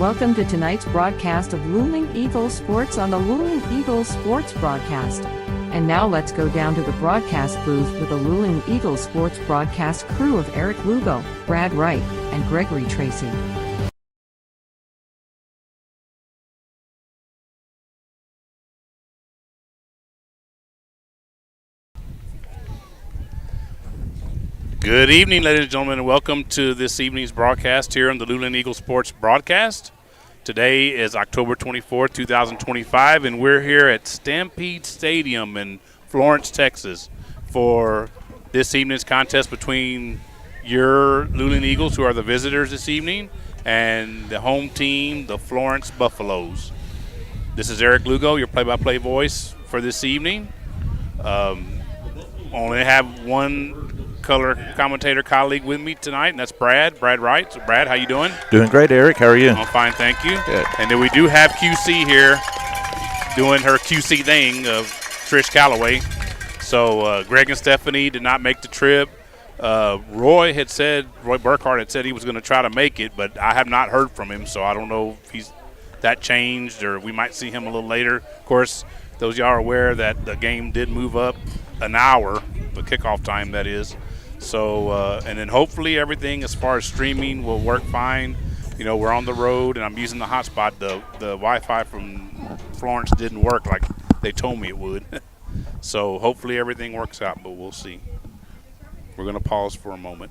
Welcome to tonight's broadcast of Luling Eagles Sports on the Luling Eagles Sports broadcast. And now let's go down to the broadcast booth with the Luling Eagles Sports broadcast crew of Eric Lugo, Brad Wright, and Gregory Tracy. Good evening, ladies and gentlemen, and welcome to this evening's broadcast here on the Luling Eagles Sports broadcast. Today is October 24th, 2025, and we're here at Stampede Stadium in Florence, Texas, for this evening's contest between your Luling Eagles, who are the visitors this evening, and the home team, the Florence Buffaloes. This is Eric Lugo, your play-by-play voice for this evening. Only have one color commentator colleague with me tonight, and that's Brad Wright. So Brad, how you doing? Doing great, Eric. How are you? I'm fine, thank you. Good. And then we do have QC here doing her QC thing of Trish Calloway. So Greg and Stephanie did not make the trip. Roy Burkhart had said he was going to try to make it, but I have not heard from him, so I don't know if that changed or we might see him a little later. Of course, those of y'all are aware that the game did move up an hour, the kickoff time that is. So, and then hopefully everything as far as streaming will work fine. You know, we're on the road, and I'm using the hotspot. The Wi-Fi from Florence didn't work like they told me it would. So hopefully everything works out, but we'll see. We're going to pause for a moment.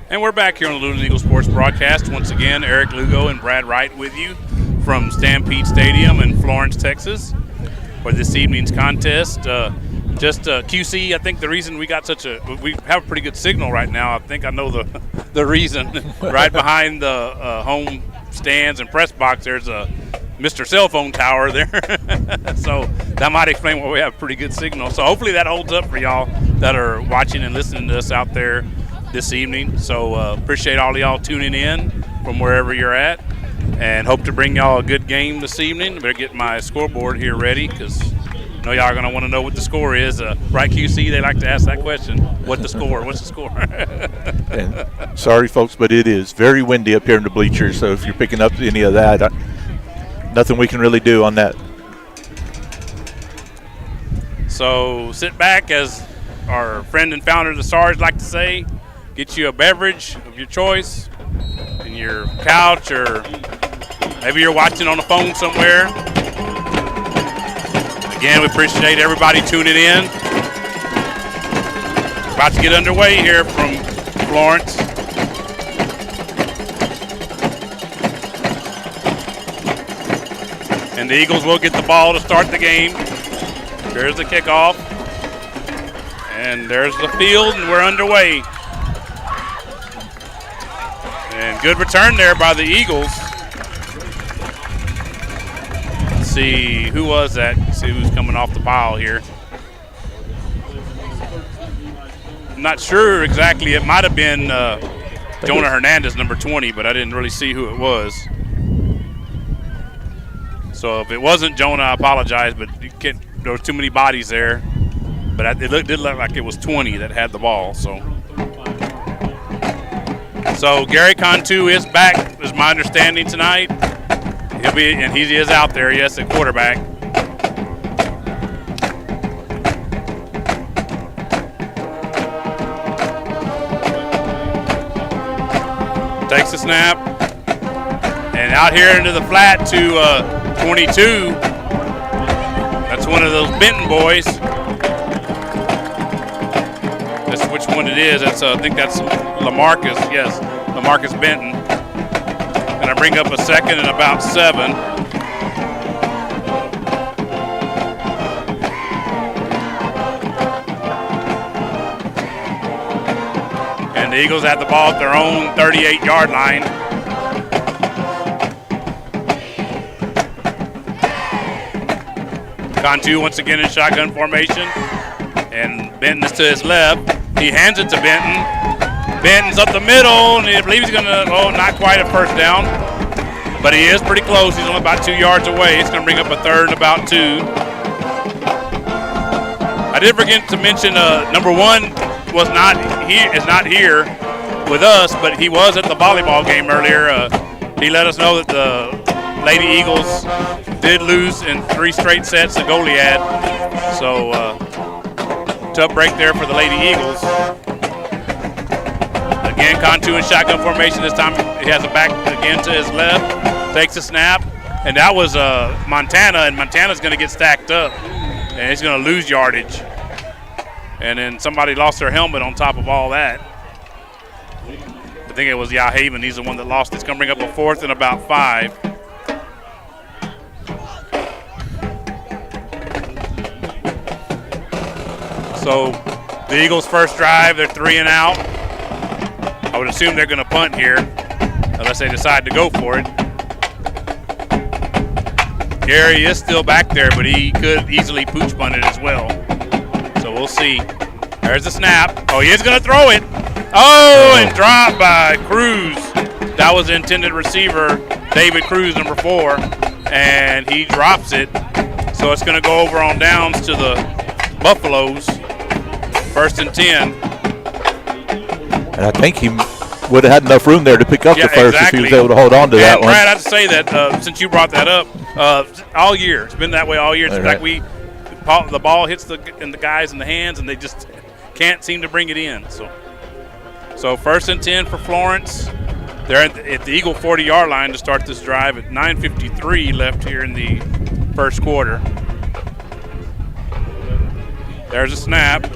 And we're back here on the Luling Eagles Sports broadcast. Once again, Eric Lugo and Brad Wright with you from Stampede Stadium in Florence, Texas, for this evening's contest. QC, I think the reason we got we have a pretty good signal right now. I think I know the reason. Right behind the home stands and press box, there's a Mr. Cell Phone Tower there. So that might explain why we have pretty good signal. So hopefully that holds up for y'all that are watching and listening to us out there this evening. So appreciate all of y'all tuning in from wherever you're at, and hope to bring y'all a good game this evening. Better get my scoreboard here ready, because I know y'all are going to want to know what the score is. Right, QC, they like to ask that question. What's the score? And sorry, folks, but it is very windy up here in the bleachers, so if you're picking up any of that, nothing we can really do on that. So sit back, as our friend and founder of the Stars like to say, get you a beverage of your choice in your couch, or maybe you're watching on the phone somewhere. Again, we appreciate everybody tuning in. About to get underway here from Florence. And the Eagles will get the ball to start the game. There's the kickoff. And there's the field, and we're underway. And good return there by the Eagles. Let's see, who was that? Let's see who's coming off the pile here. I'm not sure exactly. It might have been Jonah Hernandez, number 20, but I didn't really see who it was. So if it wasn't Jonah, I apologize, but there was too many bodies there. But it did look like it was 20 that had the ball. So Gary Cantu is back, is my understanding tonight. He is out there, yes, at quarterback. Takes the snap, and out here into the flat to 22. That's one of those Benton boys. That's which one it is. I think that's LaMarcus. Yes, LaMarcus Benton. Gonna bring up a second and about 7. And the Eagles have the ball at their own 38-yard line. Cantu once again in shotgun formation, and Benton is to his left. He hands it to Benton. Benton's up the middle, and I believe he's gonna, not quite a first down, but he is pretty close. He's only about 2 yards away. It's gonna bring up a third and about 2. I did forget to mention number 1 is not here with us, but he was at the volleyball game earlier. He let us know that the Lady Eagles did lose in 3 straight sets to Goliad. So tough break there for the Lady Eagles. Again, Cantu in shotgun formation. This time he has it back again to his left. Takes a snap. And that was Montana, and Montana's going to get stacked up. And he's going to lose yardage. And then somebody lost their helmet on top of all that. I think it was Haven. He's the one that lost it. It's going to bring up a 4th and about 5. So the Eagles' first drive, they're 3 and out. I would assume they're going to punt here unless they decide to go for it. Gary is still back there, but he could easily pooch punt it as well. So we'll see. There's the snap. Oh, he is going to throw it. Oh, and dropped by Cruz. That was the intended receiver, David Cruz, number 4, and he drops it. So it's going to go over on downs to the Buffaloes. 1st and 10. And I think he would have had enough room there to pick up the first if he was able to hold on to that one. Brad, I have to say that since you brought that up, all year, it's been that way all year. In fact, the ball hits the guys in the hands, and they just can't seem to bring it in. So 1st and 10 for Florence. They're at the Eagle 40-yard line to start this drive at 9:53 left here in the first quarter. There's a snap.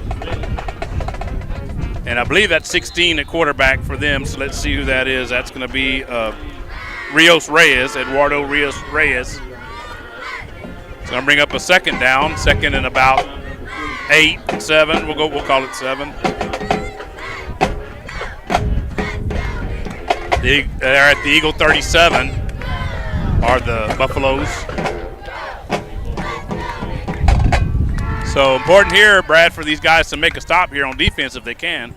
And I believe that's 16 at quarterback for them, so let's see who that is. That's going to be Eduardo Rios Reyes. It's going to bring up a 2nd down, 2nd and about 8, 7. We'll call it 7. They're at the Eagle 37, are the Buffaloes. So important here, Brad, for these guys to make a stop here on defense if they can.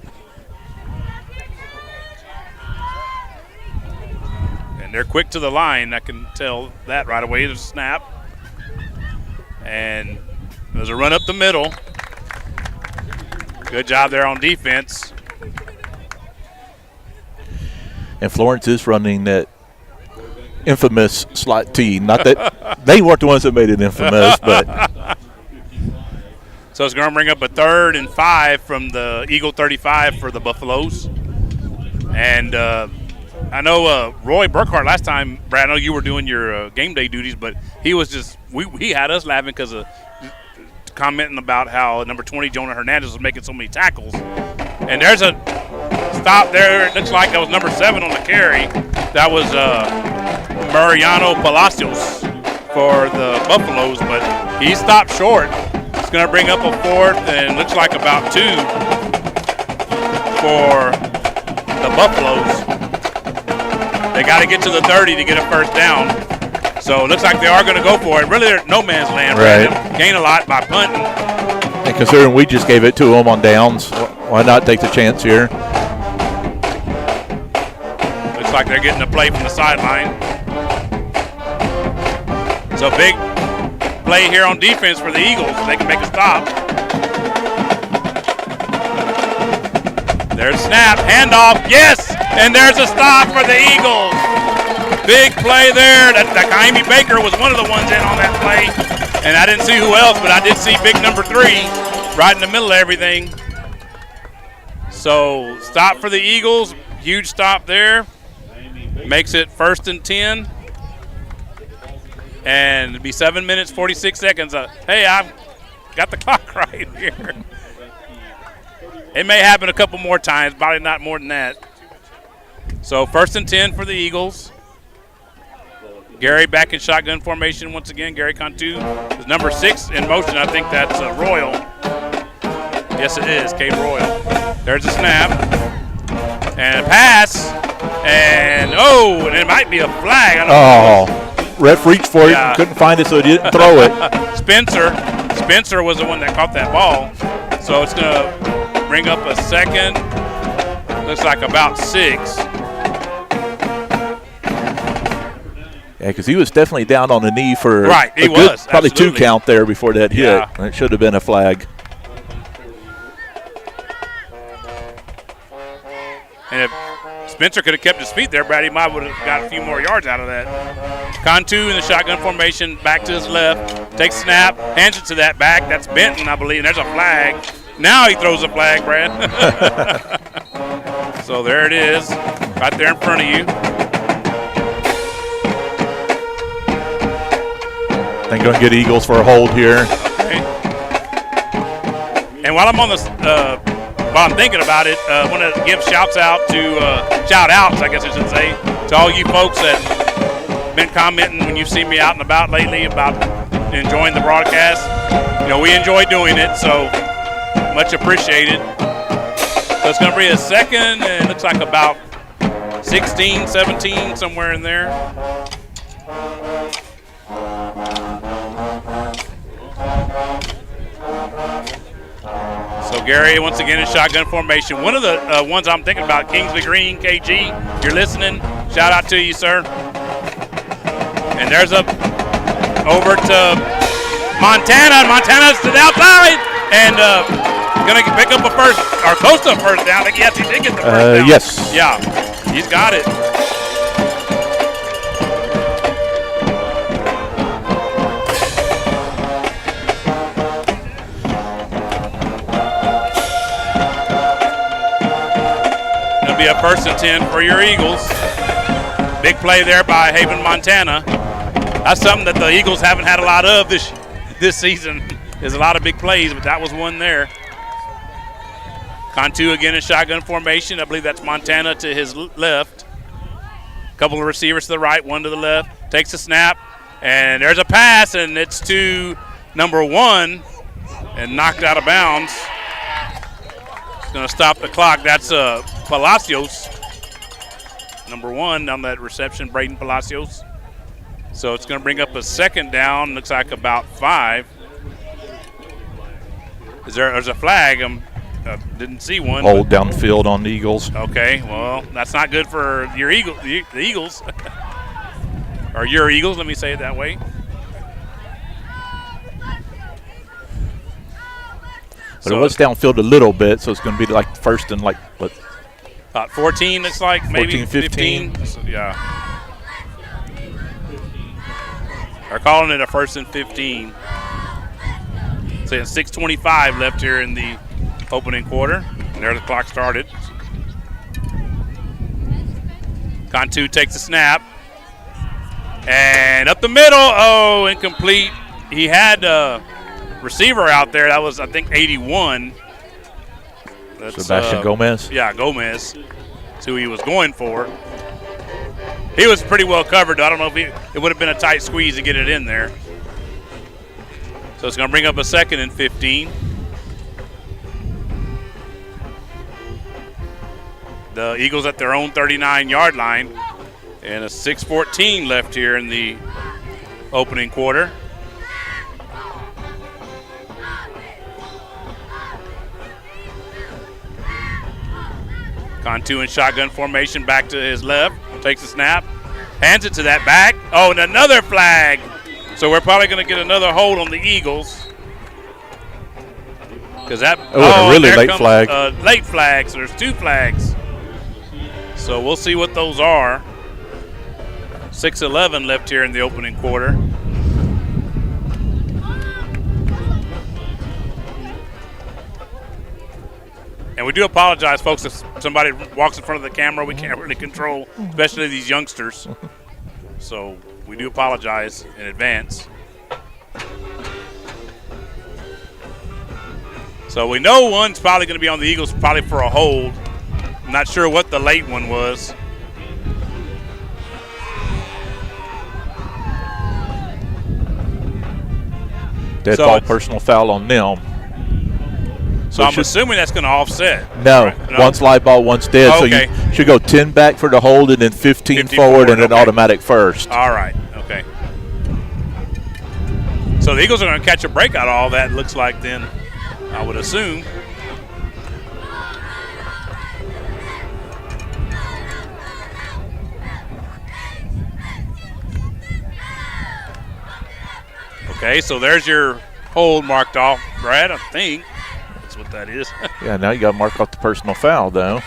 And they're quick to the line. I can tell that right away. There's a snap. And there's a run up the middle. Good job there on defense. And Florence is running that infamous slot T. Not that They weren't the ones that made it infamous, but. So it's going to bring up a 3rd and 5 from the Eagle 35 for the Buffaloes. And I know Roy Burkhart last time, Brad, I know you were doing your game day duties, but he was just he had us laughing because of commenting about how number 20, Jonah Hernandez, was making so many tackles. And there's a stop there. It looks like that was number 7 on the carry. That was Mariano Palacios for the Buffaloes, but he stopped short. It's going to bring up a 4th and looks like about 2 for the Buffaloes. They got to get to the 30 to get a 1st down. So it looks like they are going to go for it. Really, there's no man's land. Right. Gain a lot by punting. And considering we just gave it to them on downs, why not take the chance here? Looks like they're getting a play from the sideline. So big play here on defense for the Eagles. They can make a stop. There's snap, handoff, yes! And there's a stop for the Eagles. Big play there. That Kaimi Baker was one of the ones in on that play. And I didn't see who else, but I did see big number 3 right in the middle of everything. So stop for the Eagles. Huge stop there. Makes it 1st and 10. And it'll be 7 minutes, 46 seconds. Hey, I've got the clock right here. It may happen a couple more times, probably not more than that. So 1st and 10 for the Eagles. Gary back in shotgun formation once again. Gary Cantu is number 6 in motion. I think that's Royal. Yes, it is, Cade Royal. There's a snap. And a pass. And, and it might be a flag. I don't know. Ref reached for it, couldn't find it, so he didn't throw it. Spencer was the one that caught that ball. So it's going to bring up a 2nd. Looks like about 6. Yeah, because he was definitely down on the knee for probably 2 count there before that hit. And it should have been a flag. And if Spencer could have kept his feet there, Brad, he might would have got a few more yards out of that. Cantu in the shotgun formation, back to his left, takes a snap, hands it to that back. That's Benton, I believe, and there's a flag. Now he throws a flag, Brad. So there it is, right there in front of you. They're going to get Eagles for a hold here. Okay. And while I'm on this, while I'm thinking about it, I want to give shout outs, I guess I should say, to all you folks that been commenting when you've seen me out and about lately about enjoying the broadcast. You know, we enjoy doing it, so much appreciated. So it's going to be a 2nd, and it looks like about 16, 17, somewhere in there. So Gary, once again, in shotgun formation. One of the ones I'm thinking about, Kingsley Green, KG, you're listening. Shout out to you, sir. And there's over to Montana. Montana's to the outside. And going to pick up a 1st, or close to a 1st down. I think, yes, he did get the 1st down. Yes. Yeah, he's got it. Be a 1st and 10 for your Eagles. Big play there by Haven, Montana. That's something that the Eagles haven't had a lot of this season. There's a lot of big plays, but that was one there. Cantu again in shotgun formation. I believe that's Montana to his left. A couple of receivers to the right, one to the left. Takes a snap, and there's a pass, and it's to number 1 and knocked out of bounds. It's going to stop the clock. That's Palacios, number 1 on that reception, Braden Palacios. So it's going to bring up a 2nd down. Looks like about 5. There's a flag? Didn't see one. Hold downfield on the Eagles. Okay, well, that's not good for your the Eagles. Or your Eagles, let me say it that way. But it was downfield a little bit, so it's going to be like 1st and what? About 14, it's like, maybe 14, 15. So, yeah. They're calling it a 1st and 15. Saying 6:25 left here in the opening quarter. And there the clock started. Cantu takes the snap. And up the middle. Oh, incomplete. He had a receiver out there. That was, I think, 81. That's, Sebastian Gomez? Yeah, Gomez. That's who he was going for. He was pretty well covered. I don't know if it would have been a tight squeeze to get it in there. So it's going to bring up a 2nd and 15. The Eagles at their own 39-yard line. And a 6:14 left here in the opening quarter. Cantu in shotgun formation, back to his left, takes the snap, hands it to that back. Oh, and another flag. So we're probably going to get another hold on the Eagles. Because that a really late flag. Late flag, so there's 2 flags. So we'll see what those are. 6:11 left here in the opening quarter. And we do apologize, folks, if somebody walks in front of the camera. We can't really control, especially these youngsters. So we do apologize in advance. So we know one's probably going to be on the Eagles, probably for a hold. I'm not sure what the late one was. Dead ball personal foul on them. So I'm assuming that's going to offset. No, right? No. One's live ball, one's dead. Oh, so okay. you should go 10 back for the hold and then 15 forward and an automatic first. All right, okay. So the Eagles are going to catch a break out of all that, looks like then, I would assume. Okay, so there's your hold marked off, Brad, I think. That's what that is. Yeah, now you got to mark off the personal foul, though.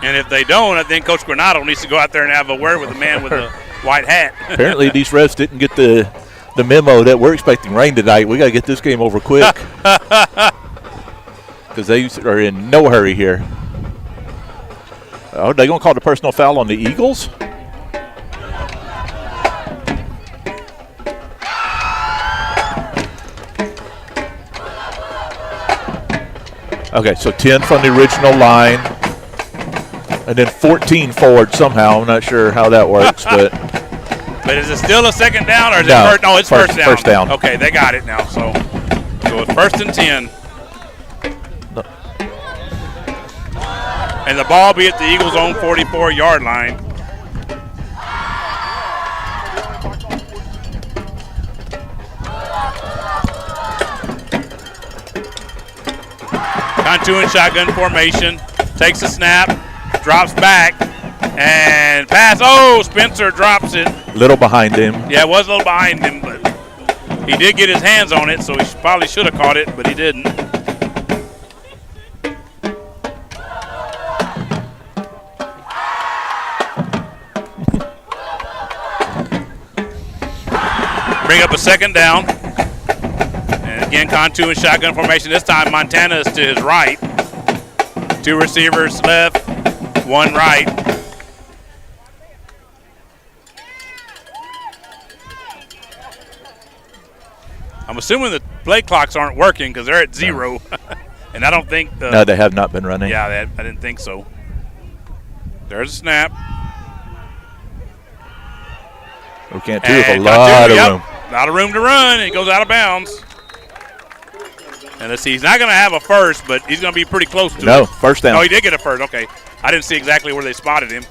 And if they don't, I think Coach Granado needs to go out there and have a word with the man with the white hat. Apparently these refs didn't get the memo that we're expecting rain tonight. We got to get this game over quick. Because they are in no hurry here. Oh, they going to call the personal foul on the Eagles? Okay, so 10 from the original line, and then 14 forward somehow. I'm not sure how that works, but. But is it still a second down, or is no, it first? No, it's first down. First down. Okay, they got it now. So it's 1st and 10. No. And the ball be at the Eagles' own 44-yard line. Cantu in shotgun formation, takes a snap, drops back, and pass. Oh, Spencer drops it. Little behind him. Yeah, it was a little behind him, but he did get his hands on it, so he probably should have caught it, but he didn't. Bring up a 2nd down. And again, Cantu in shotgun formation. This time, Montana is to his right. 2 receivers left, 1 right. I'm assuming the play clocks aren't working because they're at 0. And I don't think no, they have not been running. Yeah, I didn't think so. There's a snap. We can't do it. A lot of room. A lot of room to run. It goes out of bounds. And let's see, he's not going to have a first, but he's going to be pretty close to it. No, first down. Oh, he did get a first. Okay. I didn't see exactly where they spotted him.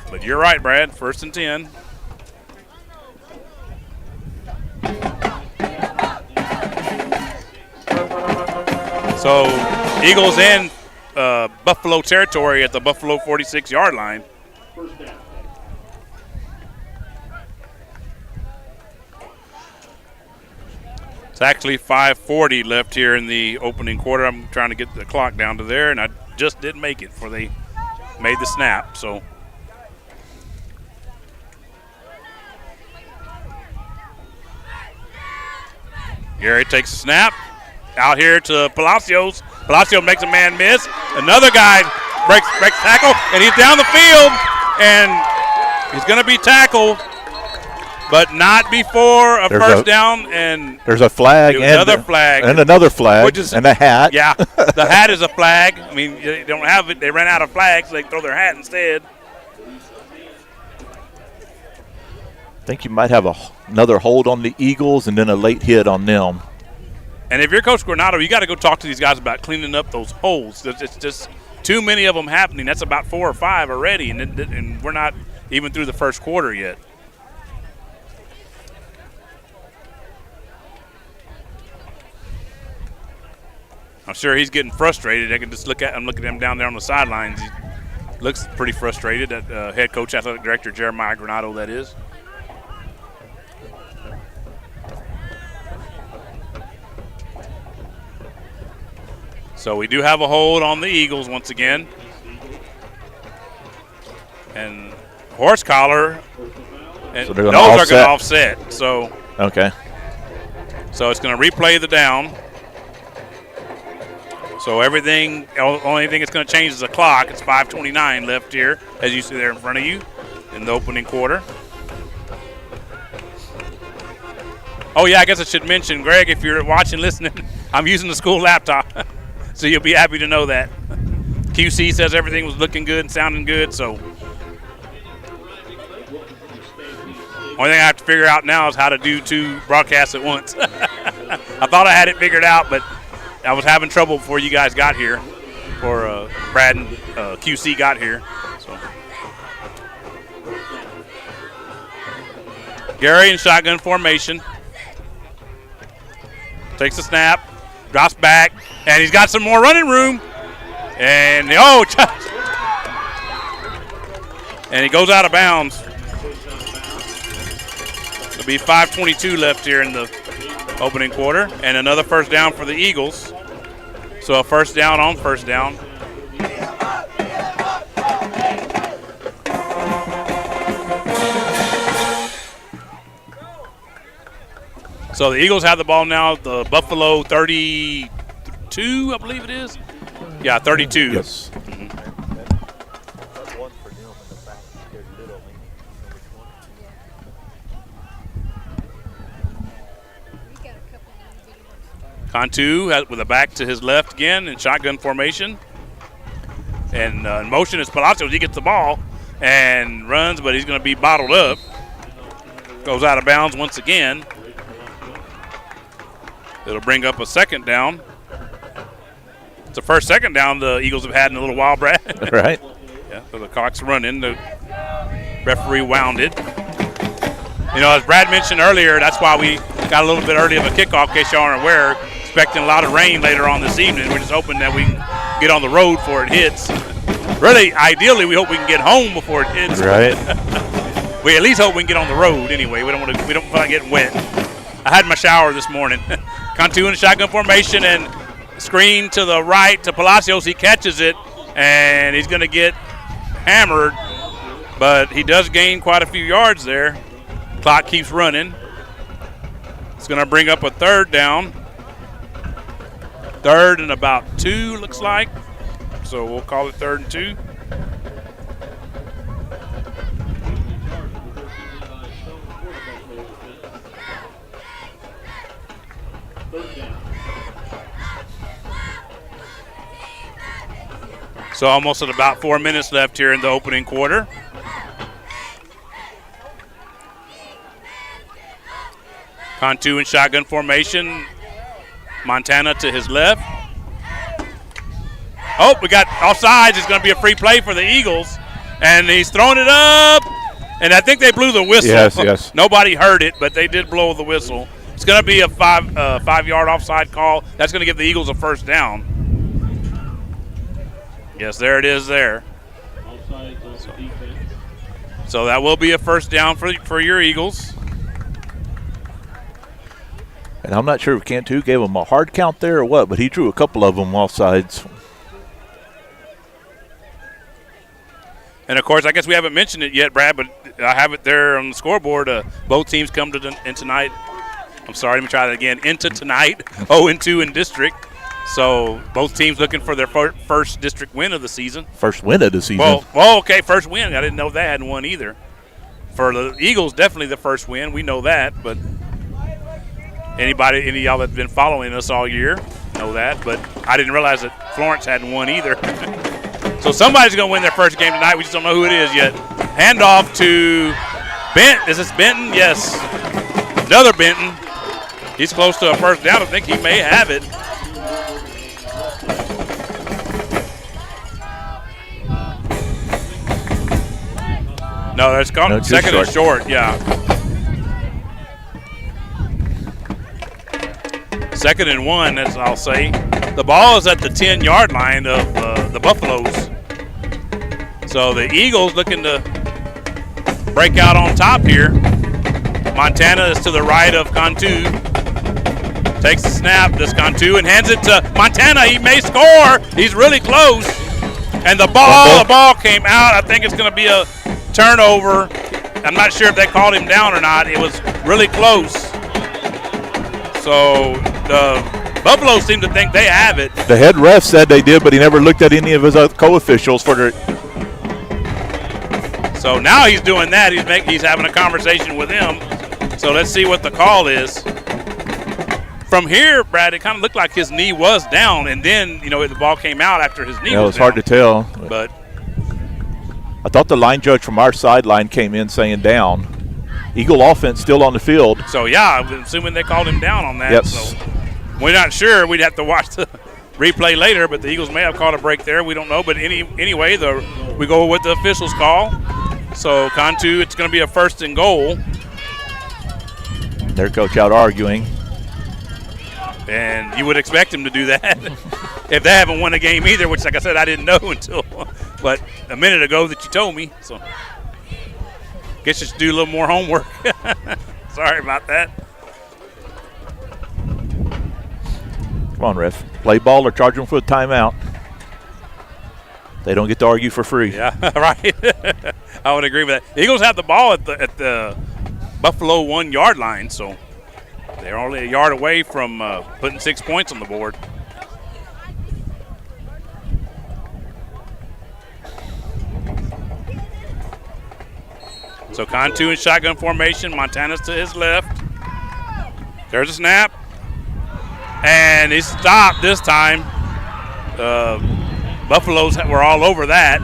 But you're right, Brad. 1st and 10. So, Eagles in Buffalo territory at the Buffalo 46-yard line. It's actually 5:40 left here in the opening quarter. I'm trying to get the clock down to there, and I just didn't make it before they made the snap. So Gary takes a snap. Out here to Palacios. Palacios makes a man miss. Another guy breaks tackle, and he's down the field, and he's going to be tackled, but not before a first down. And there's a flag and another flag which is, and a hat. Yeah, the hat is a flag. I mean, they don't have it. They ran out of flags, so they throw their hat instead. I think you might have another hold on the Eagles and then a late hit on them. And if you're Coach Granado, you got to go talk to these guys about cleaning up those holes. It's just too many of them happening. That's about 4 or 5 already, and we're not even through the first quarter yet. I'm sure he's getting frustrated. I can just look at him down there on the sidelines. He looks pretty frustrated. Head coach, athletic director Jeremiah Granado, that is. So we do have a hold on the Eagles once again. And horse collar. And so those are going to offset. So okay. So it's going to replay the down. So everything, only thing that's going to change is the clock. It's 5:29 left here, as you see there in front of you, in the opening quarter. Oh yeah, I guess I should mention, Greg, if you're watching, listening, I'm using the school laptop. So you'll be happy to know that. QC says everything was looking good and sounding good, so. Only thing I have to figure out now is how to do 2 broadcasts at once. I thought I had it figured out, but I was having trouble before you guys got here, before Brad and QC got here. So. Gary in shotgun formation. Takes a snap. Drops back, and he's got some more running room. And, and he goes out of bounds. There'll be 5:22 left here in the opening quarter, and another first down for the Eagles. So a first down on first down. So the Eagles have the ball now, the Buffalo 32, I believe it is. Yeah, 32. Yes. Cantu with a back to his left again in shotgun formation. And in motion is Palacios. He gets the ball and runs, but he's going to be bottled up. Goes out of bounds once again. It'll bring up a second down. It's the first second down the Eagles have had in a little while, Brad. Right. Yeah, so the clock's running. The referee wound it. You know, as Brad mentioned earlier, that's why we got a little bit early of a kickoff, in case y'all aren't aware. Expecting a lot of rain later on this evening. We're just hoping that we can get on the road before it hits. Really, ideally, we hope we can get home before it hits. Right. We at least hope we can get on the road anyway. We don't feel like getting wet. I had my shower this morning. Cantu in shotgun formation and screen to the right to Palacios. He catches it, and he's going to get hammered, but he does gain quite a few yards there. Clock keeps running. It's going to bring up a third down. 3rd and about 2, looks like. So we'll call it 3rd and 2. So almost at about 4 minutes left here in the opening quarter. Cantu in shotgun formation. Montana to his left. Oh, we got offsides. It's going to be a free play for the Eagles. And he's throwing it up. And I think they blew the whistle. Yes. Nobody heard it, but they did blow the whistle. It's going to be a 5-yard offside call. That's going to give the Eagles a first down. Yes, there it is there. So that will be a first down for your Eagles. And I'm not sure if Cantu gave him a hard count there or what, but he drew a couple of them offsides. And, of course, I guess we haven't mentioned it yet, Brad, but I have it there on the scoreboard. Both teams come in tonight I'm sorry, let me try that again. Into tonight, 0-2 in district. So both teams looking for their first district win of the season. First win of the season. Well, okay, first win. I didn't know they hadn't won either. For the Eagles, definitely the first win. We know that, but any of y'all that's been following us all year know that. But I didn't realize that Florence hadn't won either. So somebody's going to win their first game tonight. We just don't know who it is yet. Handoff to Benton. Is this Benton? Yes. Another Benton. He's close to a first down. I think he may have it. No, that's gone. No, second and short, yeah. Second and 1, as I'll say. The ball is at the 10-yard line of the Buffaloes. So the Eagles looking to break out on top here. Montana is to the right of Cantu. Takes the snap, does Cantu, and hands it to Montana. He may score. He's really close. And the ball came out. I think it's going to be a turnover. I'm not sure if they called him down or not. It was really close. So the Buffaloes seem to think they have it. The head ref said they did, but he never looked at any of his other co-officials for their. So now he's doing that. He's having a conversation with him. So let's see what the call is. From here, Brad, it kind of looked like his knee was down, and then the ball came out after his knee. Yeah, it was hard to tell. But I thought the line judge from our sideline came in saying down. Eagle offense still on the field. So yeah, I'm assuming they called him down on that. Yep. So we're not sure. We'd have to watch the replay later, but the Eagles may have called a break there. We don't know. But anyway, we go with the officials' call. So Cantu, it's going to be a first and goal. Their coach out arguing. And you would expect him to do that if they haven't won a game either, which, like I said, I didn't know until but a minute ago that you told me. So guess you should do a little more homework. Sorry about that. Come on, ref. Play ball or charge them for a timeout. They don't get to argue for free. Yeah, right. I would agree with that. Eagles have the ball at the Buffalo 1-yard line, so they're only a yard away from putting 6 points on the board. So Cantu in shotgun formation. Montana's to his left. There's a snap. And he stopped this time. Buffaloes were all over that.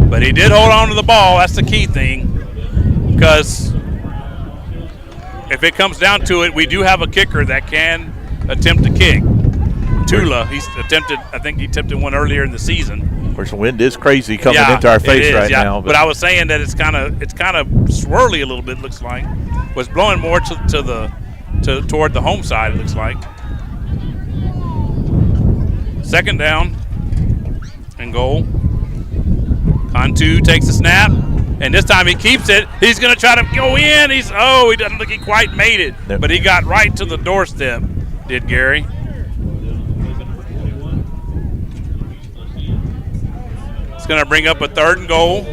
But he did hold on to the ball. That's the key thing. Because if it comes down to it, we do have a kicker that can attempt to kick. Tula, I think he attempted one earlier in the season. Of course, the wind is crazy coming into our face right now. But I was saying that it's kind of swirly a little bit. Looks like was blowing more toward the home side. It looks like. Second down and goal. Cantu takes the snap, and this time he keeps it. He's going to try to go in. He doesn't think he quite made it, but he got right to the doorstep. Did Gary? It's going to bring up a third and goal.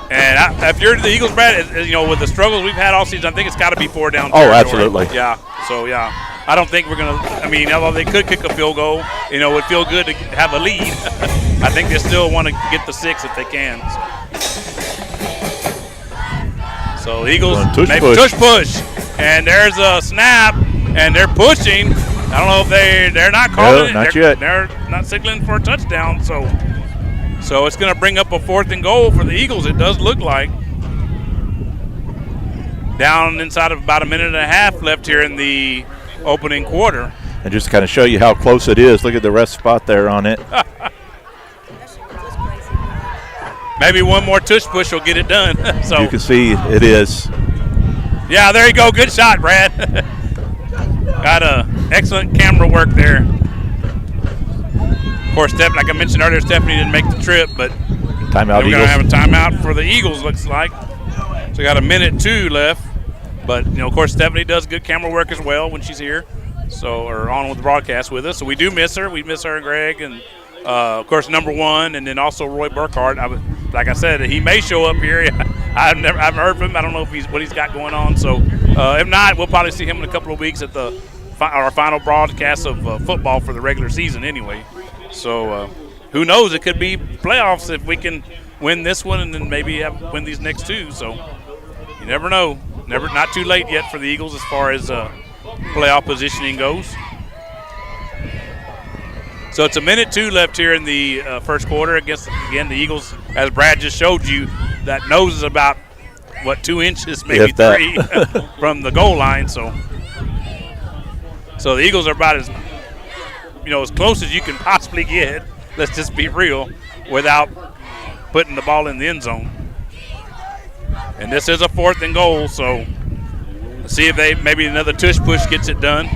And if you're the Eagles, Brad, with the struggles we've had all season, I think it's got to be 4 down. Oh, absolutely. Yeah. So yeah, I don't think we're gonna. Although they could kick a field goal, it would feel good to have a lead. I think they still want to get the 6 if they can. So the Eagles tush push, and there's a snap, and they're pushing. I don't know if they're not calling it. Not yet. They're not signaling for a touchdown. So it's going to bring up a 4th and goal for the Eagles. It does look like. Down inside of about a minute and a half left here in the opening quarter. And just to kind of show you how close it is, look at the rest spot there on it. Maybe one more tush push will get it done. So you can see it is. Yeah, there you go. Good shot, Brad. Got excellent camera work there. Of course, like I mentioned earlier, Stephanie didn't make the trip, but timeout. We're going to have a timeout for the Eagles, looks like. So we got a minute 2 left. But, of course, Stephanie does good camera work as well when she's here. Or on with the broadcast with us. So we do miss her. We miss her and Greg. And, of course, number 1, and then also Roy Burkhart. Like I said, he may show up here. I've heard from him. I don't know if what he's got going on. So if not, we'll probably see him in a couple of weeks at our final broadcast of football for the regular season anyway. So who knows? It could be playoffs if we can win this one and then maybe win these next two. So you never know. Not too late yet for the Eagles as far as playoff positioning goes. So it's 1:02 left here in the first quarter. I guess, again, the Eagles, as Brad just showed you, that nose is about, 2 inches, maybe 3 from the goal line. So the Eagles are about as close as you can possibly get, let's just be real, without putting the ball in the end zone. And this is a 4th and goal, so let's see if maybe another tush push gets it done.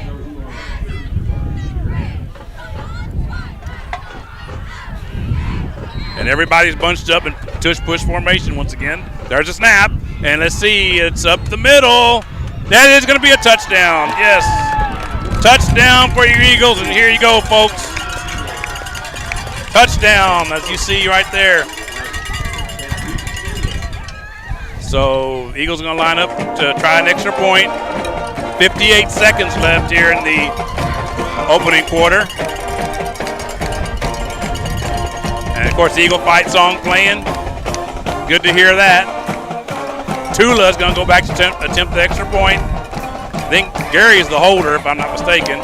And everybody's bunched up in tush-push formation once again. There's a snap, and let's see, it's up the middle. That is going to be a touchdown, yes. Touchdown for your Eagles, and here you go, folks. Touchdown, as you see right there. So Eagles are going to line up to try an extra point. 58 seconds left here in the opening quarter. And, of course, the Eagle Fight song playing. Good to hear that. Tula is going to go back to attempt the extra point. I think Gary is the holder, if I'm not mistaken.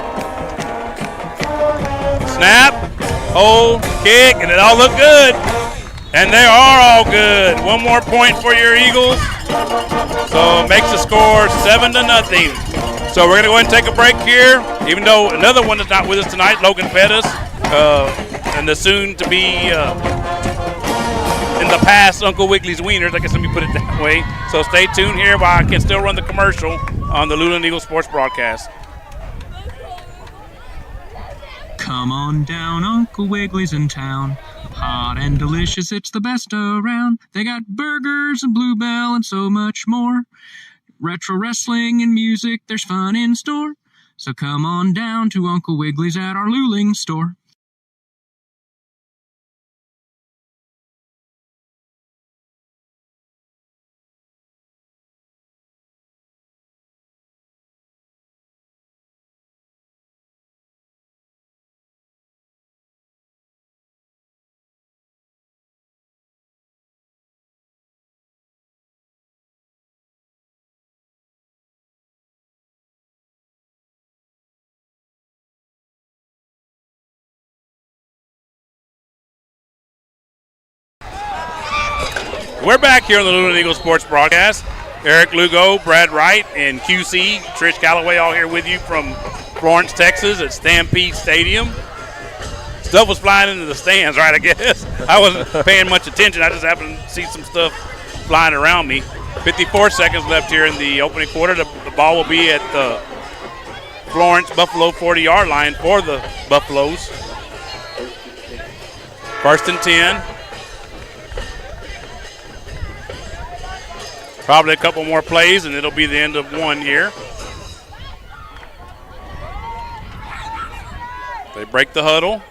Snap, hold, kick, and it all looked good. And they are all good. One more point for your Eagles. So it makes the score 7-0. So we're going to go ahead and take a break here. Even though another one is not with us tonight, Logan Pettis. And the soon-to-be in the past Uncle Wiggley's Wieners, I guess let me put it that way. So stay tuned here while I can still run the commercial on the Luling Eagles Sports broadcast. Come on down, Uncle Wiggley's in town. Hot and delicious, it's the best around. They got burgers and Bluebell and so much more. Retro wrestling and music, there's fun in store. So come on down to Uncle Wiggley's at our Luling store. We're back here on the Luling Eagles Sports broadcast. Eric Lugo, Brad Wright, and QC, Trish Calloway, all here with you from Florence, Texas at Stampede Stadium. Stuff was flying into the stands, right, I guess. I wasn't paying much attention. I just happened to see some stuff flying around me. 54 seconds left here in the opening quarter. The ball will be at the Florence Buffalo 40-yard line for the Buffaloes. 1st and 10. Probably a couple more plays, and it'll be the end of one here. They break the huddle.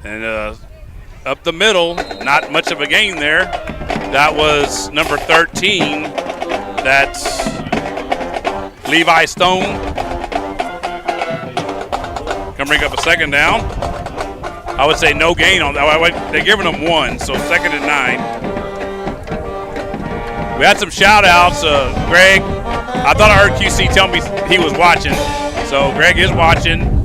And up the middle, not much of a gain there. That was number 13. That's Levi Stone. Gonna bring up a 2nd down. I would say no gain on that. They're giving them 1, so 2nd and 9. We had some shout-outs. Greg, I thought I heard QC tell me he was watching. So Greg is watching.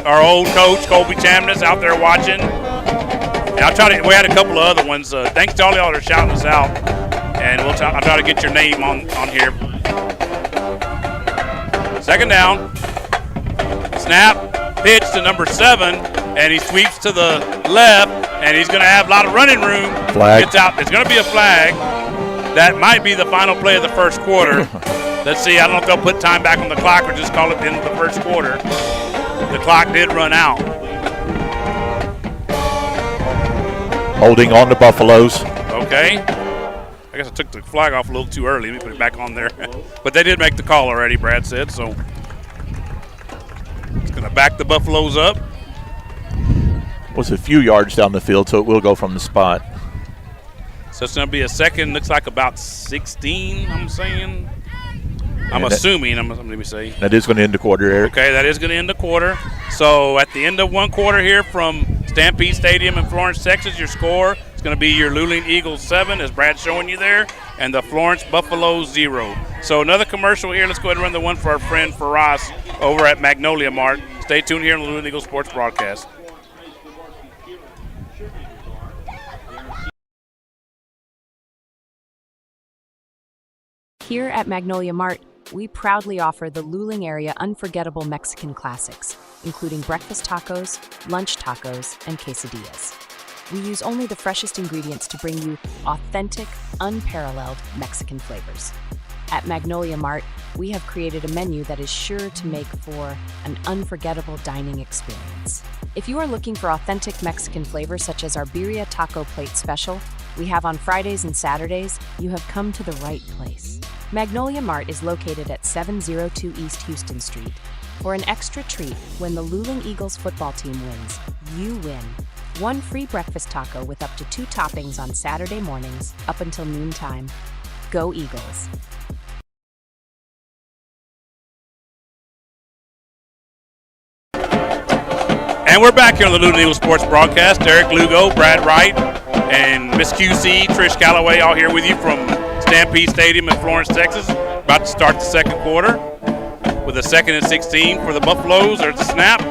Our old coach, Colby Chamness, out there watching. And we had a couple of other ones. Thanks to all y'all that are shouting us out. And I'll try to get your name on here. 2nd down. Snap. Pitch to number 7, and he sweeps to the left, and he's going to have a lot of running room. Flag. Gets out. It's going to be a flag. That might be the final play of the first quarter. Let's see. I don't know if they'll put time back on the clock or just call it the end of the first quarter. The clock did run out. Holding on to Buffaloes. Okay. I guess I took the flag off a little too early. Let me put it back on there. But they did make the call already, Brad said, so. Going to back the Buffaloes up. was a few yards down the field, so it will go from the spot. So it's going to be a second, looks like about 16, I'm saying. I'm And assuming, let me see. That is going to end the quarter, Eric. Okay, that is going to end the quarter. So at the end of one quarter here from Stampede Stadium in Florence, Texas, your score is going to be your Luling Eagles 7, as Brad's showing you there, and the Florence Buffaloes 0. So another commercial here. Let's go ahead and run the one for our friend Faraz over at Magnolia Mart. Stay tuned here on the Luling Eagles Sports Broadcast. Here at Magnolia Mart, we proudly offer the Luling area unforgettable Mexican classics, including breakfast tacos, lunch tacos, and quesadillas. We use only the freshest ingredients to bring you authentic, unparalleled Mexican flavors. At Magnolia Mart, we have created a menu that is sure to make for an unforgettable dining experience. If you are looking for authentic Mexican flavors such as our birria taco plate special we have on Fridays and Saturdays, you have come to the right place. Magnolia Mart is located at 702 East Houston Street. For an extra treat, when the Luling Eagles football team wins, you win. One free breakfast taco with up to 2 toppings on Saturday mornings up until noontime. Go Eagles! And we're back here on the Luling Eagles Sports Broadcast. Eric Lugo, Brad Wright, and Miss QC, Trish Calloway, all here with you from Stampede Stadium in Florence, Texas. About to start the second quarter with a 2nd and 16 for the Buffaloes. There's the snap.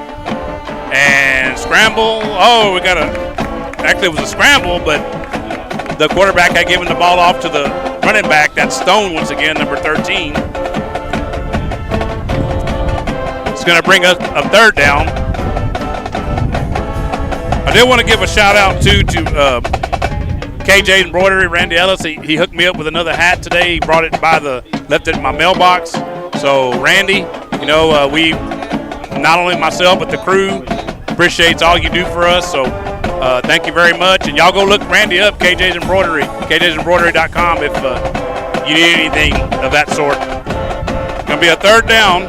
And scramble. Oh, actually it was a scramble, but the quarterback had given the ball off to the running back. That's Stone once again, number 13. It's going to bring us a 3rd down. I did want to give a shout out to KJ Embroidery, Randy Ellis. He hooked me up with another hat today. He brought it left it in my mailbox. So Randy, we, not only myself but the crew, appreciates all you do for us. So thank you very much. And y'all go look Randy up, KJ's Embroidery, kjsembroidery.com if you need anything of that sort. Gonna be a 3rd down.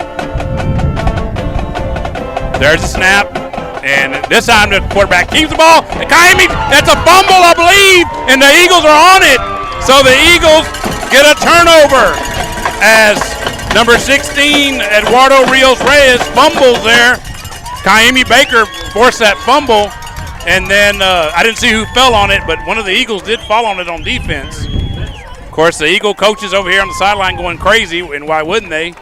There's the snap. And this time the quarterback keeps the ball. And Kaimi, that's a fumble, I believe, and the Eagles are on it. So the Eagles get a turnover as number 16, Eduardo Rios-Reyes, fumbles there. Kaimi Baker forced that fumble, and then I didn't see who fell on it, but one of the Eagles did fall on it on defense. Of course, the Eagle coaches over here on the sideline going crazy, and why wouldn't they?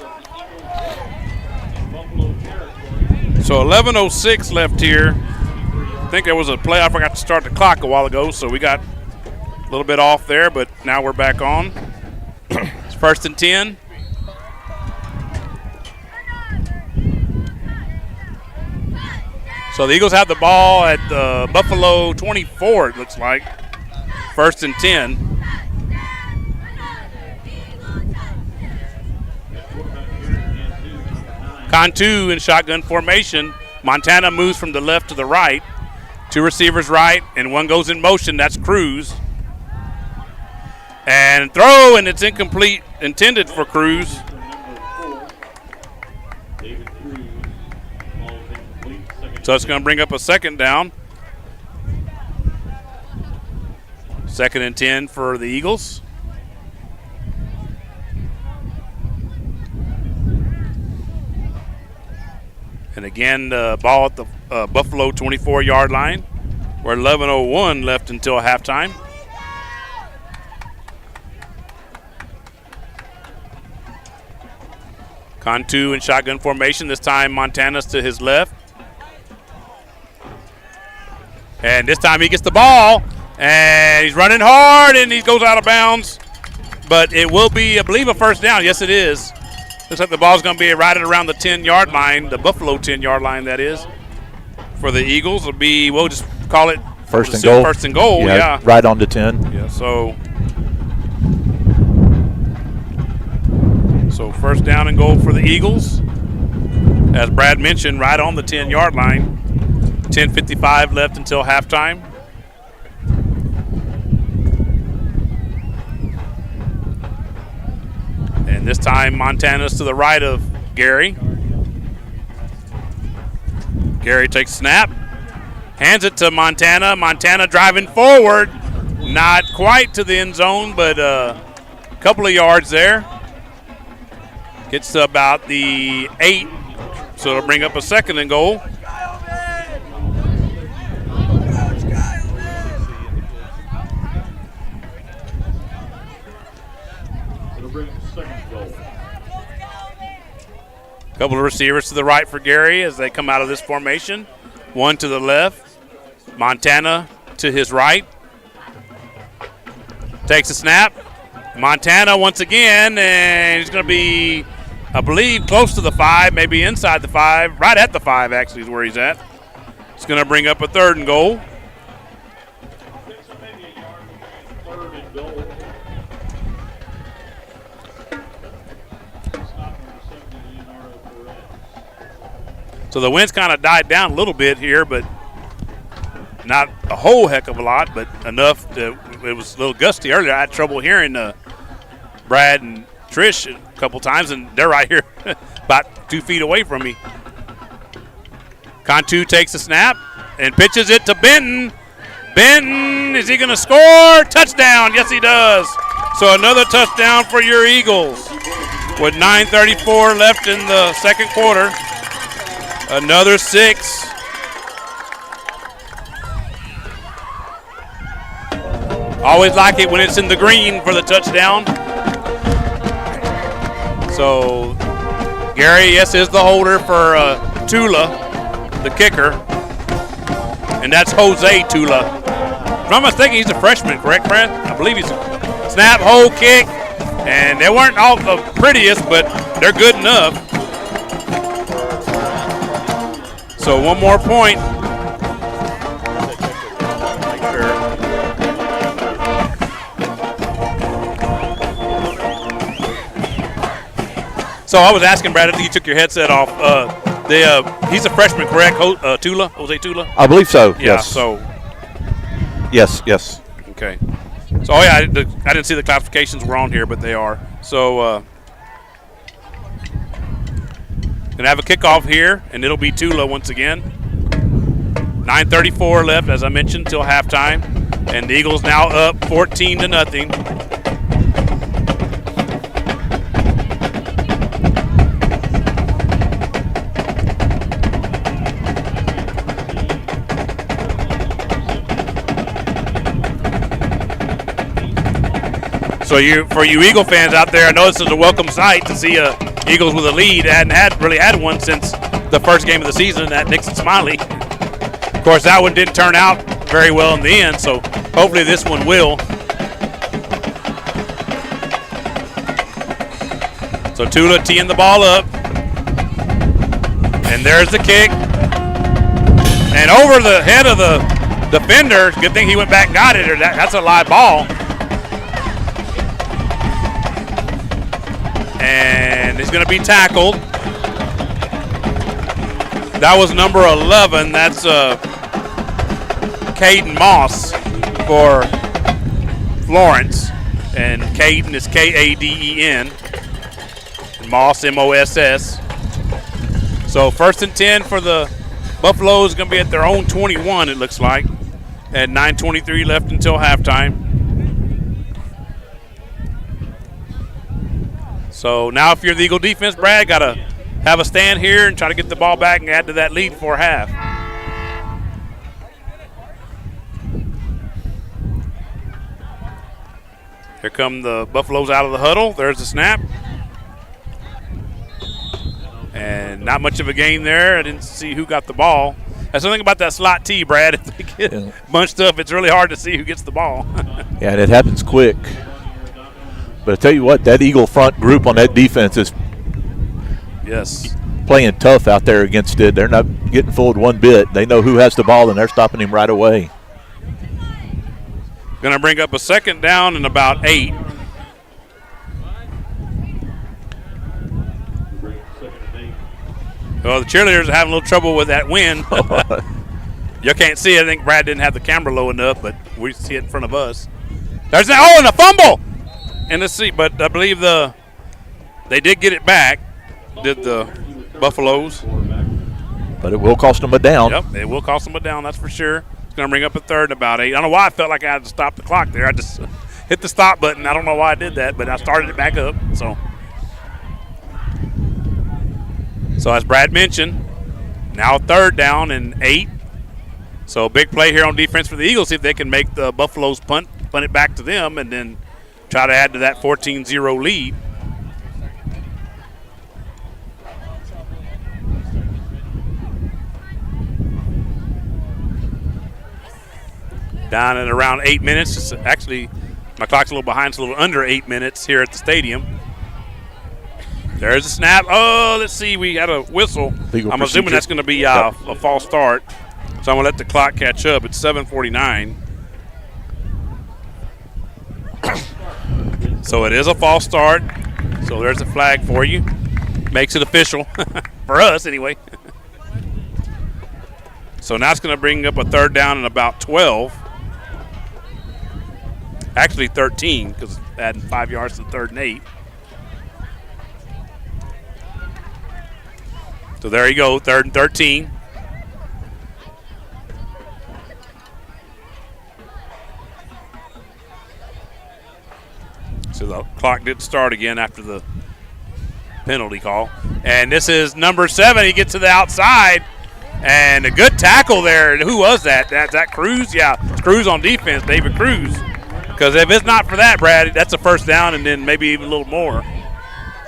So 11:06 left here. I think there was a play. I forgot to start the clock a while ago, so we got a little bit off there, but now we're back on. It's 1st and 10. So the Eagles have the ball at the Buffalo 24, it looks like. 1st and 10. Cantu in shotgun formation. Montana moves from the left to the right. 2 receivers right, and 1 goes in motion. That's Cruz. And throw, and it's incomplete, intended for Cruz. So it's going to bring up a 2nd down. 2nd and 10 for the Eagles. And again, the ball at the Buffalo 24-yard line. We're 11:01 left until halftime. Cantu in shotgun formation. This time Montana's to his left. And this time he gets the ball. And he's running hard, and he goes out of bounds. But it will be, I believe, a 1st down. Yes, it is. Looks like the ball's going to be right at around the 10-yard line, the Buffalo 10-yard line, that is. For the Eagles, it'll be, we'll just call it 1st and goal. 1st and goal, yeah. Right on to 10. Yeah, so 1st down and goal for the Eagles. As Brad mentioned, right on the 10-yard line. 10:55 left until halftime. And this time Montana's to the right of Gary. Gary takes snap. Hands it to Montana. Montana driving forward. Not quite to the end zone, but a couple of yards there. Gets to about the 8, so it'll bring up a 2nd and goal. Couple of receivers to the right for Gary as they come out of this formation. One to the left. Montana to his right. Takes a snap. Montana once again, and he's going to be, I believe, close to the 5, maybe inside the 5. Right at the 5, actually, is where he's at. It's going to bring up a 3rd and goal. So the wind's kind of died down a little bit here, but not a whole heck of a lot, but enough to, it was a little gusty earlier. I had trouble hearing Brad and Trish a couple times, and they're right here about 2 feet away from me. Cantu takes a snap and pitches it to Benton. Benton, is he going to score? Touchdown. Yes, he does. So another touchdown for your Eagles. With 9:34 left in the 2nd quarter. Another 6. Always like it when it's in the green for the touchdown. So Gary, yes, is the holder for Tula, the kicker. And that's Jose Tula. If I'm not mistaken, he's a freshman, correct, Brad? I believe he's a snap, hold, kick. And they weren't all the prettiest, but they're good enough. So one more point. So I was asking Brad, I think you took your headset off. He's a freshman, correct? Tula, Jose Tula? I believe so, Yeah, yes. so. Yes. Okay. So, oh yeah, I didn't see the classifications were on here, but they are. So, gonna have a kickoff here, and it'll be Tula once again. 9:34 left, as I mentioned, till halftime, and the Eagles now up 14-0. So for you Eagle fans out there, I know this is a welcome sight to see Eagles with a lead. Hadn't really had one since the first game of the season at Nixon Smiley. Of course, that one didn't turn out very well in the end, so hopefully this one will. So Tula teeing the ball up. And there's the kick. And over the head of the defender. Good thing he went back and got it, or that's a live ball. And he's going to be tackled. That was number 11. That's Caden Moss for Florence. And Caden is K-A-D-E-N. And Moss, M-O-S-S. So 1st and 10 for the Buffaloes. Going to be at their own 21, it looks like. At 9:23 left until halftime. So now if you're the Eagle defense, Brad, got to have a stand here and try to get the ball back and add to that lead before half. Here come the Buffaloes out of the huddle. There's the snap. And not much of a gain there. I didn't see who got the ball. That's the thing about that slot T, Brad. If they get bunched up, it's really hard to see who gets the ball. Yeah, and it happens quick. But I tell you what, that Eagle front group on that defense is playing tough out there against it. They're not getting fooled one bit. They know who has the ball, and they're stopping him right away. Going to bring up a 2nd down and about 8. Well, the cheerleaders are having a little trouble with that wind. You can't see it. I think Brad didn't have the camera low enough, but we see it in front of us. There's and a fumble! And let's see, but I believe they did get it back, did the Buffaloes. But it will cost them a down. Yep, it will cost them a down, that's for sure. It's going to bring up a third in about 8. I don't know why I felt like I had to stop the clock there. I just hit the stop button. I don't know why I did that, but I started it back up. So as Brad mentioned, now third down and 8. So big play here on defense for the Eagles. See if they can make the Buffaloes punt it back to them and then try to add to that 14-0 lead. Down at around 8 minutes. It's actually, my clock's a little behind. It's a little under 8 minutes here at the stadium. There's a snap. Oh, let's see. We got a whistle. I'm assuming that's going to be a false start. So I'm going to let the clock catch up. It's 7:49. So it is a false start. So there's a flag for you. Makes it official. For us, anyway. So now it's going to bring up a third down and about 12. Actually 13, because adding 5 yards to third and 8. So there you go, 3rd and 13. So the clock did start again after the penalty call. And this is number 7. He gets to the outside. And a good tackle there. Who was that? That's that Cruz? Yeah, it's Cruz on defense, David Cruz. Because if it's not for that, Brad, that's a first down and then maybe even a little more.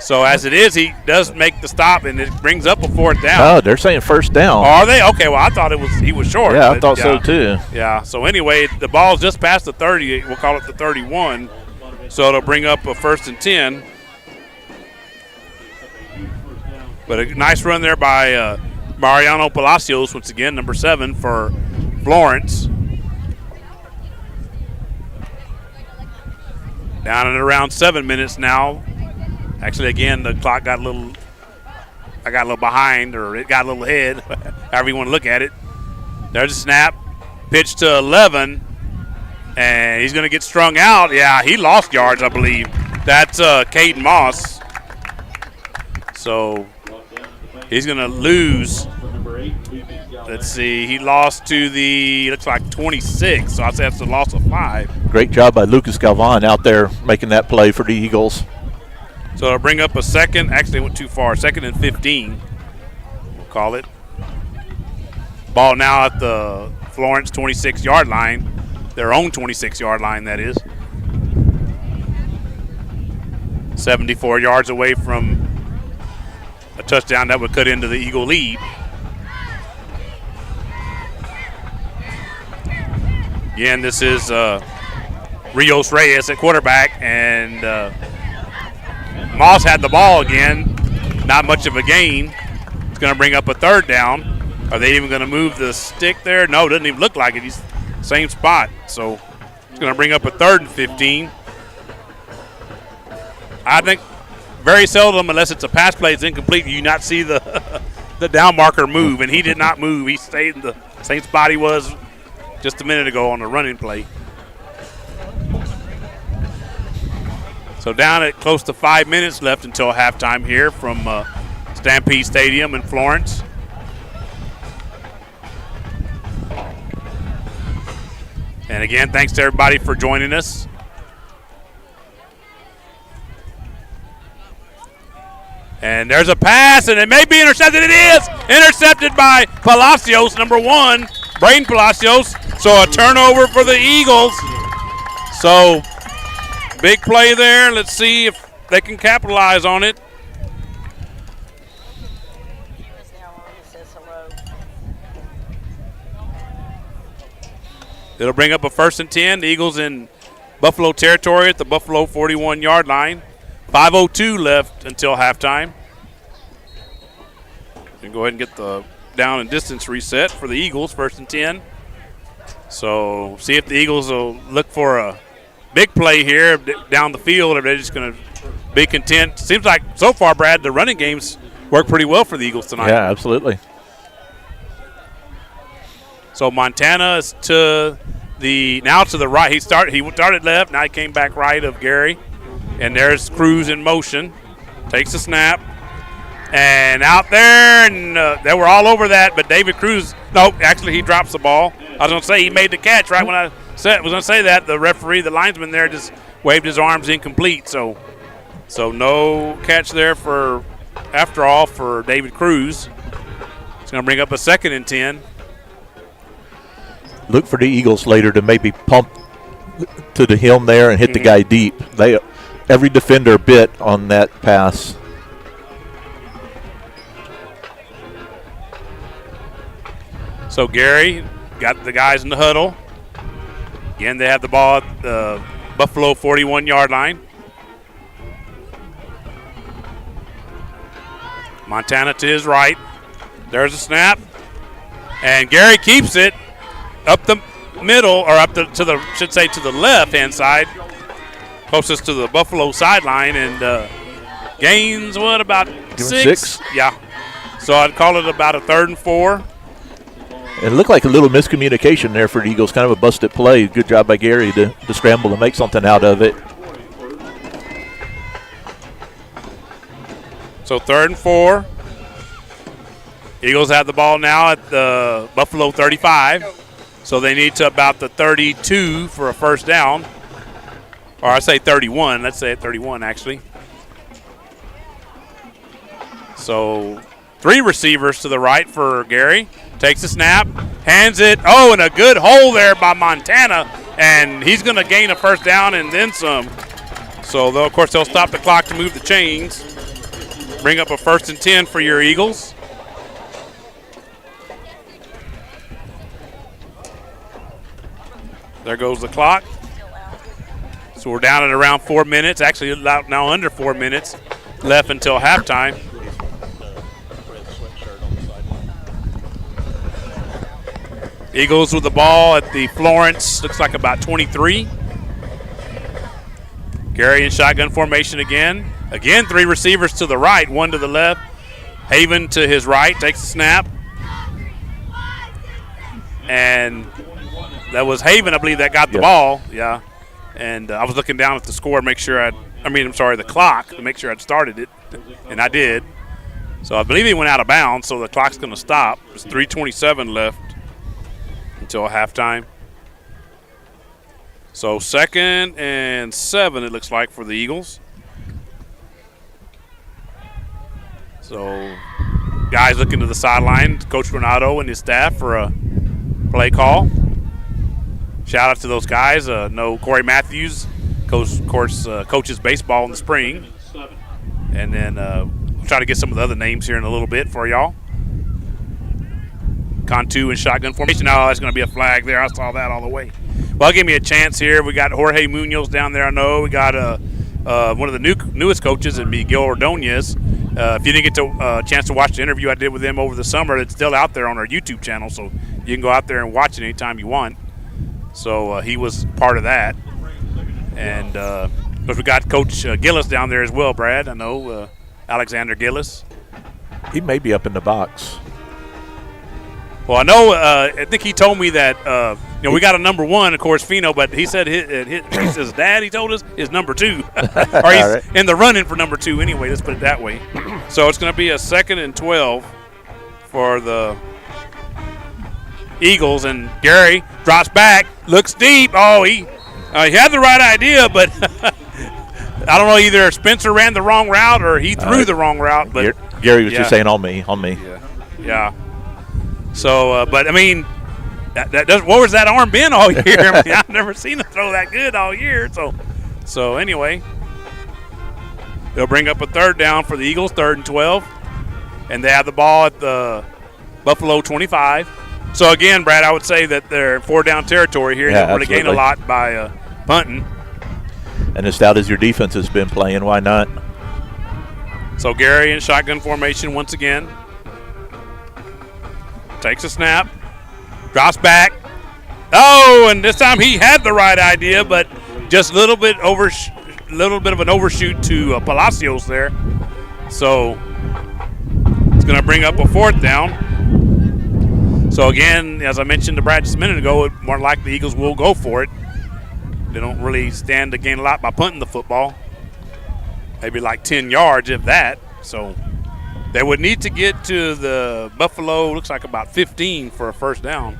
So as it is, he does make the stop, and it brings up a 4th down. Oh, they're saying first down. Are they? Okay, well, I thought he was short. Yeah, I thought so too. Yeah, so anyway, the ball's just past the 30. We'll call it the 31. So it'll bring up a 1st and 10. But a nice run there by Mariano Palacios, once again, number 7 for Florence. Down at around 7 minutes now. Actually, again, the clock got a little behind, or it got a little ahead, however you want to look at it. There's a snap. Pitch to 11, and he's going to get strung out. Yeah, he lost yards, I believe. That's Caden Moss. So he's going to lose. Let's see. He lost to looks like 26, so I'd say that's a loss of 5. Great job by Lucas Galvan out there making that play for the Eagles. So it'll bring up a second. Actually, it went too far. 2nd and 15, we'll call it. Ball now at the Florence 26-yard line. Their own 26-yard line, that is. 74 yards away from a touchdown that would cut into the Eagle lead. Again, this is Rios Reyes at quarterback, and Moss had the ball again. Not much of a gain. It's going to bring up a 3rd down. Are they even going to move the stick there? No, it doesn't even look like it. He's same spot. So it's going to bring up a 3rd and 15. I think very seldom, unless it's a pass play, it's incomplete, you not see the down marker move, and he did not move. He stayed in the same spot he was just a minute ago on the running play. So down at close to 5 minutes left until halftime here from Stampede Stadium in Florence. And again, thanks to everybody for joining us. And there's a pass, and it may be intercepted. It is intercepted by Palacios, number 1, Braden Palacios. So a turnover for the Eagles. So big play there. Let's see if they can capitalize on it. It'll bring up a 1st and 10. The Eagles in Buffalo territory at the Buffalo 41-yard line. 5:02 left until halftime. And go ahead and get the down and distance reset for the Eagles, 1st and 10. So see if the Eagles will look for a big play here down the field, or they're just going to be content. Seems like so far, Brad, the running games work pretty well for the Eagles tonight. Yeah, absolutely. So Montana is to the right. He started left. Now he came back right of Gary. And there's Cruz in motion. Takes a snap. And out there, and they were all over that, but David Cruz, no, actually he drops the ball. I was going to say he made the catch right when I was going to say that. The referee, the linesman there just waved his arms incomplete. So no catch there after all for David Cruz. It's going to bring up a 2nd and 10. Look for the Eagles later to maybe pump to the helm there and hit the guy deep. Every defender bit on that pass. So Gary got the guys in the huddle. Again, they have the ball at the Buffalo 41-yard line. Montana to his right. There's a snap. And Gary keeps it up the middle, or up to the left-hand side, closest to the Buffalo sideline, and gains, about 6? Yeah. So I'd call it about a 3rd and 4. It looked like a little miscommunication there for the Eagles, kind of a busted play. Good job by Gary to scramble and make something out of it. So 3rd and 4. Eagles have the ball now at the Buffalo 35. So they need to about the 32 for a first down. Or I say 31. Let's say at 31, actually. So 3 receivers to the right for Gary. Takes the snap, hands it. Oh, and a good hole there by Montana. And he's going to gain a first down and then some. So, of course, they'll stop the clock to move the chains. Bring up a 1st and 10 for your Eagles. There goes the clock. So we're down at around 4 minutes. Actually, now under 4 minutes left until halftime. Eagles with the ball at the Florence, looks like about 23. Gary in shotgun formation again. Again, 3 receivers to the right, 1 to the left. Haven to his right, takes the snap. And that was Haven, I believe, that got the ball. Yeah. And I was looking down at the score to make sure the clock, to make sure I'd started it. And I did. So I believe he went out of bounds, so the clock's going to stop. There's 3:27 left until halftime. So 2nd and 7, it looks like, for the Eagles. So guys looking to the sideline, Coach Renato and his staff for a play call. Shout out to those guys. No Corey Matthews, coaches baseball in the spring. And then we'll try to get some of the other names here in a little bit for y'all. Cantu in shotgun formation. Oh, that's going to be a flag there. I saw that all the way. Well, give me a chance here. We got Jorge Munoz down there, I know. We got one of the newest coaches, Miguel Ordonez. If you didn't get a chance to watch the interview I did with him over the summer, it's still out there on our YouTube channel, so you can go out there and watch it anytime you want. So he was part of that. And of course, we got Coach Gillis down there as well, Brad. I know Alexander Gillis. He may be up in the box. Well, I know. I think he told me that we got a number 1, of course, Fino, but he said his dad. He told us is number 2, or he's in the running for number 2 anyway. Let's put it that way. So it's going to be a 2nd and 12 for the Eagles, and Gary drops back, looks deep. Oh, he had the right idea, but I don't know. Either Spencer ran the wrong route or he threw the wrong route. But Gary was just saying on me. Yeah. So, but I mean, what was that arm been all year? I mean, I've never seen him throw that good all year. So anyway, they'll bring up a 3rd down for the Eagles, 3rd and 12, and they have the ball at the Buffalo 25. So again, Brad, I would say that they're in 4-down territory here. They don't really gain a lot by punting. And as stout as your defense has been playing, why not? So Gary in shotgun formation once again. Takes a snap, drops back. Oh, and this time he had the right idea, but just a little bit of an overshoot to Palacios there. So it's going to bring up a 4th down. So again, as I mentioned to Brad just a minute ago, more likely the Eagles will go for it. They don't really stand to gain a lot by punting the football. Maybe like 10 yards, if that. So They would need to get to the Buffalo, looks like about 15 for a first down.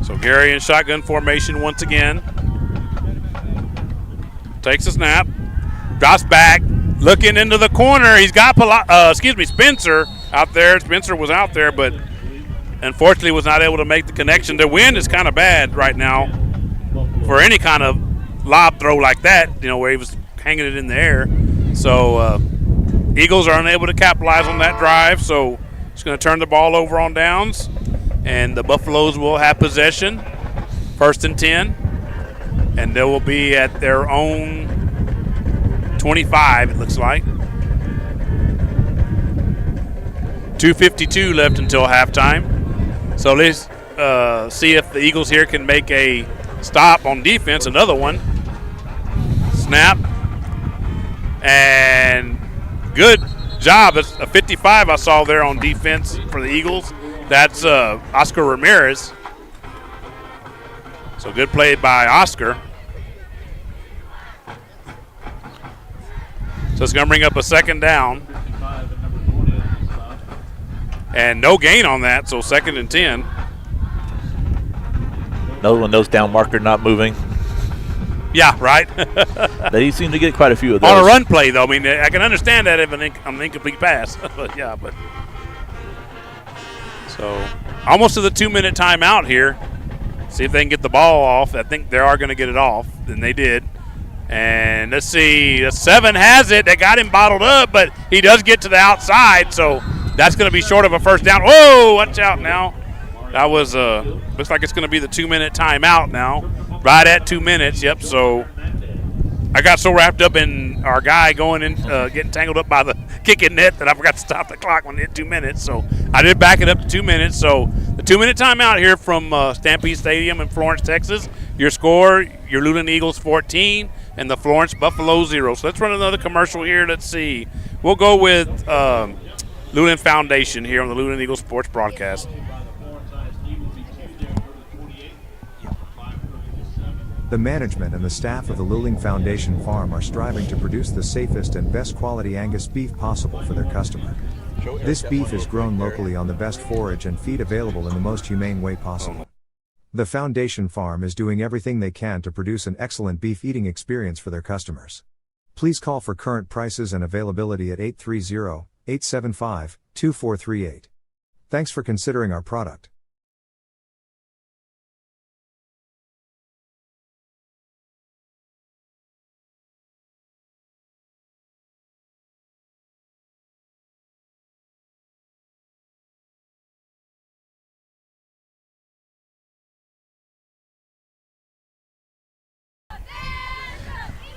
So Gary in shotgun formation once again. Takes a snap, drops back, looking into the corner. He's got Spencer out there. Spencer was out there, but unfortunately was not able to make the connection. The wind is kind of bad right now for any kind of lob throw like that, where he was hanging it in the air. So Eagles are unable to capitalize on that drive, so it's going to turn the ball over on downs, and the Buffaloes will have possession, 1st and 10, and they will be at their own 25, it looks like. 2:52 left until halftime. So let's see if the Eagles here can make a stop on defense, another one. Snap. And good job. It's a 55 I saw there on defense for the Eagles. That's Oscar Ramirez. So good play by Oscar. So it's going to bring up a 2nd down. And no gain on that, so 2nd and 10. Another one, those down marker not moving. Yeah, right. They seem to get quite a few of those. On a run play, though. I mean, I can understand that if an incomplete pass. But so almost to the 2-minute timeout here. See if they can get the ball off. I think they are going to get it off. And they did. And let's see. The 7 has it. They got him bottled up, but he does get to the outside. So that's going to be short of a first down. Whoa, watch out now. That was, looks like it's going to be the 2-minute timeout now. Right at 2 minutes, yep. So I got so wrapped up in our guy going in, getting tangled up by the kicking net that I forgot to stop the clock when it hit 2 minutes. So I did back it up to 2 minutes. So the 2-minute timeout here from Stampede Stadium in Florence, Texas. Your score, your Luling Eagles 14 and the Florence Buffaloes 0. So let's run another commercial here. Let's see. We'll go with Luling Foundation here on the Luling Eagles Sports Broadcast. The management and the staff of the Luling Foundation Farm are striving to produce the safest and best quality Angus beef possible for their customer. This beef is grown locally on the best forage and feed available in the most humane way possible. The Foundation Farm is doing everything they can to produce an excellent beef eating experience for their customers. Please call for current prices and availability at 830-875-2438. Thanks for considering our product.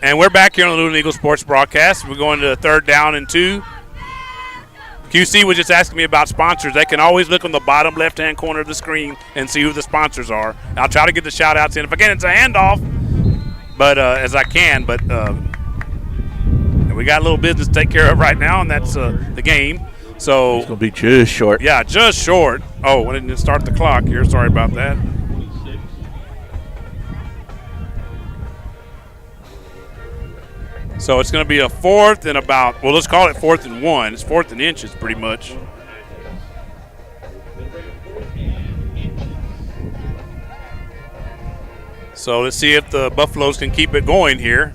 And we're back here on the Luling Eagles Sports Broadcast. We're going to 3rd down and 2. QC was just asking me about sponsors. They can always look on the bottom left-hand corner of the screen and see who the sponsors are. I'll try to get the shout-outs in. If I can, it's a handoff, but as I can. But we got a little business to take care of right now, and that's the game. So it's going to be just short. Yeah, just short. Oh, I didn't start the clock here. Sorry about that. So it's going to be a 4th and about, well, let's call it 4th and 1. It's 4th and inches pretty much. So let's see if the Buffaloes can keep it going here.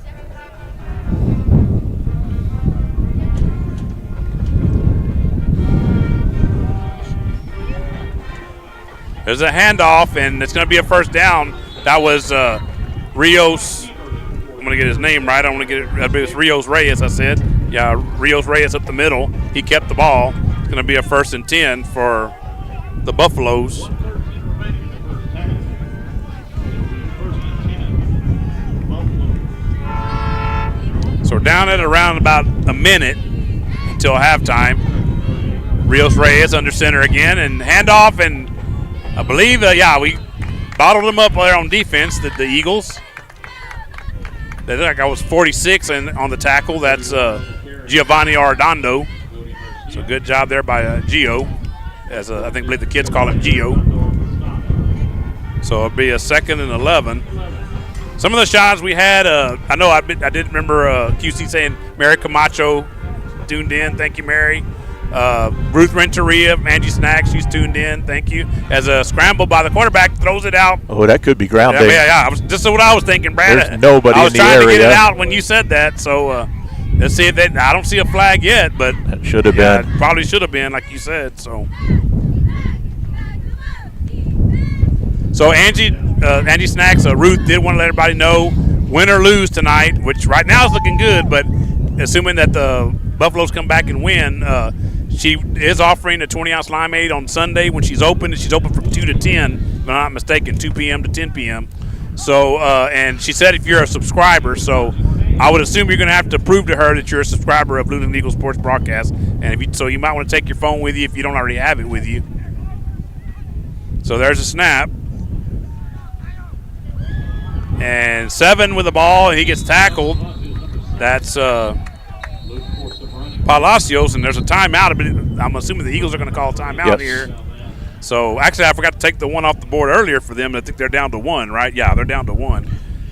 There's a handoff, and it's going to be a first down. That was Rios. I'm going to get his name right. I want to get it. It's Rios Reyes, I said. Yeah, Rios Reyes up the middle. He kept the ball. It's going to be a 1st and 10 for the Buffaloes. So down at around about a minute until halftime. Rios Reyes under center again, and handoff, and I believe, we bottled them up there on defense, the Eagles. They look like I was 46 on the tackle. That's Giovanni Arredondo. So good job there by Gio, as I believe the kids call him Gio. So it'll be a 2nd and 11. Some of the shots we had, I know I did remember QC saying Mary Camacho tuned in. Thank you, Mary. Ruth Renteria, Angie Snacks, she's tuned in. Thank you. As a scramble by the quarterback, throws it out. Oh, that could be grounding. Yeah. This is what I was thinking, Brad. There's nobody in the area. I was trying to get it out when you said that. So let's see if that. I don't see a flag yet, but that should have been. It probably should have been, like you said. So Angie Snacks, Ruth did want to let everybody know, win or lose tonight, which right now is looking good, but assuming that the Buffaloes come back and win, she is offering a 20-ounce limeade on Sunday when she's open, and she's open from 2 to 10, if I'm not mistaken, 2 p.m. to 10 p.m. So, and she said if you're a subscriber, so I would assume you're going to have to prove to her that you're a subscriber of Luling Eagles Sports Broadcast, and so you might want to take your phone with you if you don't already have it with you. So there's a snap. And 7 with the ball, and he gets tackled. That's Palacios, and there's a timeout. But I'm assuming the Eagles are going to call a timeout here. So, actually, I forgot to take the one off the board earlier for them. I think they're down to 1, right? Yeah, they're down to 1.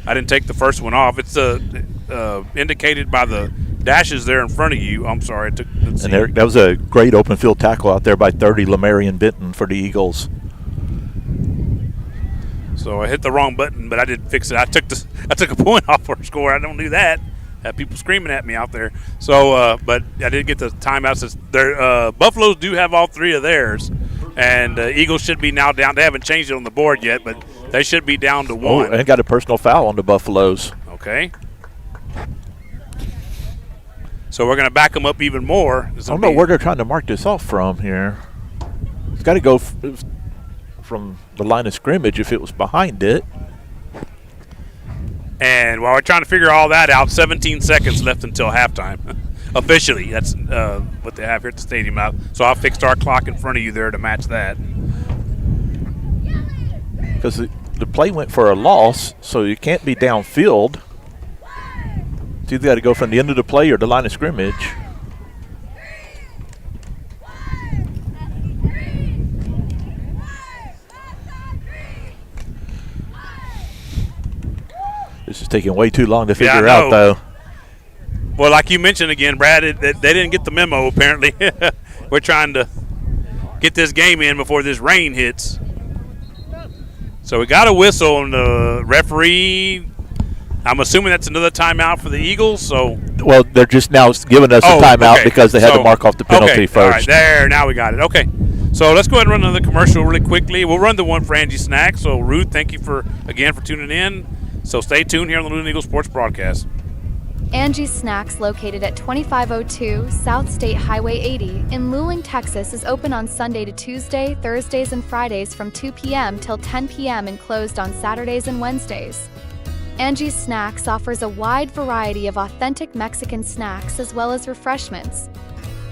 I didn't take the first one off. It's indicated by the dashes there in front of you. I'm sorry. That was a great open field tackle out there by 30, Lamarion Benton for the Eagles. So I hit the wrong button, but I did fix it. I took a point off for a score. I don't do that. Have people screaming at me out there. So, but I did get the timeout. Their Buffaloes do have all 3 of theirs, and Eagles should be now down. They haven't changed it on the board yet, but they should be down to 1. Oh, and got a personal foul on the Buffaloes. Okay. So we're going to back them up even more. I don't know where they're trying to mark this off from here. It's got to go from the line of scrimmage if it was behind it. And while we're trying to figure all that out, 17 seconds left until halftime. Officially, that's what they have here at the stadium. So I fixed our clock in front of you there to match that. Because the play went for a loss, so you can't be downfield. It's either got to go from the end of the play or the line of scrimmage. This is taking way too long to figure out, though. Well, like you mentioned again, Brad, they didn't get the memo, apparently. We're trying to get this game in before this rain hits. So we got a whistle on the referee. I'm assuming that's another timeout for the Eagles. So, well, they're just now giving us a timeout because they had to mark off the penalty first. All right, there, now we got it. Okay. So let's go ahead and run another commercial really quickly. We'll run the one for Angie Snacks. So, Ruth, thank you for tuning in. So stay tuned here on the Luling Eagles Sports Broadcast. Angie's Snacks, located at 2502 South State Highway 80 in Luling, Texas, is open on Sunday to Tuesday, Thursdays, and Fridays from 2 p.m. till 10 p.m. and closed on Saturdays and Wednesdays. Angie's Snacks offers a wide variety of authentic Mexican snacks as well as refreshments.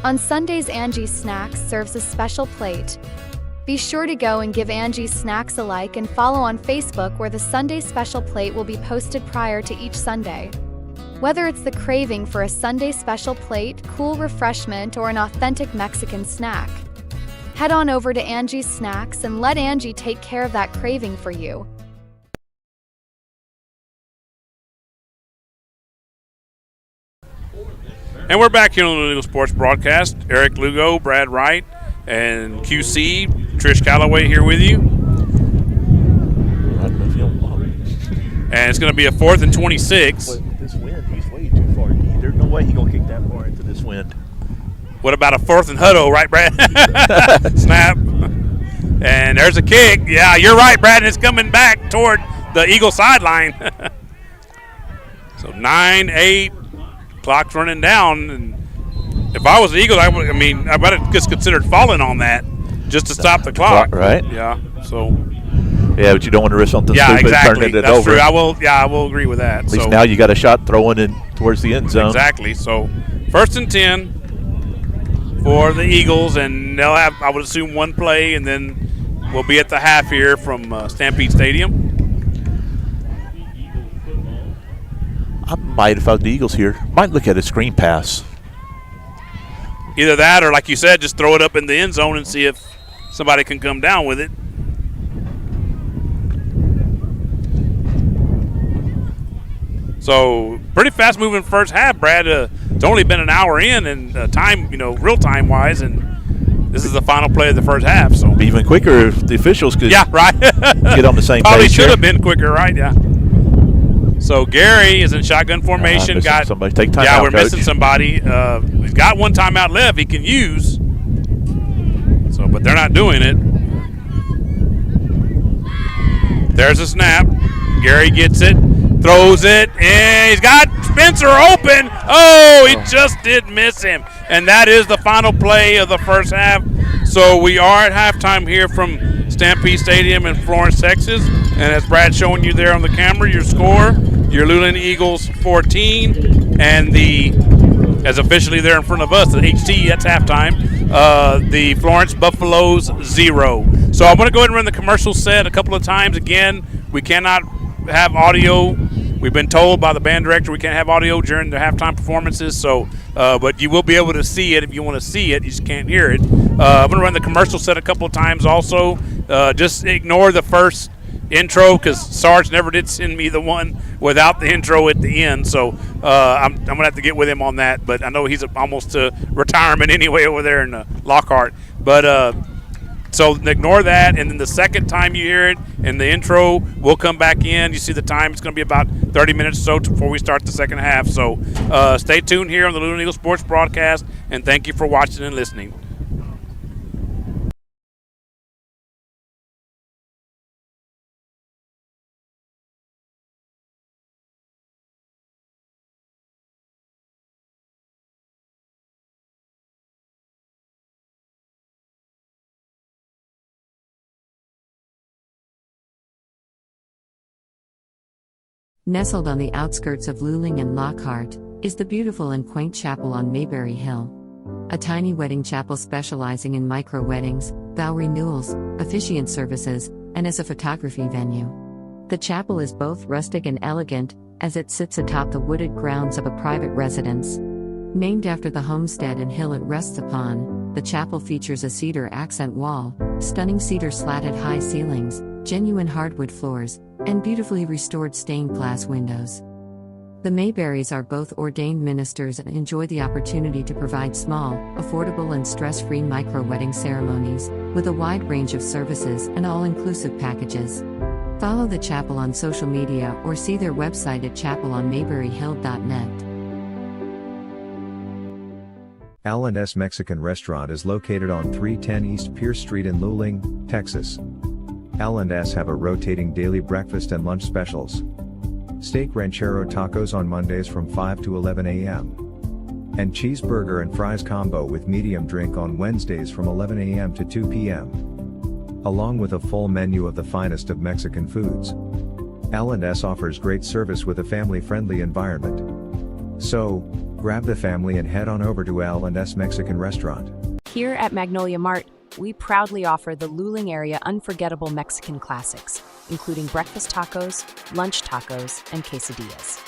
On Sundays, Angie's Snacks serves a special plate. Be sure to go and give Angie's Snacks a like and follow on Facebook, where the Sunday special plate will be posted prior to each Sunday. Whether it's the craving for a Sunday special plate, cool refreshment, or an authentic Mexican snack, head on over to Angie's Snacks and let Angie take care of that craving for you. And we're back here on the Luling Eagles Sports Broadcast. Eric Lugo, Brad Wright, and QC, Trish Calloway here with you. And it's going to be a 4th and 26. With this wind, he's way too far deep. There's no way he's going to kick that far into this wind. What about a 4th and Hutto, right, Brad? Snap. And there's a kick. Yeah, you're right, Brad. And it's coming back toward the Eagle sideline. So 9-8. Clock's running down, and if I was the Eagles, I might have just considered falling on that just to stop the clock. Right? Yeah. So. Yeah, but you don't want to risk something stupid exactly. turning it That's over. True. I will agree with that. At least now you got a shot throwing it towards the end zone. Exactly. So 1st and 10 for the Eagles, and they'll have, I would assume, one play, and then we'll be at the half here from Stampede Stadium. I might, if I was the Eagles here, might look at a screen pass. Either that or, like you said, just throw it up in the end zone and see if somebody can come down with it. So pretty fast moving first half, Brad. It's only been an hour in, and time, real time wise, and this is the final play of the first half. So be even quicker if the officials could. Yeah, right. Get on the same Probably page. should have been quicker, right? Yeah. So Gary is in shotgun formation. Got somebody. Take time yeah, out, we're Coach. missing somebody. He's got one timeout left he can use. So, but they're not doing it. There's a snap. Gary gets it, throws it, and he's got Spencer open. Oh, he just did miss him. And that is the final play of the first half. So we are at halftime here from Stampede Stadium in Florence, Texas. And as Brad's showing you there on the camera, your score, your Luling Eagles 14, and as officially there in front of us, the HT, that's halftime, the Florence Buffaloes 0. So I'm going to go ahead and run the commercial set a couple of times. Again, we cannot have audio. We've been told by the band director we can't have audio during the halftime performances. So, but you will be able to see it if you want to see it. You just can't hear it. I'm going to run the commercial set a couple of times also. Just ignore the first intro because Sarge never did send me the one without the intro at the end. So I'm going to have to get with him on that. But I know he's almost to retirement anyway over there in Lockhart. But so ignore that, and then the second time you hear it in the intro, we'll come back in. You see the time. It's going to be about 30 minutes or so before we start the second half. So stay tuned here on the Luling Eagles Sports Broadcast, and thank you for watching and listening. Nestled on the outskirts of Luling and Lockhart, is the beautiful and quaint chapel on Mayberry Hill. A tiny wedding chapel specializing in micro-weddings, vow renewals, officiant services, and as a photography venue. The chapel is both rustic and elegant, as it sits atop the wooded grounds of a private residence. Named after the homestead and hill it rests upon, the chapel features a cedar accent wall, stunning cedar slatted high ceilings, genuine hardwood floors, and beautifully restored stained glass windows. The Mayberrys are both ordained ministers and enjoy the opportunity to provide small, affordable and stress-free micro-wedding ceremonies, with a wide range of services and all-inclusive packages. Follow the chapel on social media or see their website at chapelonmayberryhill.net. L&S Mexican Restaurant is located on 310 East Pierce Street in Luling, Texas. L&S have a rotating daily breakfast and lunch specials. Steak ranchero tacos on Mondays from 5 to 11 a.m. And cheeseburger and fries combo with medium drink on Wednesdays from 11 a.m. to 2 p.m. Along with a full menu of the finest of Mexican foods. L&S offers great service with a family-friendly environment. So, grab the family and head on over to L&S Mexican Restaurant. Here at Magnolia Mart, we proudly offer the Luling area unforgettable Mexican classics, including breakfast tacos, lunch tacos, and quesadillas.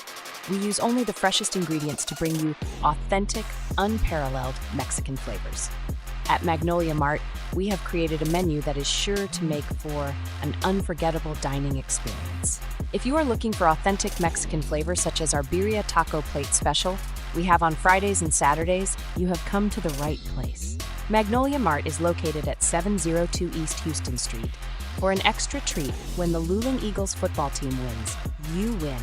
We use only the freshest ingredients to bring you authentic, unparalleled Mexican flavors. At Magnolia Mart, we have created a menu that is sure to make for an unforgettable dining experience. If you are looking for authentic Mexican flavors such as our birria taco plate special we have on Fridays and Saturdays, you have come to the right place. Magnolia Mart is located at 702 East Houston Street. For an extra treat, when the Luling Eagles football team wins, you win.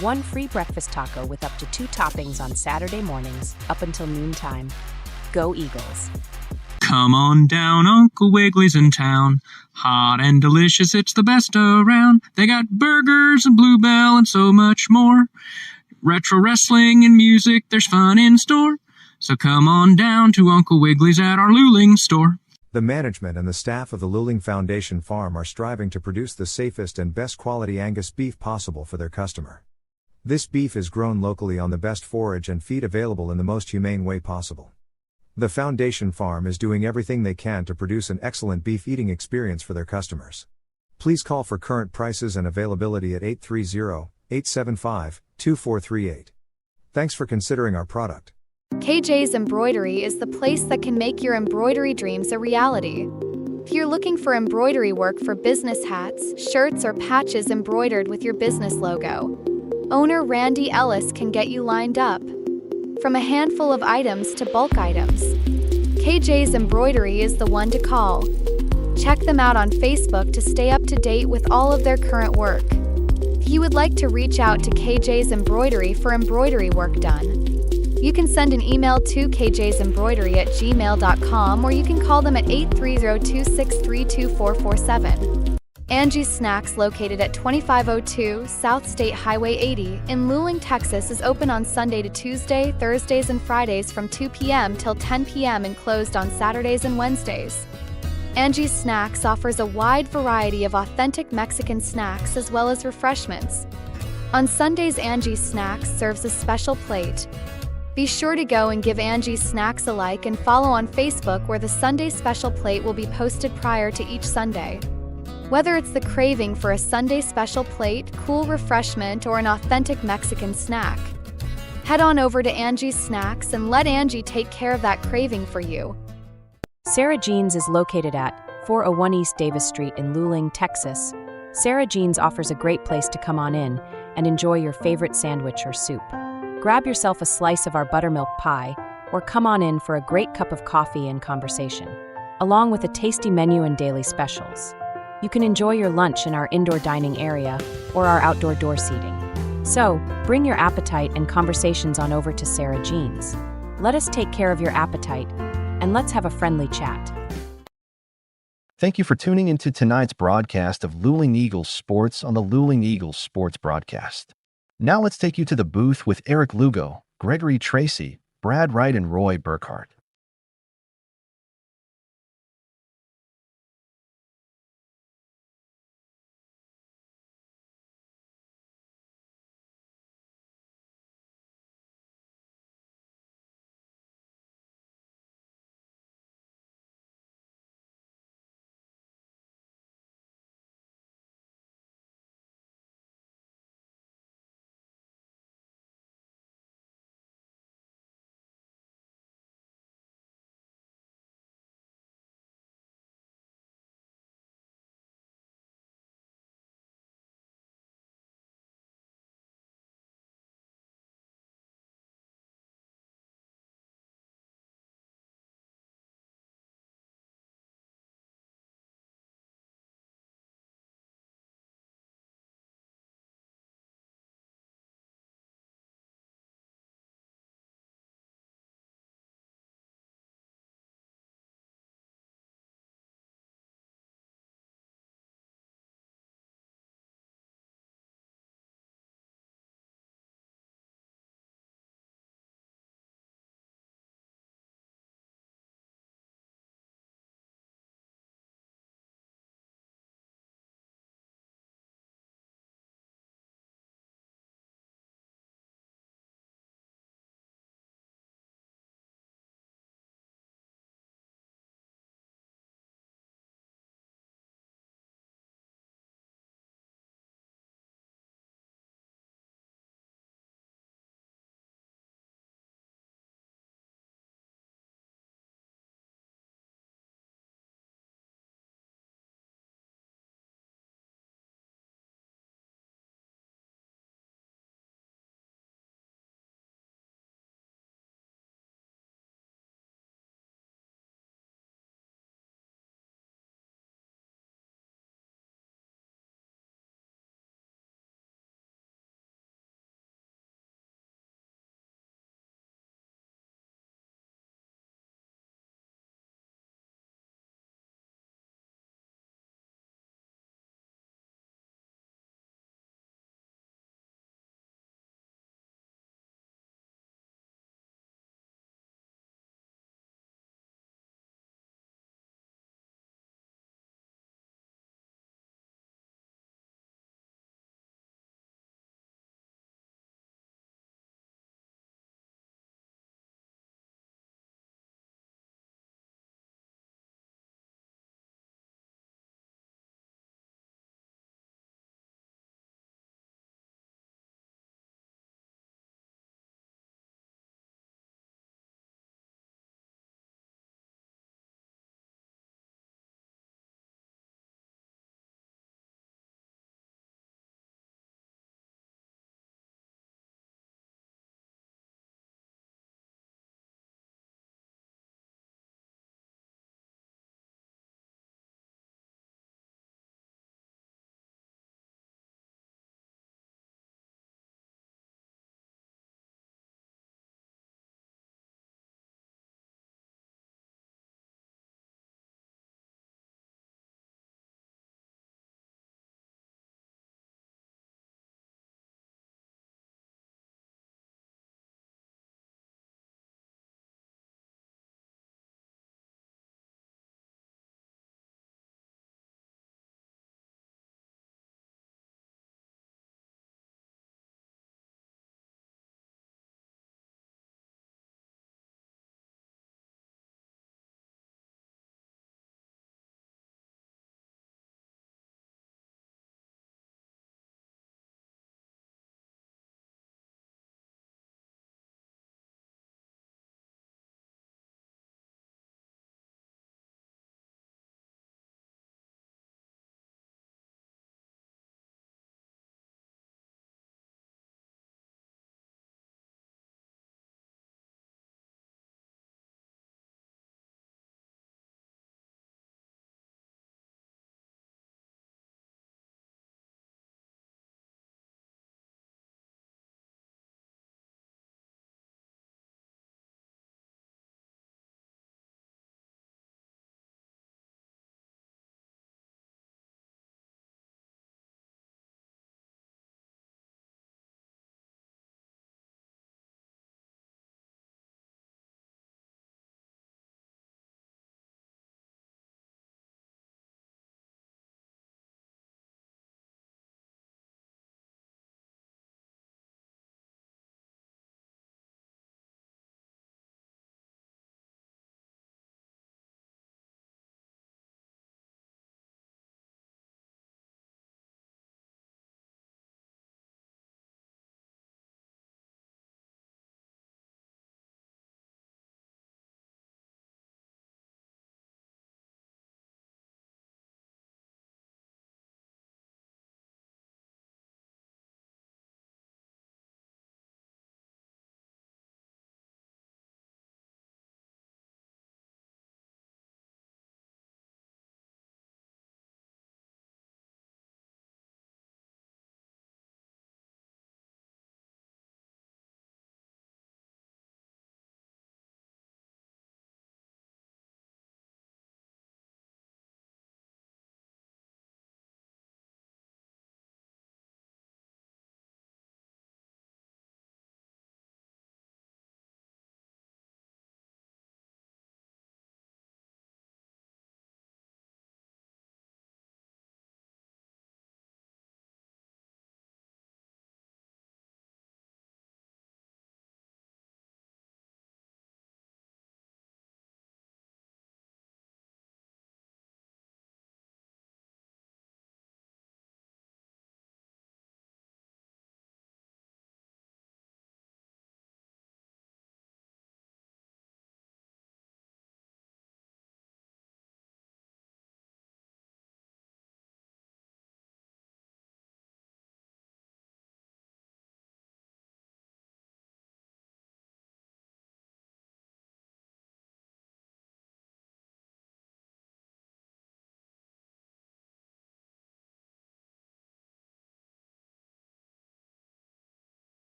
One free breakfast taco with up to 2 toppings on Saturday mornings, up until noontime. Go Eagles! Come on down, Uncle Wiggly's in town. Hot and delicious, it's the best around. They got burgers and Bluebell and so much more. Retro wrestling and music, there's fun in store. So come on down to Uncle Wiggly's at our Luling store. The management and the staff of the Luling Foundation Farm are striving to produce the safest and best quality Angus beef possible for their customer. This beef is grown locally on the best forage and feed available in the most humane way possible. The Foundation Farm is doing everything they can to produce an excellent beef eating experience for their customers. Please call for current prices and availability at 830-875-2438. Thanks for considering our product. KJ's Embroidery is the place that can make your embroidery dreams a reality. If you're looking for embroidery work for business hats, shirts, or patches embroidered with your business logo, Owner Randy Ellis can get you lined up. From a handful of items to bulk items, KJ's Embroidery is the one to call. Check them out on Facebook to stay up to date with all of their current work. If you would like to reach out to KJ's Embroidery for embroidery work done, you can send an email to kjsembroidery@gmail.com, or you can call them at 830-263-2447. Angie's Snacks, located at 2502 South State Highway 80 in Luling, Texas, is open on Sunday to Tuesday, Thursdays, and Fridays from 2 p.m. till 10 p.m. and closed on Saturdays and Wednesdays. Angie's Snacks offers a wide variety of authentic Mexican snacks as well as refreshments. On Sundays, Angie's Snacks serves a special plate. Be sure to go and give Angie's Snacks a like and follow on Facebook, where the Sunday special plate will be posted prior to each Sunday. Whether it's the craving for a Sunday special plate, cool refreshment, or an authentic Mexican snack, head on over to Angie's Snacks and let Angie take care of that craving for you. Sarah Jean's is located at 401 East Davis Street in Luling, Texas. Sarah Jean's offers a great place to come on in and enjoy your favorite sandwich or soup. Grab yourself a slice of our buttermilk pie, or come on in for a great cup of coffee and conversation, along with a tasty menu and daily specials. You can enjoy your lunch in our indoor dining area or our outdoor door seating. So, bring your appetite and conversations on over to Sarah Jean's. Let us take care of your appetite, and let's have a friendly chat. Thank you for tuning into tonight's broadcast of Luling Eagles Sports on the Luling Eagles Sports broadcast. Now let's take you to the booth with Eric Lugo, Gregory Tracy, Brad Wright, and Roy Burkhart.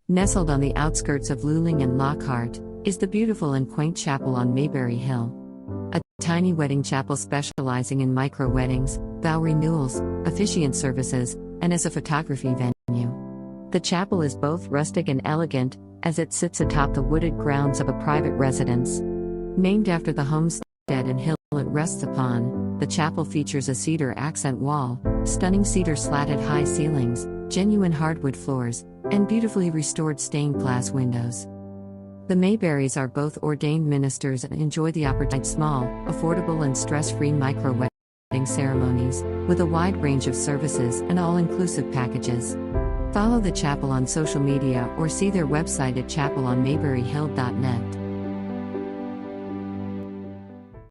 Nestled on the outskirts of Luling and Lockhart, is the beautiful and quaint chapel on Mayberry Hill. A tiny wedding chapel specializing in micro-weddings, vow renewals, officiant services, and as a photography venue. The chapel is both rustic and elegant, as it sits atop the wooded grounds of a private residence. Named after the homestead and hill it rests upon, the chapel features a cedar accent wall, stunning cedar slatted high ceilings, genuine hardwood floors, and beautifully restored stained glass windows. The Mayberrys are both ordained ministers and enjoy the opportunity to small, affordable and stress-free micro-wedding ceremonies, with a wide range of services and all-inclusive packages. Follow the chapel on social media or see their website at chapelonmayberryhill.net.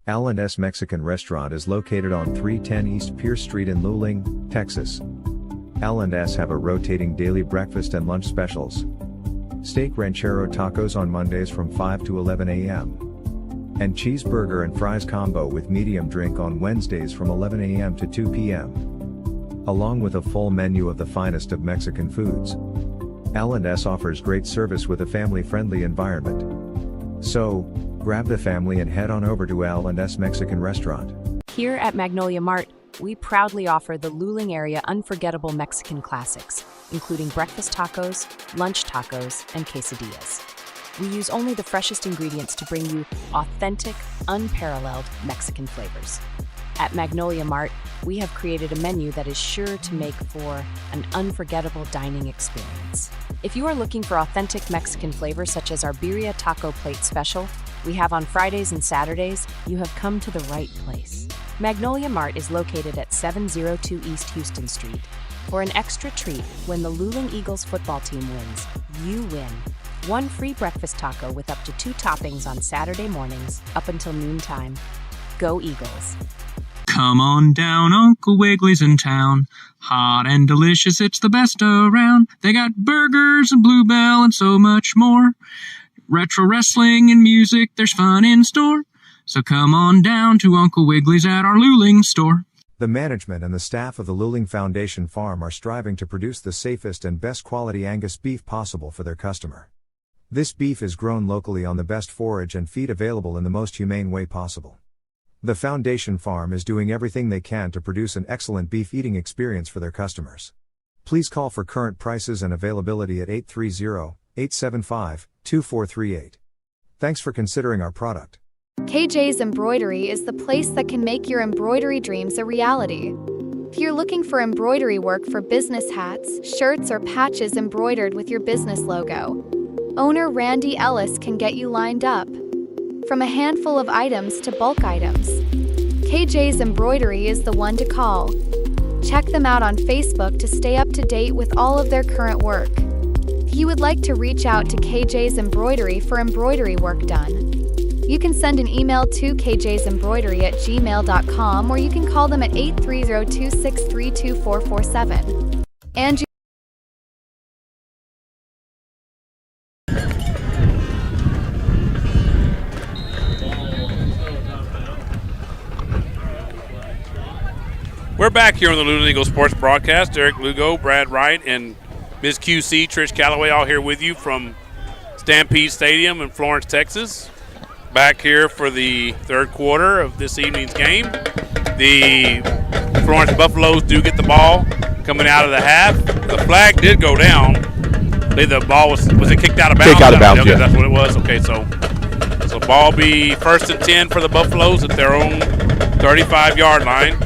L&S Mexican Restaurant is located on 310 East Pierce Street in Luling, Texas. L&S have a rotating daily breakfast and lunch specials. Steak ranchero tacos on Mondays from 5 to 11 a.m. And cheeseburger and fries combo with medium drink on Wednesdays from 11 a.m. to 2 p.m. Along with a full menu of the finest of Mexican foods. L&S offers great service with a family-friendly environment. So, grab the family and head on over to L&S Mexican Restaurant. Here at Magnolia Mart, we proudly offer the Luling area unforgettable Mexican classics, including breakfast tacos, lunch tacos, and quesadillas. We use only the freshest ingredients to bring you authentic, unparalleled Mexican flavors. At Magnolia Mart, we have created a menu that is sure to make for an unforgettable dining experience. If you are looking for authentic Mexican flavors such as our birria taco plate special we have on Fridays and Saturdays, you have come to the right place. Magnolia Mart is located at 702 East Houston Street. For an extra treat, when the Luling Eagles football team wins, you win. One free breakfast taco with up to 2 toppings on Saturday mornings up until noontime. Go Eagles! Come on down, Uncle Wiggly's in town. Hot and delicious, it's the best around. They got burgers and Bluebell and so much more. Retro wrestling and music, there's fun in store. So come on down to Uncle Wiggly's at our Luling store. The management and the staff of the Luling Foundation Farm are striving to produce the safest and best quality Angus beef possible for their customer. This beef is grown locally on the best forage and feed available in the most humane way possible. The Foundation Farm is doing everything they can to produce an excellent beef eating experience for their customers. Please call for current prices and availability at 830-875-2438. Thanks for considering our product. KJ's Embroidery is the place that can make your embroidery dreams a reality. If you're looking for embroidery work for business hats, shirts, or patches embroidered with your business logo, owner Randy Ellis can get you lined up. From a handful of items to bulk items, KJ's Embroidery is the one to call. Check them out on Facebook to stay up to date with all of their current work. If you would like to reach out to KJ's Embroidery for embroidery work done, you can send an email to kjsembroidery@gmail.com or you can call them at 830-263-2447. And We're back here on the Luling Eagles Sports Broadcast. Eric Lugo, Brad Wright, and Ms. QC, Trish Calloway, all here with you from Stampede Stadium in Florence, Texas. Back here for the third quarter of this evening's game. The Florence Buffaloes do get the ball coming out of the half. The flag did go down. The ball was it kicked out of bounds? Kicked out of bounds, okay, yeah. That's what it was. Okay, so ball be 1st and 10 for the Buffaloes at their own 35-yard line.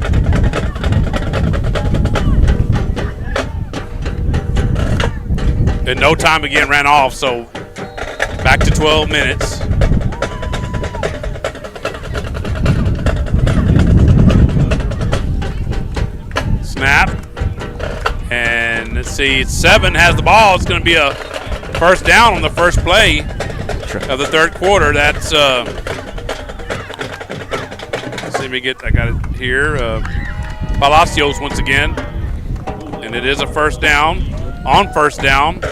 And no time again ran off, so back to 12 minutes. Snap. And let's see, 7 has the ball. It's going to be a first down on the first play of the third quarter. That's, let's see me I got it here. Palacios once again. And it is a first down. On first down.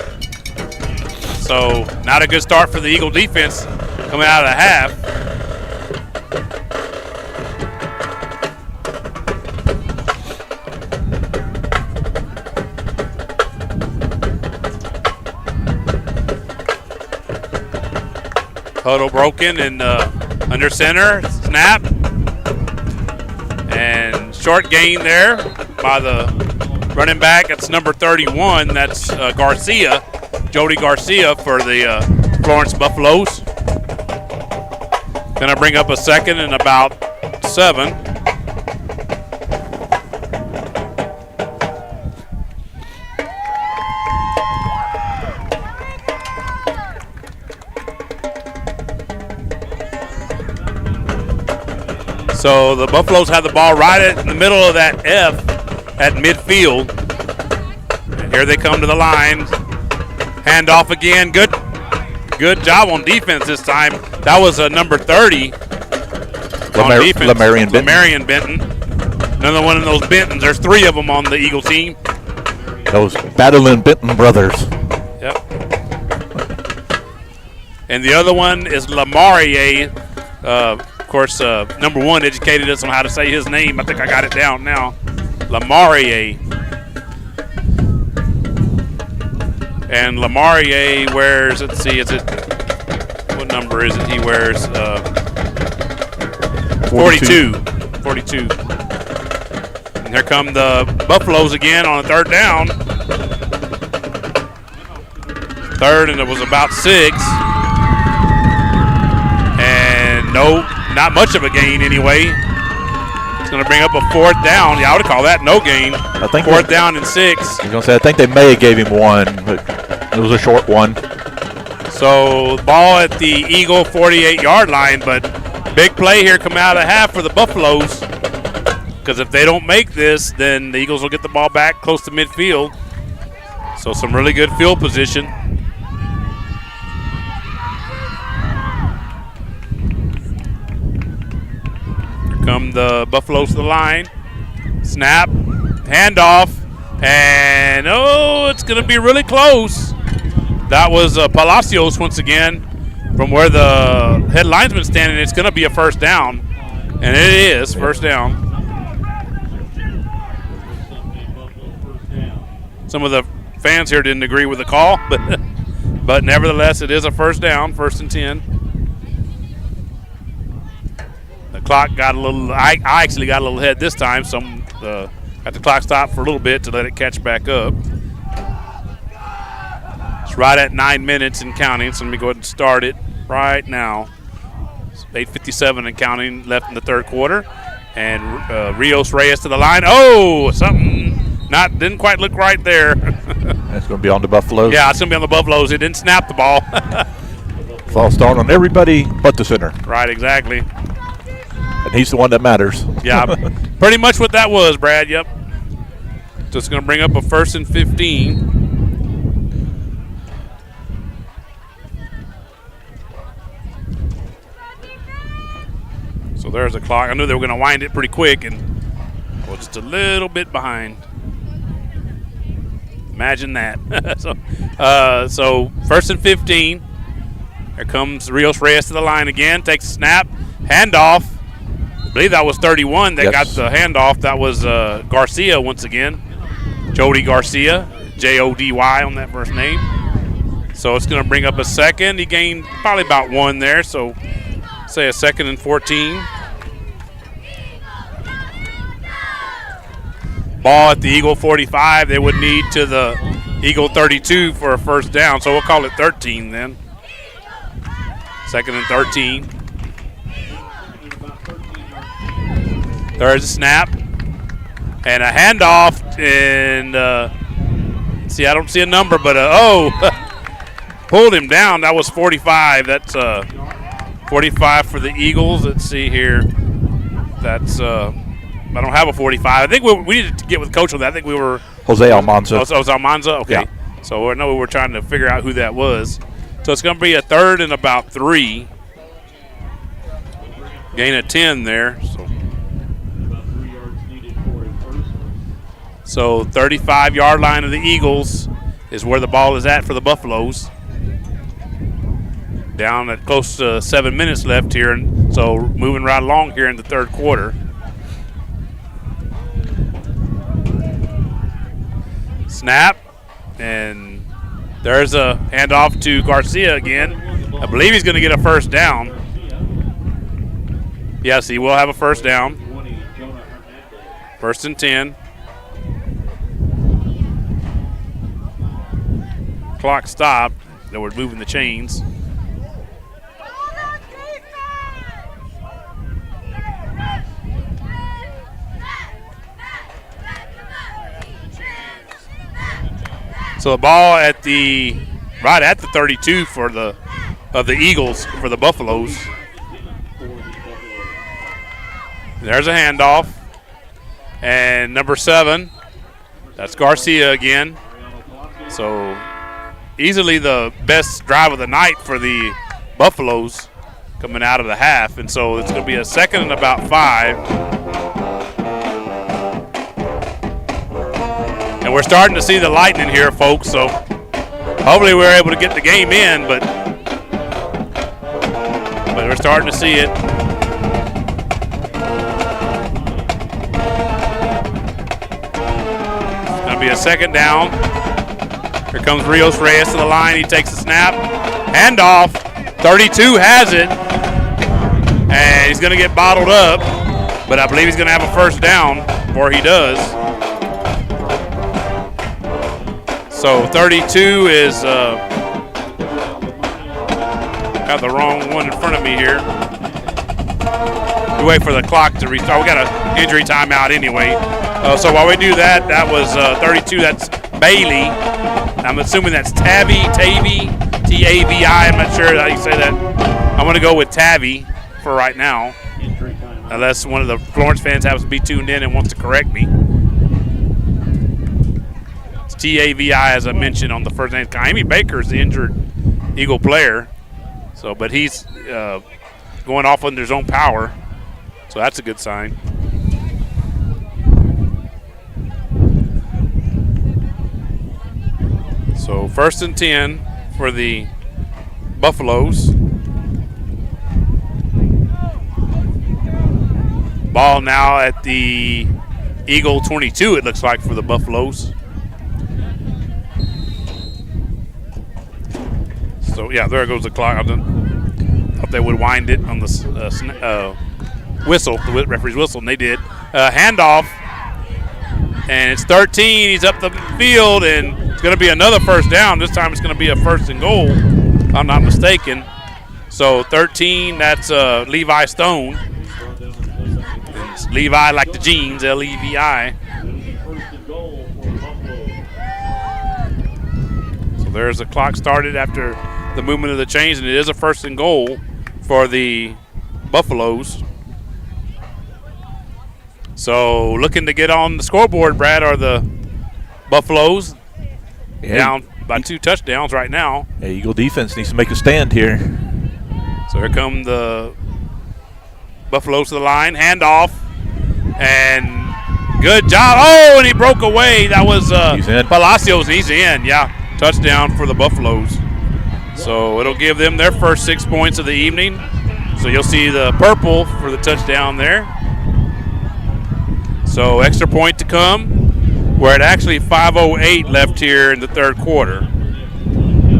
So not a good start for the Eagle defense coming out of the half. Huddle broken and under center. Snap. And short gain there by the running back. That's number 31. That's Garcia, Jody Garcia for the Florence Buffaloes. Going to bring up a second and about 7. So the Buffaloes have the ball right in the middle of that F at midfield. And here they come to the line. Handoff again. Good job on defense this time. That was number 30 on defense. Lamarion Benton. Another one of those Bentons. There's 3 of them on the Eagle team. Those battling Benton brothers. Yep. And the other one is Lamarier. Of course, number 1 educated us on how to say his name. I think I got it down now. Lamarier. And Lamarier wears, let's see, what number is it he wears? 42. 42. And here come the Buffaloes again on a 3rd down. 3rd, and it was about 6. And no, not much of a gain anyway. It's going to bring up a 4th down. Yeah, I would call that no gain. I think 4th down and 6. I was going to say, I think they may have gave him 1, but it was a short one. So ball at the Eagle 48-yard line, but big play here coming out of half for the Buffaloes. Because if they don't make this, then the Eagles will get the ball back close to midfield. So some really good field position. Come the Buffaloes to the line. Snap, handoff, and it's going to be really close. That was Palacios once again from where the head linesman's standing. It's going to be a 1st down, and it is 1st down. Some of the fans here didn't agree with the call, but nevertheless, it is a 1st down, 1st and 10. The clock got a little. I actually got a little ahead this time, so got the clock stopped for a little bit to let it catch back up. It's right at 9 minutes and counting, so let me go ahead and start it right now. It's 8:57 and counting left in the 3rd quarter, and Rios Reyes to the line. Oh, something didn't quite look right there. That's going to be on the Buffaloes. Yeah, it's going to be on the Buffaloes. It didn't snap the ball. False start on everybody but the center. Right, exactly. And he's the one that matters. Yeah, pretty much what that was, Brad. Yep. So it's going to bring up a 1st and 15. So there's a clock. I knew they were going to wind it pretty quick, and just a little bit behind. Imagine that. So 1st and 15. Here comes Rios Reyes to the line again. Takes a snap. Handoff. I believe that was 31 that got the handoff. That was Garcia once again. Jody Garcia. Jody on that first name. So it's going to bring up a 2nd. He gained probably about 1 there. So say a 2nd and 14. Ball at the Eagle 45. They would need to the Eagle 32 for a 1st down. So we'll call it 13 then. 2nd and 13. There's a snap and a handoff, and see, I don't see a number, but pulled him down. That was 45. That's 45 for the Eagles. Let's see here. That's I don't have a 45. I think we needed to get with Coach on that. I think we were Jose Almanza. Oh, so it was Almanza. Okay. Yeah. So I know we were trying to figure out who that was. So it's going to be a 3rd and about 3. Gain of 10 there. So 35-yard line of the Eagles is where the ball is at for the Buffaloes. Down at close to 7 minutes left here, and so moving right along here in the 3rd quarter. Snap, and there's a handoff to Garcia again. I believe he's going to get a first down. Yes, he will have a first down. 1st and 10. Clock stopped. They were moving the chains. So the ball right at the 32 of the Eagles for the Buffaloes. There's a handoff. And number 7, that's Garcia again. So easily the best drive of the night for the Buffaloes coming out of the half. And so it's going to be a 2nd and about 5. And we're starting to see the lightning here, folks, so hopefully we're able to get the game in, but we're starting to see it. It's going to be a 2nd down. Here comes Rios Reyes to the line. He takes the snap. Handoff. 32 has it. And he's going to get bottled up, but I believe he's going to have a first down before he does. So 32 is got the wrong one in front of me here. We wait for the clock to restart. We got an injury timeout anyway. So while we do that, that was 32. That's Bailey. I'm assuming that's Tavi, T-A-V-I. I'm not sure how you say that. I'm going to go with Tavi for right now, unless one of the Florence fans happens to be tuned in and wants to correct me. T-A-V-I, as I mentioned on the first name. Kaimi Baker is the injured Eagle player, but he's going off under his own power, so that's a good sign. So 1st and 10 for the Buffaloes. Ball now at the Eagle 22, it looks like, for the Buffaloes. So, yeah, there goes the clock. I thought they would wind it on the whistle, the referee's whistle, and they did. Handoff, and it's 13. He's up the field, and it's going to be another first down. This time it's going to be a 1st and goal, if I'm not mistaken. So 13, that's Levi Stone. It's Levi like the jeans, L-E-V-I. So there's the clock started after the movement of the chains, and it is a 1st and goal for the Buffaloes. So looking to get on the scoreboard, Brad, are the Buffaloes. Down by 2 touchdowns right now. Yeah, Eagle defense needs to make a stand here. So here come the Buffaloes to the line. Handoff. And good job. Oh, and he broke away. That was Palacios. He's in. Yeah, touchdown for the Buffaloes. So it'll give them their first 6 points of the evening. So you'll see the purple for the touchdown there. So extra point to come. We're at actually 5:08 left here in the 3rd quarter.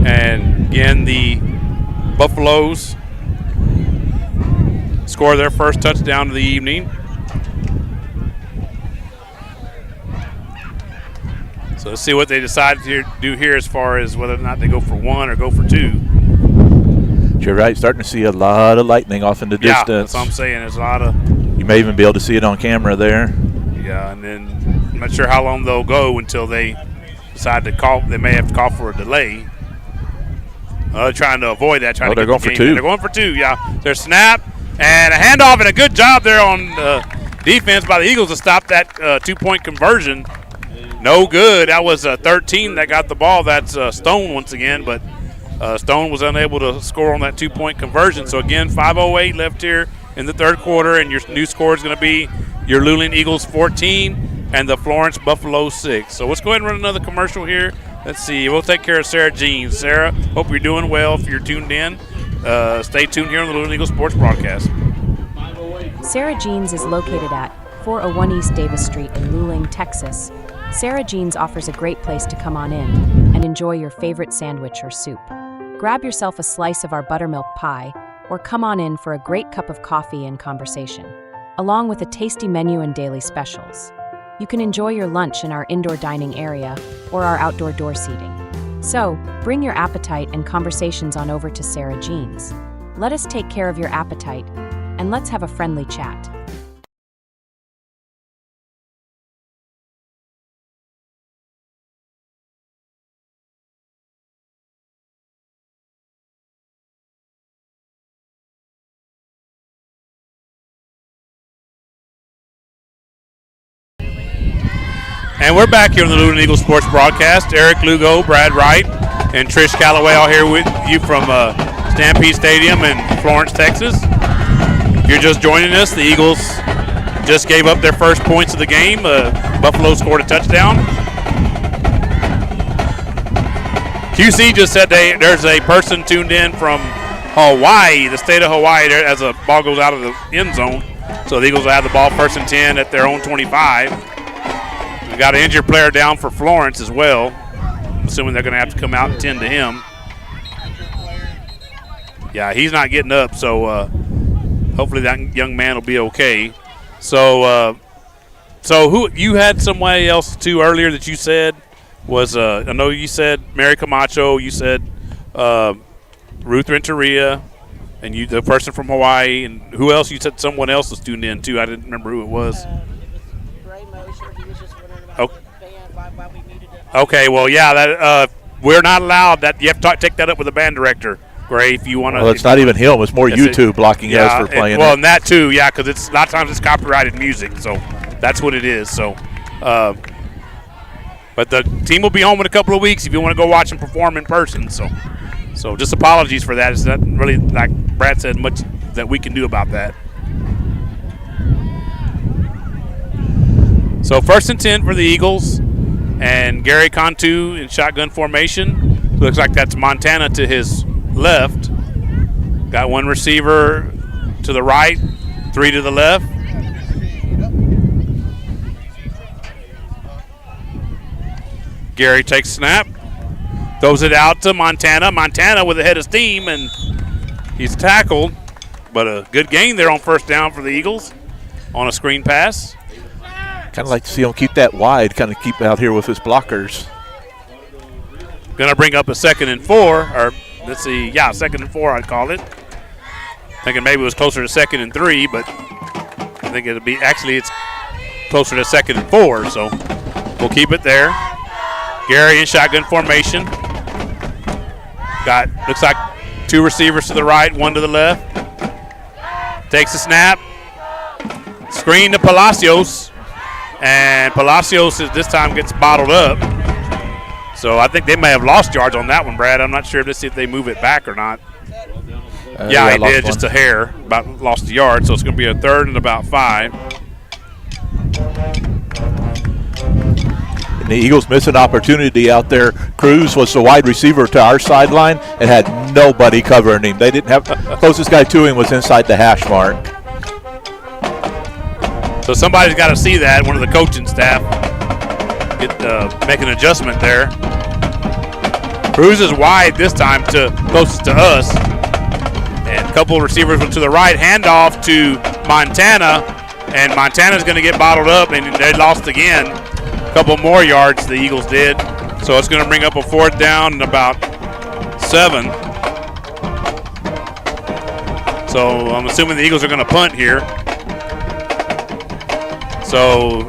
And again, the Buffaloes score their first touchdown of the evening. So let's see what they decide to do here as far as whether or not they go for 1 or go for 2. You're right, starting to see a lot of lightning off in the distance. Yeah, that's what I'm saying. There's a lot of. You may even be able to see it on camera there. Yeah, and then I'm not sure how long they'll go until they decide to call. They may have to call for a delay. They're trying to avoid that. They're going for 2. They're going for 2, yeah. There's snap and a handoff, and a good job there on defense by the Eagles to stop that 2-point conversion. No good. That was 13 that got the ball. That's Stone once again, but Stone was unable to score on that 2-point conversion. So, again, 5:08 left here in the 3rd quarter, and your new score is going to be your Luling Eagles 14 and the Florence Buffaloes 6. So let's go ahead and run another commercial here. Let's see. We'll take care of Sarah Jeans. Sarah, hope you're doing well if you're tuned in. Stay tuned here on the Luling Eagles Sports Broadcast. Sarah Jeans is located at 401 East Davis Street in Luling, Texas. Sarah Jeans offers a great place to come on in and enjoy your favorite sandwich or soup. grab yourself a slice of our buttermilk pie, or come on in for a great cup of coffee and conversation, along with a tasty menu and daily specials. You can enjoy your lunch in our indoor dining area or our outdoor door seating. So, bring your appetite and conversations on over to Sarah Jean's. Let us take care of your appetite, and let's have a friendly chat. And we're back here on the Luling Eagles Sports Broadcast. Eric Lugo, Brad Wright, and Trish Calloway all here with you from Stampede Stadium in Florence, Texas. If you're just joining us, the Eagles just gave up their first points of the game. Buffalo scored a touchdown. QC just said there's a person tuned in from Hawaii, the state of Hawaii, there, as a ball goes out of the end zone. So the Eagles will have the ball 1st and 10 at their own 25. We got an injured player down for Florence as well. I'm assuming they're going to have to come out and tend to him. Yeah, he's not getting up, so hopefully that young man will be okay. So, who you had somebody else too earlier that you said was I know you said Mary Camacho, you said Ruth Renteria, and you the person from Hawaii, and who else? You said someone else was tuned in too. I didn't remember who it was. Okay, well, yeah, that we're not allowed that. You have to take that up with the band director, Gray, if you want to. Well, it's not even him. It's more YouTube blocking us for playing and that too, yeah, because it's a lot of times it's copyrighted music, so that's what it is. So, but the team will be home in a couple of weeks if you want to go watch them perform in person. So just apologies for that. It's not really, like Brad said, much that we can do about that. So 1st and 10 for the Eagles, and Gary Cantu in shotgun formation. Looks like that's Montana to his left. Got one receiver to the right, 3 to the left. Gary takes snap, throws it out to Montana. Montana with a head of steam, and he's tackled, but a good gain there on 1st down for the Eagles on a screen pass. Kind of like to see him keep that wide, kind of keep out here with his blockers. Going to bring up a 2nd and 4, or let's see, yeah, 2nd and 4 I'd call it. Thinking maybe it was closer to 2nd and 3, but I think it'll be, actually it's closer to 2nd and 4, so we'll keep it there. Gary in shotgun formation. Got, looks like 2 receivers to the right, 1 to the left. Takes a snap. Screen to Palacios. And Palacios this time gets bottled up. So I think they may have lost yards on that one, Brad. I'm not sure to see if they move it back or not. Yeah, he did, just a hair. About lost a yard, so it's going to be a 3rd and about 5. And the Eagles miss an opportunity out there. Cruz was the wide receiver to our sideline and had nobody covering him. They didn't have – closest guy to him was inside the hash mark. So somebody's got to see that, one of the coaching staff, make an adjustment there. Cruz is wide this time to closest to us. And a couple of receivers went to the right, handoff to Montana, and Montana's going to get bottled up, and they lost again. A couple more yards the Eagles did. So it's going to bring up a 4th down and about 7. So I'm assuming the Eagles are going to punt here. So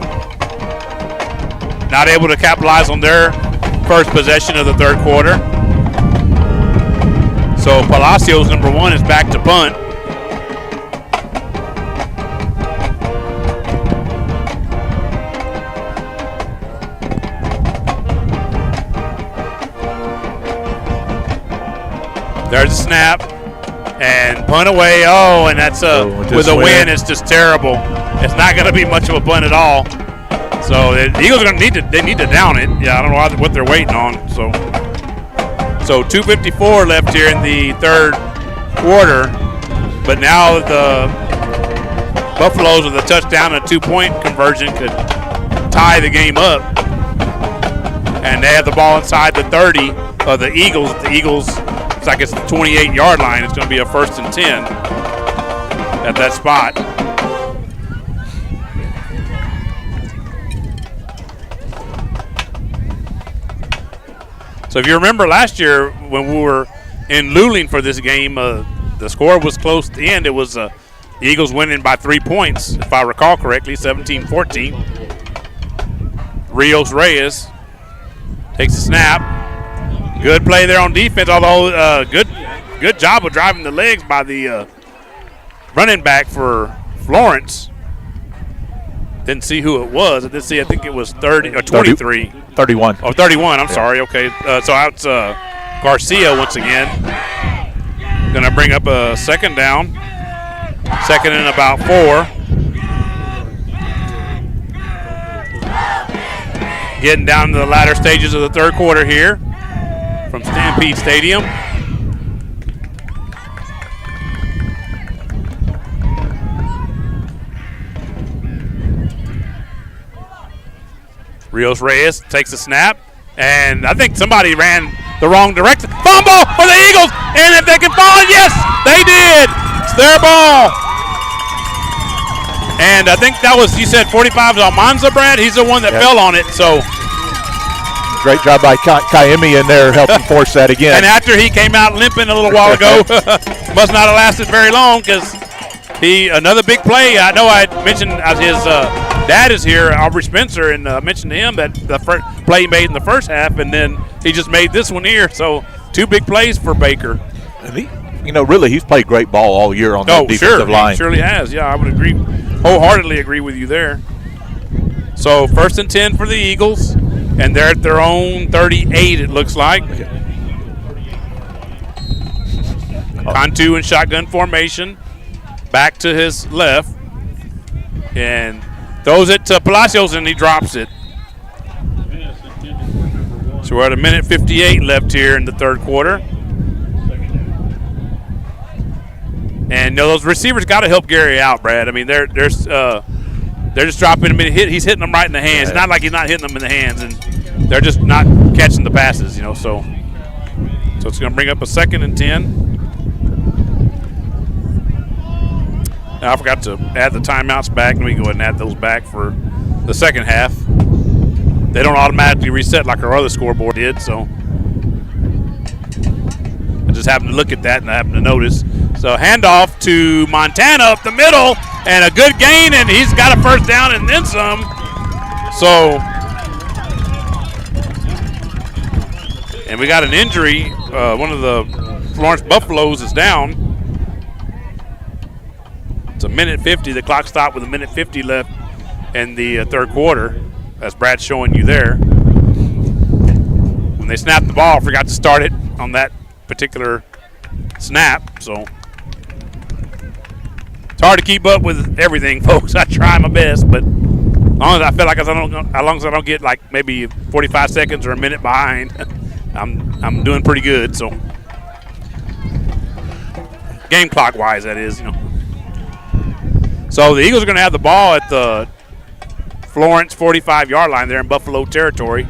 not able to capitalize on their first possession of the 3rd quarter. So Palacios, number 1, is back to punt. There's a snap and punt away. Oh, and that's with a win, it's just terrible. It's not going to be much of a punt at all. So the Eagles are going to need to down it. Yeah, I don't know what they're waiting on. So 2:54 left here in the 3rd quarter. But now the Buffaloes with a touchdown and a 2-point conversion could tie the game up. And they have the ball inside the 30 of the Eagles. The Eagles looks like it's the 28-yard line. It's going to be a 1st and 10 at that spot. So if you remember last year when we were in Luling for this game, the score was close to the end. It was the Eagles winning by 3 points, if I recall correctly, 17-14. Rios Reyes takes the snap. Good play there on defense, although good job of driving the legs by the running back for Florence. Didn't see who it was. I did see, I think it was 30 or 23. 31. Oh, 31, I'm sorry. Okay, so out Garcia once again. Going to bring up a 2nd down. 2nd and about 4. Getting down to the latter stages of the 3rd quarter here from Stampede Stadium. Rios Reyes takes a snap, and I think somebody ran the wrong direction. Fumble for the Eagles, and if they can fall, yes, they did. It's their ball. And I think that was, you said 45 is Almanza, Brad? He's the one that fell on it, so. Great job by Kaimi in there helping force that again. And after he came out limping a little while ago, must not have lasted very long because another big play. I know I mentioned his dad is here, Aubrey Spencer, and mentioned to him that the first play he made in the first half, and then he just made this one here. So 2 big plays for Baker. And really, he's played great ball all year on the defensive line. He surely has. Yeah, I would wholeheartedly agree with you there. So 1st and 10 for the Eagles, and they're at their own 38, it looks like. Cantu in shotgun formation, back to his left, and throws it to Palacios, and he drops it. So we're at 1:58 left here in the 3rd quarter. And those receivers got to help Gary out, Brad. I mean, they're just dropping him. He's hitting them right in the hands. It's not like he's not hitting them in the hands, and they're just not catching the passes, So it's going to bring up a 2nd and 10. Now, I forgot to add the timeouts back. Let me go ahead and add those back for the 2nd half. They don't automatically reset like our other scoreboard did, so I just happened to look at that and I happened to notice. So handoff to Montana up the middle, and a good gain, and he's got a 1st down and then some. So, and we got an injury. One of the Florence Buffaloes is down. It's 1:50. The clock stopped with 1:50 left in the 3rd quarter, as Brad's showing you there. When they snapped the ball, forgot to start it on that particular snap, so it's hard to keep up with everything, folks. I try my best, but as long as I feel like as long as I don't get like maybe 45 seconds or a minute behind, I'm doing pretty good. So game clock wise, that is, So the Eagles are going to have the ball at the Florence 45-yard line there in Buffalo territory.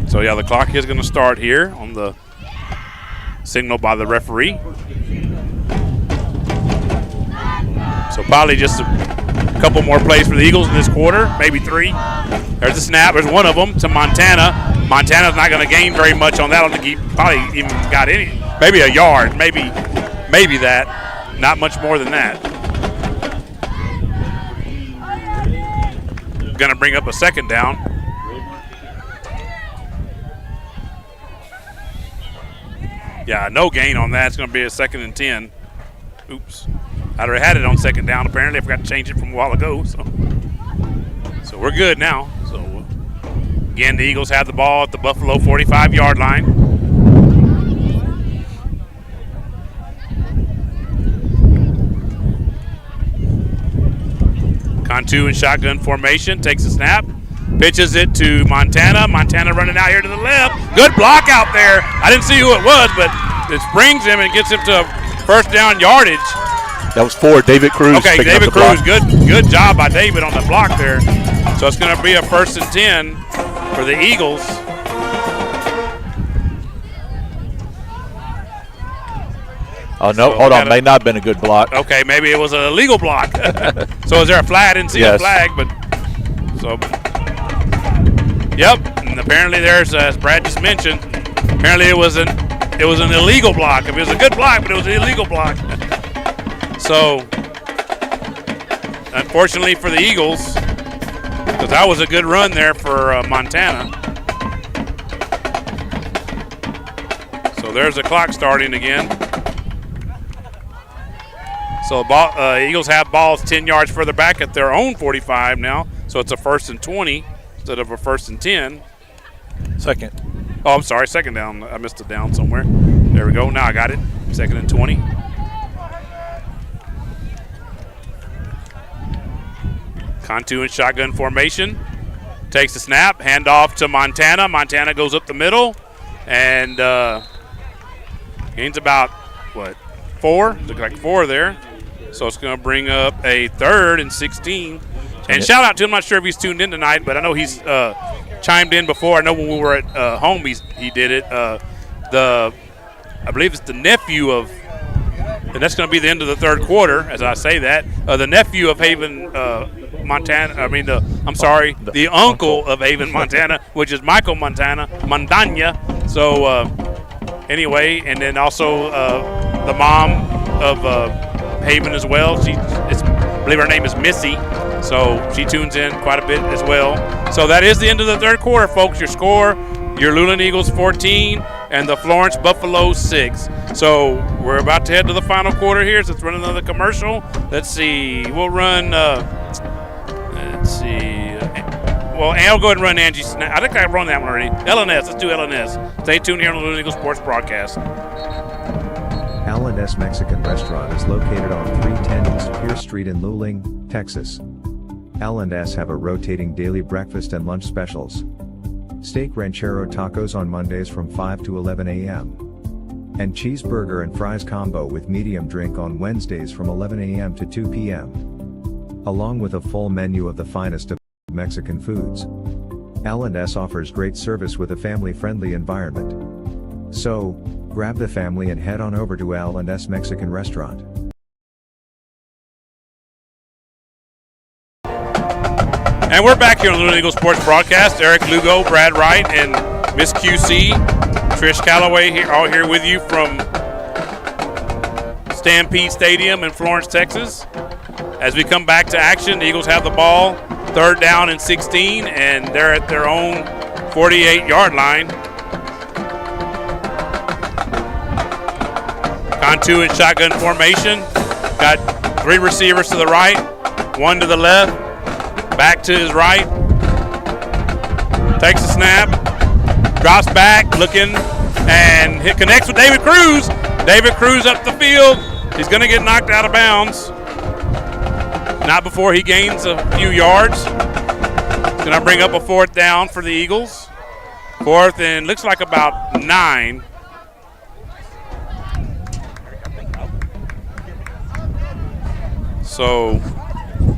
So, yeah, the clock is going to start here on the signal by the referee. So, probably just a couple more plays for the Eagles in this quarter, maybe 3. There's a snap. There's one of them to Montana. Montana's not going to gain very much on that. I don't think he probably even got any. Maybe a yard. Maybe that. Not much more than that. Going to bring up a 2nd down. Yeah, no gain on that. It's going to be a 2nd and 10. Oops. I already had it on 2nd down. Apparently, I forgot to change it from a while ago. So we're good now. So, again, the Eagles have the ball at the Buffalo 45-yard line. Cantu in shotgun formation. Takes a snap. Pitches it to Montana. Montana running out here to the left. Good block out there. I didn't see who it was, but it springs him and gets him to 1st down yardage. That was 4. David Cruz. Okay, picking up David the block. Cruz, good job by David on the block there. So it's going to be a 1st and 10 for the Eagles. Oh, no, hold on. May not have been a good block. Okay, maybe it was an illegal block. So is there a flag? I didn't see a flag, but so. Yep, and apparently there's, as Brad just mentioned, apparently it was an illegal block. If it was a good block, but it was an illegal block. So, unfortunately for the Eagles, because that was a good run there for Montana. So there's the clock starting again. So Eagles have balls 10 yards further back at their own 45 now. So it's a 1st and 20 instead of a 1st and 10. Second. Oh, I'm sorry, second down. I missed a down somewhere. There we go. Now I got it. 2nd and 20. Cantu in shotgun formation. Takes the snap. Handoff to Montana. Montana goes up the middle and gains about, 4? Looks like 4 there. So it's going to bring up a 3rd and 16. And shout out to him. I'm not sure if he's tuned in tonight, but I know he's chimed in before. I know when we were at home, he did it. I believe it's the nephew of, and that's going to be the end of the 3rd quarter, as I say that. The nephew of Haven, Montana. The uncle of Haven, Montana, which is Michael Montana. So anyway, and then also the mom of Haven as well. I believe her name is Missy. So she tunes in quite a bit as well. So that is the end of the 3rd quarter, folks. Your score, your Luling Eagles 14 and the Florence Buffaloes 6. So we're about to head to the final quarter here. So let's run another commercial. Let's see. We'll run, let's see. Well, I'll go ahead and run Angie's Snack. I think I run that one already. LNS. Let's do LNS. Stay tuned here on the Luling Eagles Sports Broadcast. L&S Mexican Restaurant is located on 310 East Pierce Street in Luling, Texas. L&S have a rotating daily breakfast and lunch specials. Steak ranchero tacos on Mondays from 5 to 11 a.m. And cheeseburger and fries combo with medium drink on Wednesdays from 11 a.m. to 2 p.m. Along with a full menu of the finest of Mexican foods. L&S offers great service with a family-friendly environment. So, grab the family and head on over to L&S Mexican Restaurant. And we're back here on the Luling Eagles Sports Broadcast. Eric Lugo, Brad Wright, and Miss QC, Trish Calloway here, all here with you from Stampede Stadium in Florence, Texas. As we come back to action, the Eagles have the ball, 3rd down and 16, and they're at their own 48-yard line. Cantu in shotgun formation. Got 3 receivers to the right, 1 to the left, back to his right. Takes the snap, drops back, looking, and connects with David Cruz. David Cruz up the field. He's going to get knocked out of bounds. Not before he gains a few yards. It's going to bring up a 4th down for the Eagles. 4th and looks like about 9. So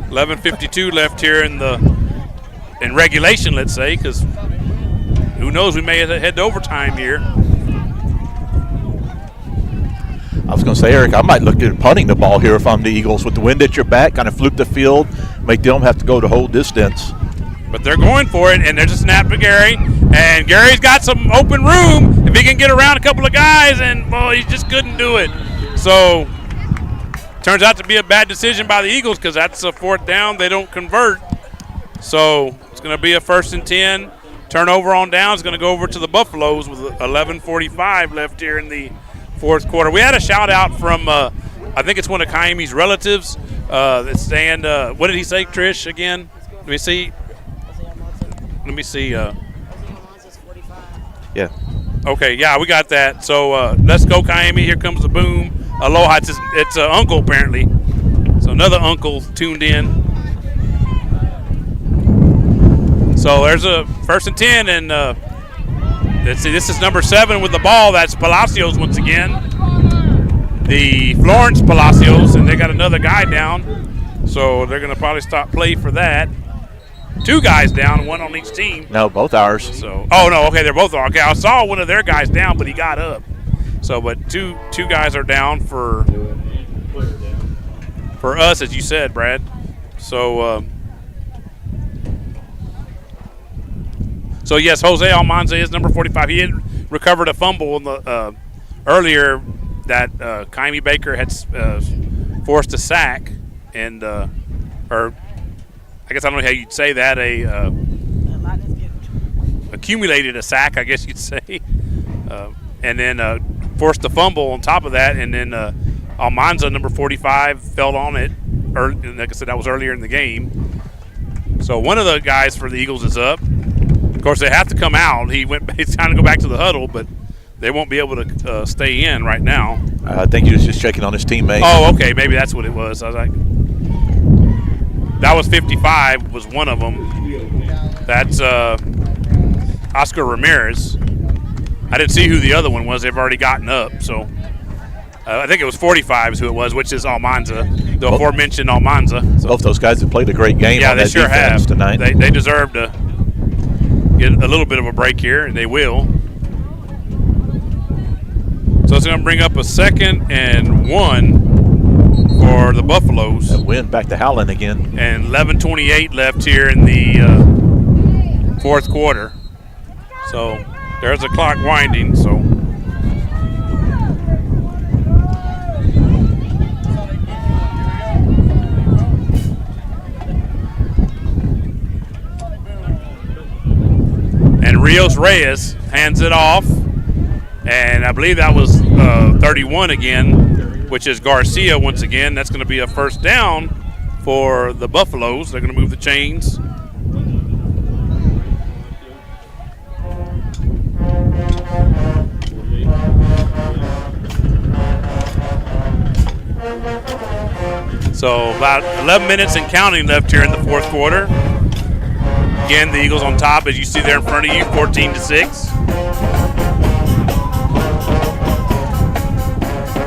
11:52 left here in regulation, let's say, because who knows, we may head to overtime here. I was going to say, Eric, I might look at punting the ball here if I'm the Eagles. With the wind at your back, kind of fluke the field, make them have to go the whole distance. But they're going for it, and there's a snap to Gary. And Gary's got some open room. If he can get around a couple of guys, and, well, he just couldn't do it. So turns out to be a bad decision by the Eagles because that's a 4th down. They don't convert. So it's going to be a 1st and 10. Turnover on down is going to go over to the Buffaloes with 11:45 left here in the 4th quarter. We had a shout-out from, I think it's one of Kaimi's relatives that's saying, what did he say, Trish, again? Let me see. Yeah. Okay, yeah, we got that. So let's go, Kaimi. Here comes the boom. Aloha. It's uncle, apparently. So another uncle tuned in. So there's a 1st and 10, and let's see, this is number 7 with the ball. That's Palacios once again. the Florence Palacios, and they got another guy down, so they're going to probably stop play for that. 2 guys down, 1 on each team. No, both ours. So, oh no, okay, they're both okay. I saw one of their guys down, but he got up. So, but two guys are down for us, as you said, Brad. So, so yes, Jose Almanza is number 45. He had recovered a fumble in the, earlier that Kaimi Baker had forced a sack, and or I guess I don't know how you'd say that, accumulated a sack, I guess you'd say, and then forced a fumble on top of that, and then Almanza, number 45, fell on it. Like I said, that was earlier in the game. So one of the guys for the Eagles is up. Of course, they have to come out. He's trying to go back to the huddle, but they won't be able to stay in right now. I think he was just checking on his teammate. Oh, okay, maybe that's what it was. I was like, that was 55, was one of them. That's Oscar Ramirez. I didn't see who the other one was. They've already gotten up, so I think it was 45 is who it was, which is Almanza, the aforementioned Almanza. So, both those guys have played a great game on that sure defense have. tonight. They deserve to get a little bit of a break here, and they will. So it's going to bring up a 2nd and 1 for the Buffaloes. That win back to Howland again. And 11:28 left here in the 4th quarter. So there's the clock winding. So and Rios Reyes hands it off, and I believe that was 31 again, which is Garcia once again. That's going to be a first down for the Buffaloes. They're going to move the chains. So about 11 minutes and counting left here in the 4th quarter. Again, the Eagles on top, as you see there in front of you, 14-6.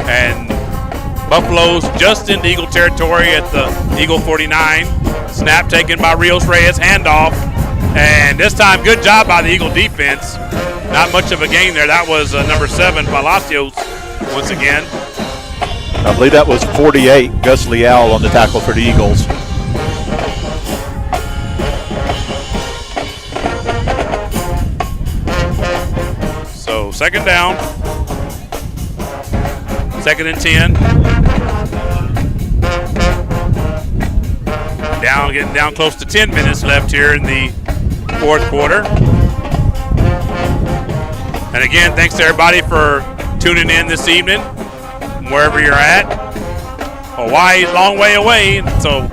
And Buffaloes just into Eagle territory at the Eagle 49. Snap taken by Rios Reyes, handoff. And this time, good job by the Eagle defense. Not much of a gain there. That was number 7, Palacios, once again. I believe that was 48, Gus Leal on the tackle for the Eagles. So 2nd down. 2nd and 10. Getting down close to 10 minutes left here in the 4th quarter. And again, thanks to everybody for tuning in this evening, wherever you're at. Hawaii's a long way away, so if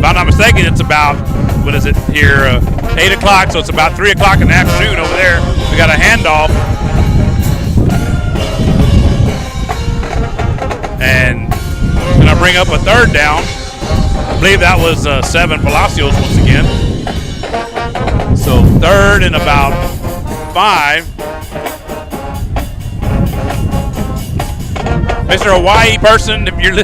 I'm not mistaken, it's about, what is it here, 8 o'clock, so it's about 3 o'clock in the afternoon over there. We got a handoff. And going to bring up a 3rd down. I believe that was 7 Palacios once again. So 3rd and about 5. Mr. Hawaii person, if you're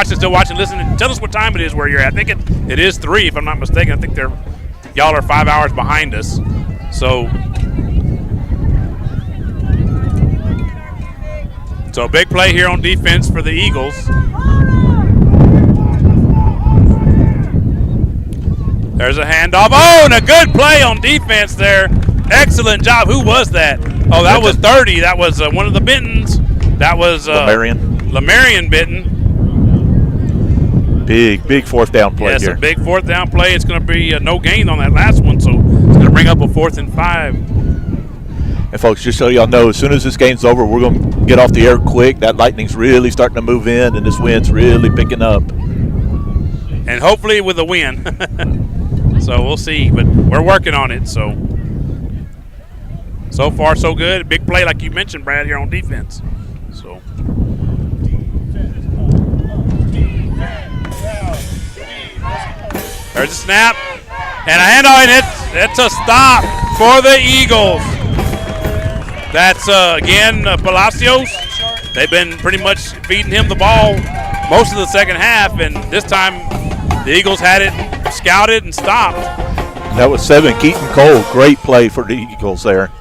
still watching, listening, tell us what time it is where you're at. I think it is 3, if I'm not mistaken. I think y'all are 5 hours behind us. So a big play here on defense for the Eagles. There's a handoff. Oh, and a good play on defense there. Excellent job. Who was that? Oh, that was 30. That was one of the Bentons. That was Lamarian Benton. Big 4th down play here. Yes, a big 4th down play. It's going to be no gain on that last one, so it's going to bring up a 4th and 5. And folks, just so y'all know, as soon as this game's over, we're going to get off the air quick. That lightning's really starting to move in, and this wind's really picking up. And hopefully with a win. So we'll see, but we're working on it. So far, so good. Big play, like you mentioned, Brad, here on defense. So there's a snap and a handoff, and it's a stop for the Eagles. That's again Palacios. they've been pretty much feeding him the ball most of the second half, and this time the Eagles had it scouted and stopped. That was 7, Keaton Cole. Great play for the Eagles there.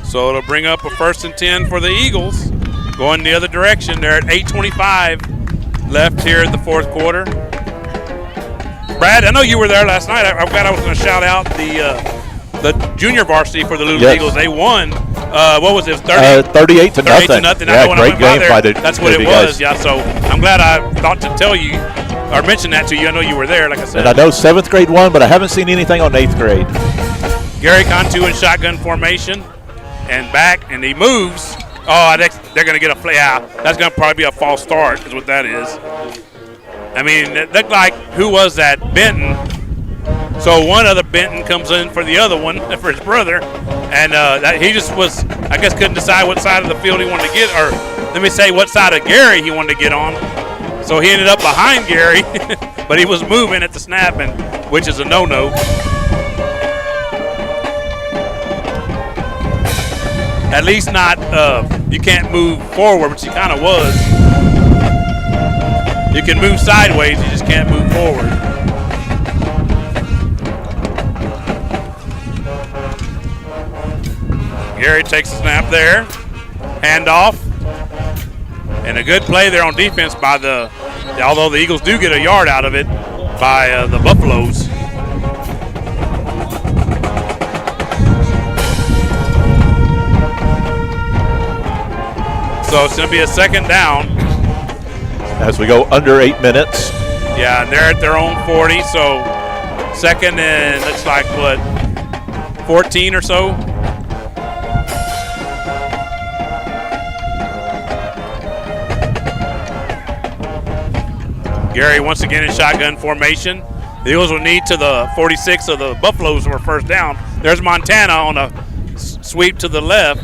So it'll bring up a 1st and 10 for the Eagles. Going the other direction. They're at 8:25 left here in the fourth quarter. Brad, I know you were there last night. I'm glad I was going to shout out the junior varsity for the Luling Eagles. They won. What was it? 38 to nothing. 38 to nothing. Yeah, great game by the That's what it was. guys. Yeah, so I'm glad I thought to tell you or mention that to you. I know you were there, like I said. And I know 7th grade won, but I haven't seen anything on 8th grade. Gary Cantu in shotgun formation and back, and he moves. Oh, they're going to get a play out. That's going to probably be a false start is what that is. I mean, it looked like, who was that? Benton. So one other Benton comes in for the other one, for his brother, and he just was, I guess, couldn't decide what side of the field he wanted to get, or let me say what side of Gary he wanted to get on. So he ended up behind Gary, but he was moving at the snap, which is a no-no. At least not, you can't move forward, which he kind of was. You can move sideways, you just can't move forward. Gary takes the snap there, handoff, and a good play there on defense by although the Eagles do get a yard out of it, by the Buffaloes. So it's going to be a 2nd down. As we go under 8 minutes. Yeah, and they're at their own 40, so 2nd and looks like, 14 or so? Gary once again in shotgun formation. The Eagles will need to the 46 of the Buffaloes for 1st down. There's Montana on a sweep to the left,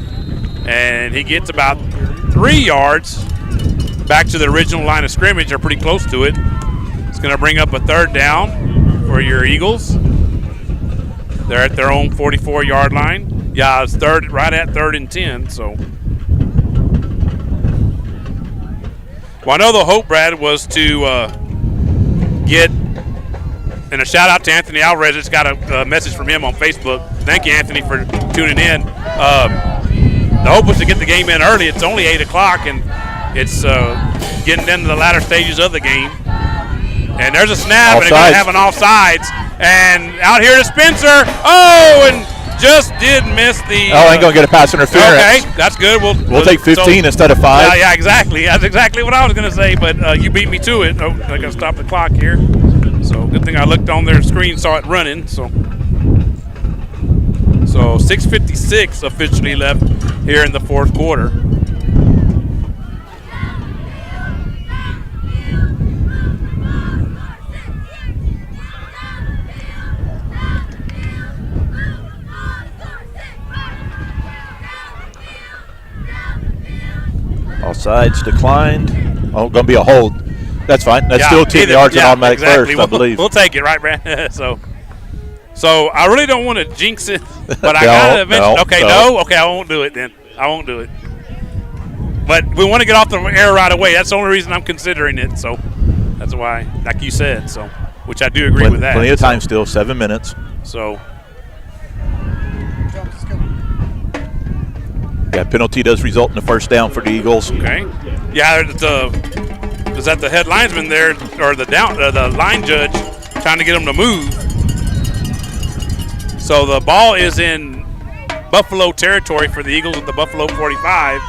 and he gets about 3 yards back to the original line of scrimmage. They're pretty close to it. It's going to bring up a 3rd down for your Eagles. They're at their own 44-yard line. Yeah, it's right at 3rd and 10. So, well, I know the hope, Brad, was to get, and a shout out to Anthony Alvarez. Just got a message from him on Facebook. Thank you, Anthony, for tuning in. The hope was to get the game in early. It's only 8 o'clock, and it's getting into the latter stages of the game. And there's a snap, and they're going to have an offsides. And out here to Spencer. Oh, and just did miss the. Ain't going to get a pass interference. Okay, that's good. We'll take 15 instead of 5. Yeah, exactly. That's exactly what I was going to say, but you beat me to it. Oh, I got to stop the clock here. So good thing I looked on their screen, saw it running. So 6:56 officially left here in the fourth quarter. Offsides declined. Oh, going to be a hold. That's fine. That's still 10 yards and automatic first, I believe. We'll take it, right, Brad? So I really don't want to jinx it, but I got to mention. Okay, I won't do it then. I won't do it. But we want to get off the air right away. That's the only reason I'm considering it. So that's why, like you said, which I do agree with that. Plenty of time still, 7 minutes. So. Yeah, penalty does result in a first down for the Eagles. Okay. Yeah, is that the head linesman there, or the line judge trying to get him to move? So the ball is in Buffalo territory for the Eagles at the Buffalo 45.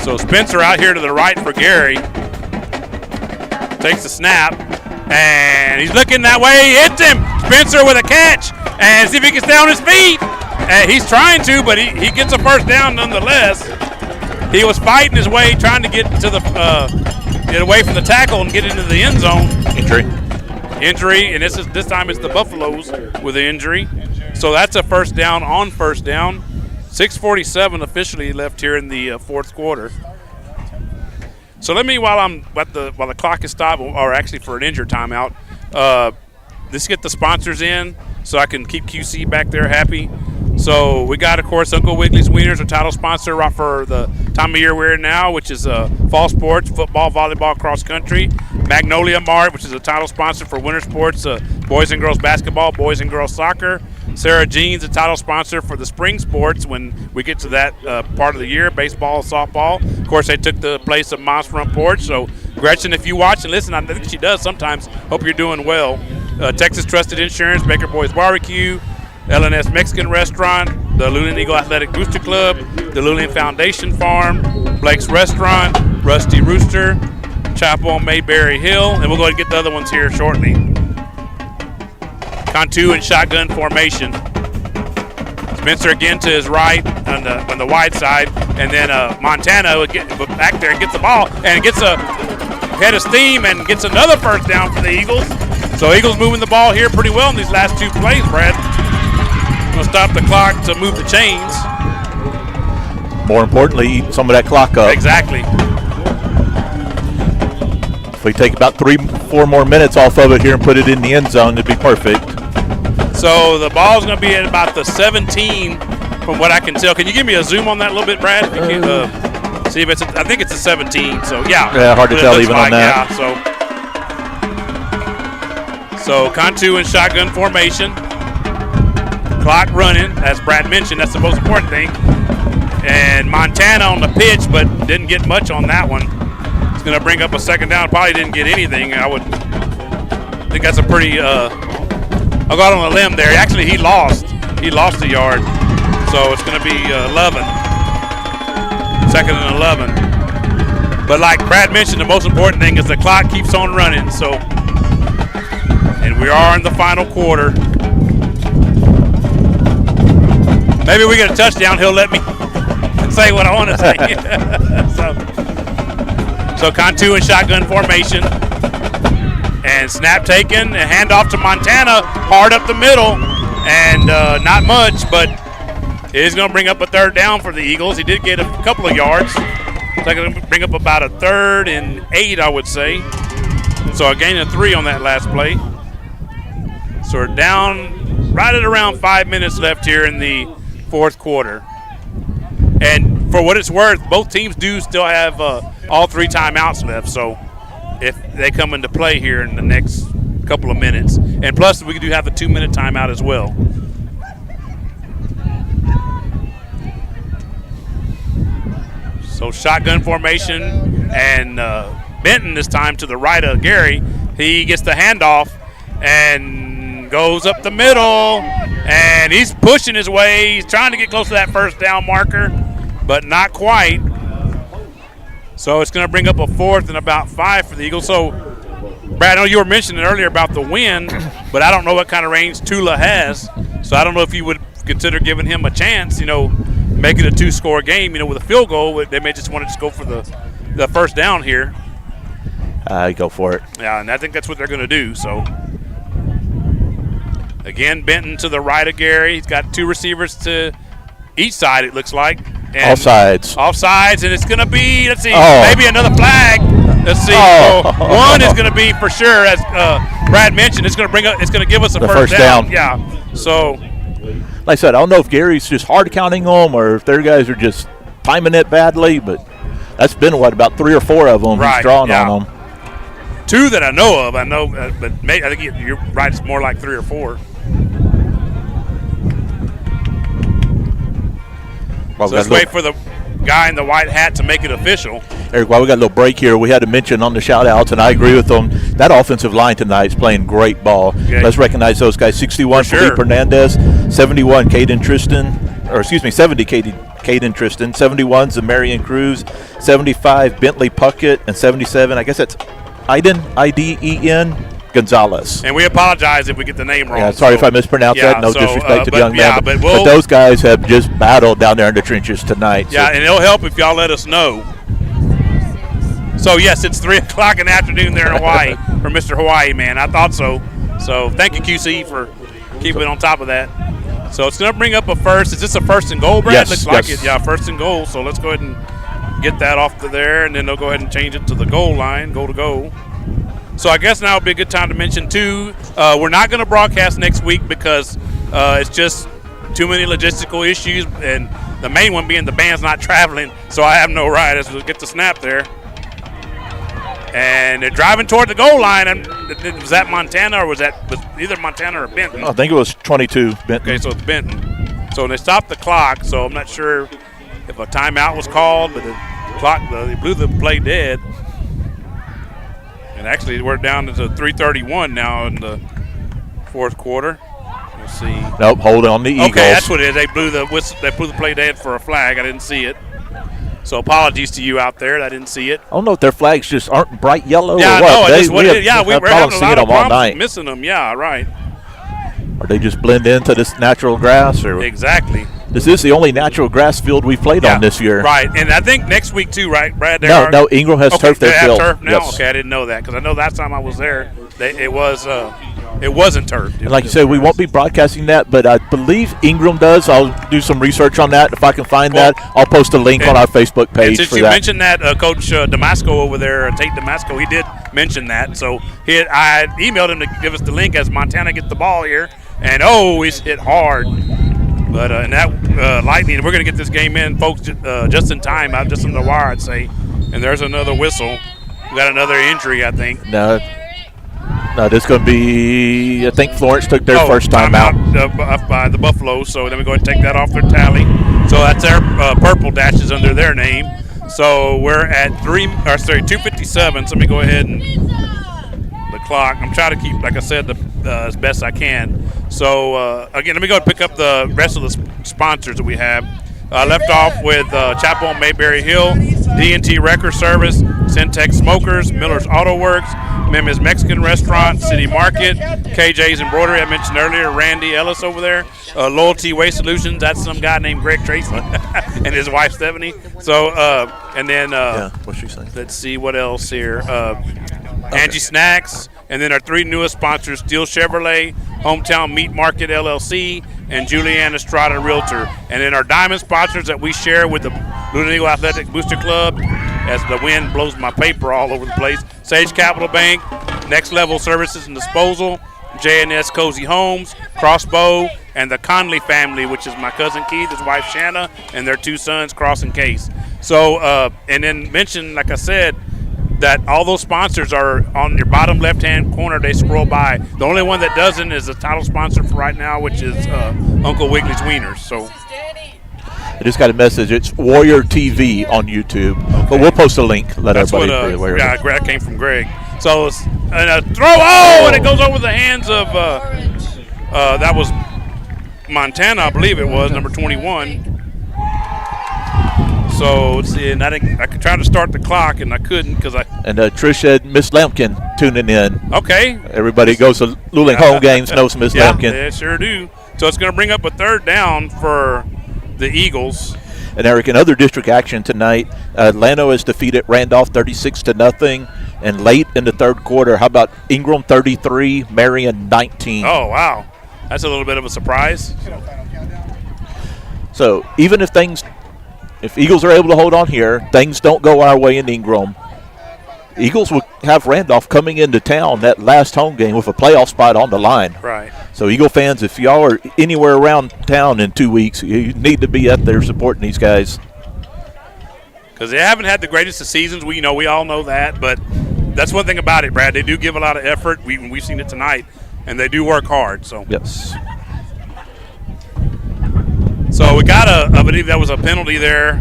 So Spencer out here to the right for Gary. Takes the snap, and he's looking that way. Hits him. Spencer with a catch, and see if he can stay on his feet. He's trying to, but he gets a first down nonetheless. He was fighting his way, trying to get to get away from the tackle and get into the end zone. Injury, and this time it's the Buffaloes with the injury. So that's a first down on first down. 6:47 officially left here in the fourth quarter. So let me, while the clock is stopped, or actually for an injured timeout, let's get the sponsors in so I can keep QC back there happy. So we got, of course, Uncle Wiggly's Wieners, our title sponsor right for the time of year we're in now, which is fall sports, football, volleyball, cross country. Magnolia Mart, which is a title sponsor for winter sports, boys and girls basketball, boys and girls soccer. Sarah Jean's a title sponsor for the spring sports when we get to that part of the year, baseball, softball. Of course, they took the place of Mom's Front Porch. So, Gretchen, if you watch and listen, I think she does sometimes. Hope you're doing well. Texas Trusted Insurance, Baker Boys Barbecue, L&S Mexican Restaurant, the Luling Eagle Athletic Booster Club, the Luling Foundation Farm, Blake's Restaurant, Rusty Rooster, Chapel on Mayberry Hill, and we'll go ahead and get the other ones here shortly. Cantu and shotgun formation. Spencer again to his right on the wide side, and then Montana would get back there and gets the ball and gets a head of steam and gets another first down for the Eagles. So Eagles moving the ball here pretty well in these last two plays, Brad. Going to stop the clock to move the chains. More importantly, eat some of that clock up. Exactly. If we take about 3-4 more minutes off of it here and put it in the end zone, it'd be perfect. So the ball's going to be at about the 17 from what I can tell. Can you give me a zoom on that a little bit, Brad? If you can, see if it's I think it's a 17. So, yeah. Yeah, hard to tell even on that. Yeah, so Cantu in shotgun formation. Clock running, as Brad mentioned, that's the most important thing. And Montana on the pitch, but didn't get much on that one. It's going to bring up a second down. Probably didn't get anything. I think that's a pretty, I got on a limb there. Actually, he lost a yard. So it's going to be 11. Second and 11. But like Brad mentioned, the most important thing is the clock keeps on running. So, and we are in the final quarter. Maybe we get a touchdown, he'll let me say what I want to say. so Cantu in shotgun formation. And snap taken, and handoff to Montana, hard up the middle. And not much, but it is going to bring up a third down for the Eagles. He did get a couple of yards. So I'm going to bring up about a 3rd and 8, I would say. So a gain of 3 on that last play. So we're down right at around 5 minutes left here in the fourth quarter. And for what it's worth, both teams do still have all 3 timeouts left. So if they come into play here in the next couple of minutes. And plus, we do have the 2-minute timeout as well. So shotgun formation, and Benton this time to the right of Gary. He gets the handoff and goes up the middle, and he's pushing his way. He's trying to get close to that first down marker, but not quite. So it's going to bring up a 4th and about 5 for the Eagles. So, Brad, I know you were mentioning earlier about the wind, but I don't know what kind of range Tula has. So I don't know if you would consider giving him a chance, make it a 2-score game, with a field goal. They may just want to just go for the first down here. Go for it. Yeah, and I think that's what they're going to do. So, again, Benton to the right of Gary. He's got 2 receivers to each side, it looks like. And all sides. And it's going to be, let's see, maybe another flag. Let's see. So one is going to be for sure, as Brad mentioned, it's going to give us a first down. Yeah. So, like I said, I don't know if Gary's just hard counting them or if their guys are just timing it badly, but that's been about 3 or 4 of them he's drawn on them. 2 that I know of, but I think you're right. It's more like 3 or 4. Well, so let's wait for the guy in the white hat to make it official. Eric, while we got a little break here, we had to mention on the shout-outs, and I agree with them, that offensive line tonight is playing great ball. Okay. Let's recognize those guys. 61, Felipe Hernandez. 71, 70, Caden Tristan. 71, Zamarian Cruz. 75, Bentley Puckett. And 77, I guess that's Iden Gonzalez. And we apologize if we get the name wrong. Yeah, sorry if I mispronounced that. No disrespect to the young man. But those guys have just battled down there in the trenches tonight. Yeah, and it'll help if y'all let us know. So, yes, it's 3 o'clock in the afternoon there in Hawaii for Mr. Hawaii, man. I thought so. So, thank you, QC, for keeping on top of that. So, it's going to bring up a first. Is this a first and goal, Brad? Yes. Looks like it. Yeah, first and goal. So, let's go ahead and get that off to there, and then they'll go ahead and change it to the goal line, goal to goal. So I guess now would be a good time to mention, too, we're not going to broadcast next week because it's just too many logistical issues, and the main one being the band's not traveling, so I have no ride. As we get the snap there. And they're driving toward the goal line. And was that Montana or was either Montana or Benton? I think it was 22, Benton. Okay, so it's Benton. So they stopped the clock, so I'm not sure if a timeout was called, but the clock, they blew the play dead. And actually, we're down to 3:31 now in the fourth quarter. Let's see. Nope, hold on the Eagles. Okay, that's what it is. They blew the whistle. They blew the play dead for a flag. I didn't see it. So apologies to you out there. I didn't see it. I don't know if their flags just aren't bright yellow yeah, or what. No, that's what it is. Yeah, we're having a lot of all problems night. missing them. Yeah, right. Or they just blend into this natural grass? Or Exactly. This is the only natural grass field we've played on this year. Right, and I think next week too, right, Brad? No, Ingram has turf their field. Turf now? Yes. Okay, I didn't know that because I know last time I was there, it wasn't turf. And like you said, we won't be broadcasting that, but I believe Ingram does. I'll do some research on that. If I can find that, I'll post a link on our Facebook page and since for you that. mentioned that, Coach Damasco over there, Tate Damasco, he did mention that. So I emailed him to give us the link as Montana gets the ball here, and he's hit hard. But and that lightning, we're going to get this game in, folks, just in time, just on the wire, I'd say. And there's another whistle. We got another injury, I think. No, this is going to be, I think Florence took their first time out. By the Buffaloes, so then we go ahead and take that off their tally. So that's their purple dashes under their name. So we're at 2:57. So let me go ahead and the clock. I'm trying to keep, like I said, as best I can. So again, let me go and pick up the rest of the sponsors that we have. Left off with Chapel and Mayberry Hill, D&T Record Service, Syntex Smokers, Miller's Auto Works, Mem's Mexican Restaurant, City Market, KJ's Embroidery, I mentioned earlier, Randy Ellis over there, Loyalty Waste Solutions, that's some guy named Greg Tracy and his wife Stephanie. So, and then, what's she saying? Let's see what else here. Angie Snacks, and then our three newest sponsors, Steel Chevrolet, Hometown Meat Market LLC, and Julianne Estrada Realtor. And then our diamond sponsors that we share with the Luling Eagle Athletic Booster Club, as the wind blows my paper all over the place, Sage Capital Bank, Next Level Services and Disposal, J&S Cozy Homes, Crossbow, and the Conley family, which is my cousin Keith, his wife Shanna, and their two sons, Cross and Case. So, and then mention, like I said, that all those sponsors are on your bottom left-hand corner. They scroll by. The only one that doesn't is the title sponsor for right now, which is Uncle Wiggly's Wieners. So I just got a message. It's Warrior TV on YouTube. Okay. But we'll post a link. That's everybody be aware. Yeah, that came from Greg. So it's a throw. And it goes over the hands of that was Montana, I believe it was, number 21. So let's see, and I could try to start the clock, and I couldn't because I. And Trish said Miss Lampkin tuning in. Okay. Everybody goes to Luling home games knows Miss Lampkin. Yeah, sure do. So it's going to bring up a third down for the Eagles. And Eric, in other district action tonight, Llano has defeated Randolph 36-0, and late in the third quarter, how about Ingram 33, Marion 19? Oh wow, that's a little bit of a surprise. So even if Eagles are able to hold on here, things don't go our way in Ingram, Eagles will have Randolph coming into town that last home game with a playoff spot on the line. Right. So Eagle fans, if y'all are anywhere around town in 2 weeks, you need to be up there supporting these guys. Because they haven't had the greatest of seasons. We all know that, but that's one thing about it, Brad. They do give a lot of effort. We've seen it tonight, and they do work hard. So yes. So we got I believe that was a penalty there,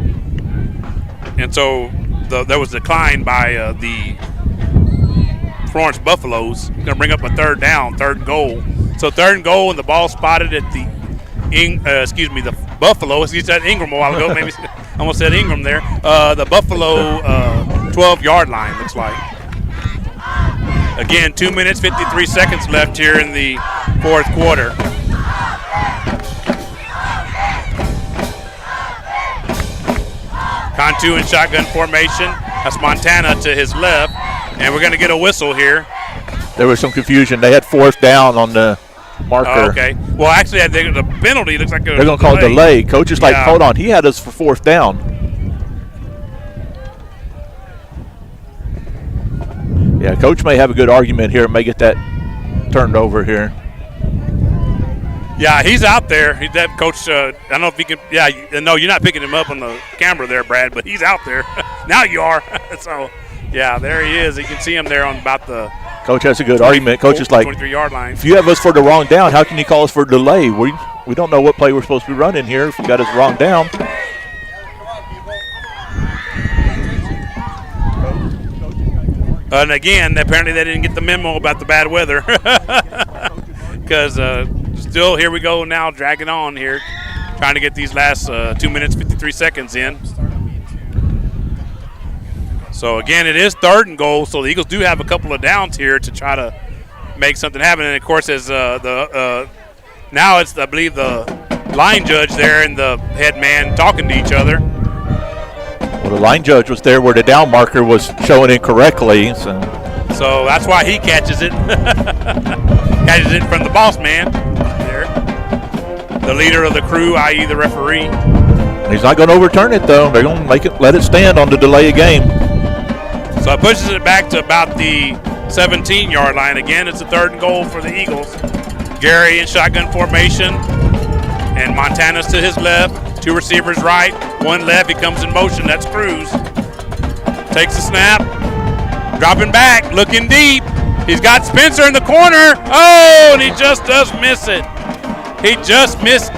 and so there was decline by the Florence Buffaloes. Going to bring up a third goal. So third and goal, and the ball spotted at the Buffalo. You said Ingram a while ago. Maybe I almost said Ingram there. The Buffalo 12-yard line, looks like. Again, 2 minutes, 53 seconds left here in the fourth quarter. Cantu in shotgun formation. That's Montana to his left. And we're going to get a whistle here. There was some confusion. They had fourth down on the marker. Okay. Well, actually, the penalty looks like they're going to call delay. Coach is like, hold on. He had us for fourth down. Yeah, Coach may have a good argument here and may get that turned over here. Yeah, he's out there. That coach, I don't know if he can. Yeah, no, you're not picking him up on the camera there, Brad, but he's out there. Now you are. So, yeah, there he is. You can see him there on about the. Coach has a good argument. Coach is like, 23-yard line. if you have us for the wrong down, how can you call us for delay? We don't know what play we're supposed to be running here if you got us wrong down. And again, apparently they didn't get the memo about the bad weather. Because still, here we go now, dragging on here, trying to get these last 2 minutes, 53 seconds in. So, again, it is 3rd and goal, so the Eagles do have a couple of downs here to try to make something happen. And, of course, as now it's, I believe, the line judge there and the head man talking to each other. Well, the line judge was there where the down marker was showing incorrectly. So that's why he catches it. Catches it from the boss man there. The leader of the crew, i.e. the referee. He's not going to overturn it, though. They're going to let it stand on the delay of game. So it pushes it back to about the 17-yard line. Again, it's a 3rd and goal for the Eagles. Gary in shotgun formation. And Montana's to his left. 2 receivers right, 1 left. He comes in motion. That's Cruz. Takes the snap. Dropping back, looking deep. He's got Spencer in the corner. Oh, and he just does miss it. He just missed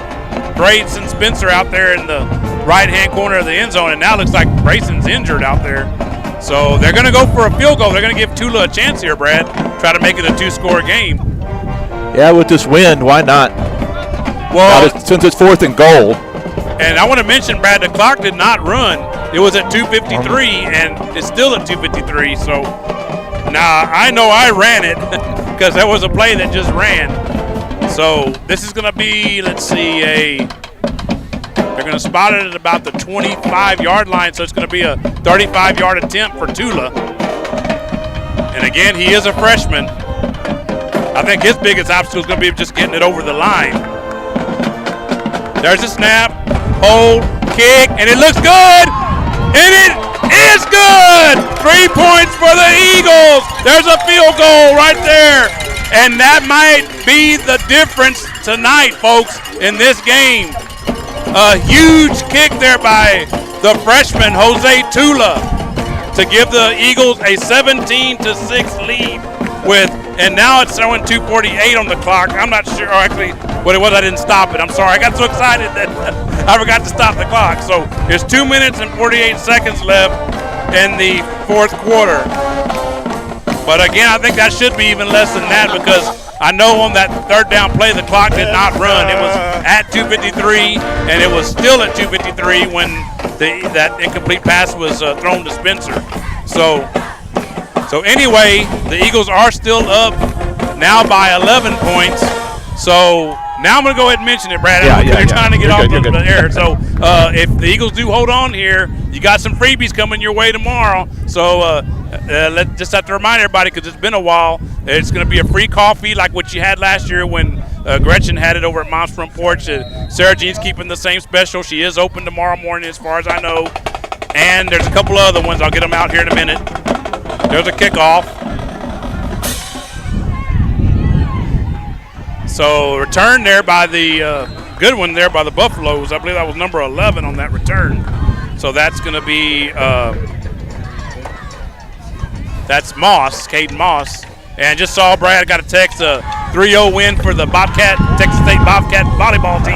Grayson Spencer out there in the right-hand corner of the end zone, and now it looks like Grayson's injured out there. So they're going to go for a field goal. They're going to give Tula a chance here, Brad. Try to make it a 2-score game. Yeah, with this wind, why not? Well, since it's 4th and goal. And I want to mention, Brad, the clock did not run. It was at 2:53, and it's still at 2:53. So now I know I ran it because there was a play that just ran. So this is going to be, let's see, they're going to spot it at about the 25-yard line. So it's going to be a 35-yard attempt for Tula. And again, he is a freshman. I think his biggest obstacle is going to be just getting it over the line. There's a snap, hold, kick, and it looks good. And it is good. 3 points for the Eagles. There's a field goal right there. And that might be the difference tonight, folks, in this game. A huge kick there by the freshman, Jose Tula, to give the Eagles a 17-6 lead and now it's showing 2:48 on the clock. I'm not sure actually what it was. I didn't stop it. I'm sorry. I got so excited that I forgot to stop the clock. So there's 2 minutes and 48 seconds left in the 4th quarter. But again, I think that should be even less than that because I know on that 3rd down play the clock did not run. It was at 2:53 and it was still at 2:53 when that incomplete pass was thrown to Spencer. So anyway, the Eagles are still up now by 11 points. So now I'm going to go ahead and mention it, Brad. You're trying to get off the air. So if the Eagles do hold on here, you got some freebies coming your way tomorrow. So let's just have to remind everybody because it's been a while. It's going to be a free coffee like what you had last year when Gretchen had it over at Mom's Front Porch. Sarah Jean's keeping the same special. She is open tomorrow morning as far as I know. And there's a couple of other ones. I'll get them out here in a minute. There's a kickoff. So return there by the good one there by the Buffaloes. I believe that was number 11 on that return. So that's going to be that's Moss, Caden Moss. And just saw Brad got a text, 3-0 win for the Texas State Bobcat volleyball team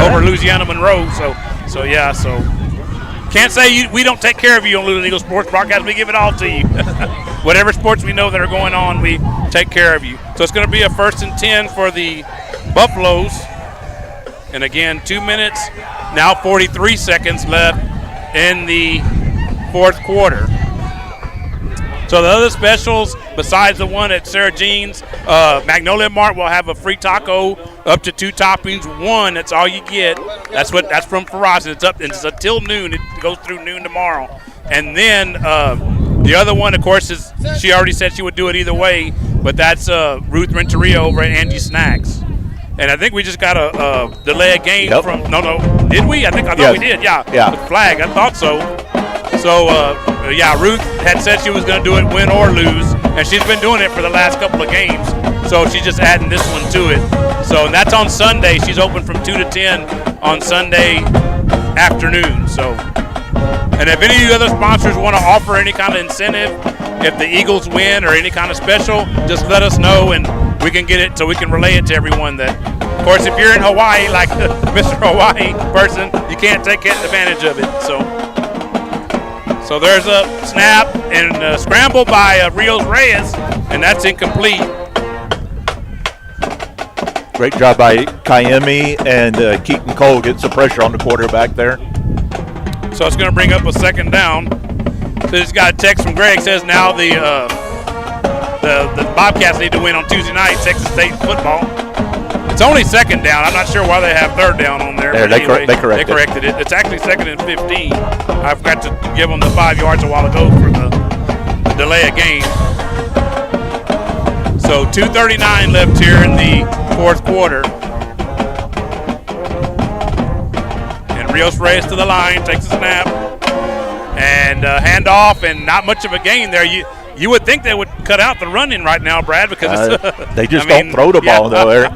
over Louisiana Monroe. So yeah, so can't say we don't take care of you on Luling Eagles Sports Broadcast. We give it all to you. Whatever sports we know that are going on, we take care of you. So it's going to be a 1st and 10 for the Buffaloes. And again, 2 minutes, now 43 seconds left in the 4th quarter. So the other specials, besides the one at Sarah Jean's, Magnolia Mart will have a free taco up to 2 toppings. 1, that's all you get. That's from Varsity. It's until noon. It goes through noon tomorrow. And then the other one, of course, is she already said she would do it either way, but that's Ruth Renteria over at Angie's Snacks. And I think we just got a delay a game from – no, did we? I thought we did, yeah. The flag, I thought so. So, Ruth had said she was going to do it win or lose, and she's been doing it for the last couple of games. So she's just adding this one to it. So and that's on Sunday. She's open from 2 to 10 on Sunday afternoon. So, and if any of the other sponsors want to offer any kind of incentive, if the Eagles win or any kind of special, just let us know and we can get it so we can relay it to everyone. That, of course, if you're in Hawaii, like Mr. Hawaii person, you can't take advantage of it. So there's a snap and a scramble by Rios Reyes, and that's incomplete. Great job by Kayemi, and Keaton Cole gets some pressure on the quarterback there. So it's going to bring up a second down. So just got a text from Greg, says now the Bobcats need to win on Tuesday night, Texas State football. It's only second down. I'm not sure why they have third down on there. They corrected it. It's actually second and 15. I forgot to give them the 5 yards a while ago for the delay of game. So 2:39 left here in the fourth quarter. And Rios Reyes to the line, takes a snap, and handoff, and not much of a gain there. You would think they would cut out the running right now, Brad, because it's, they just don't throw the ball, though, Eric.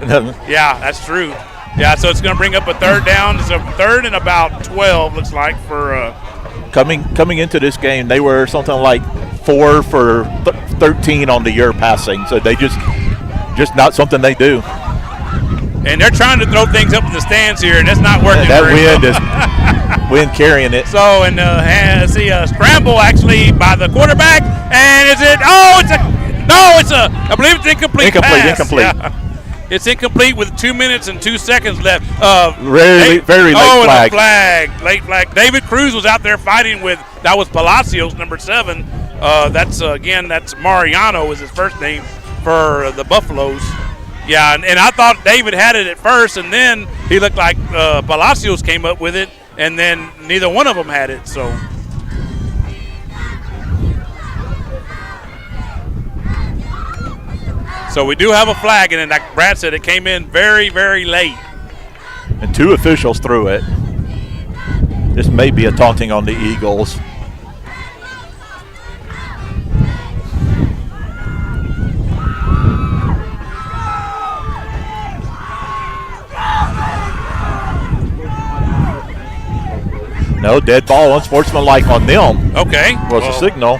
Yeah, that's true. Yeah, so it's going to bring up a third down. It's a third and about 12, looks like, for coming into this game, they were something like 4 for 13 on the year passing. So they just not something they do. And they're trying to throw things up in the stands here, and it's not working. That wind is wind carrying it. So, and see a scramble actually by the quarterback, and is it? Oh, I believe it's incomplete. Incomplete. Yeah. It's incomplete with 2 minutes and 2 seconds left. Very late flag. And a late flag. David Cruz was out there fighting with, that was Palacios, number 7. That's Mariano is his first name for the Buffaloes. Yeah, and I thought David had it at first, and then he looked like Palacios came up with it, and then neither one of them had it. So we do have a flag, and like Brad said, it came in very, very late. And 2 officials threw it. This may be a taunting on the Eagles. No, dead ball, unsportsmanlike on them. Okay. Was a signal.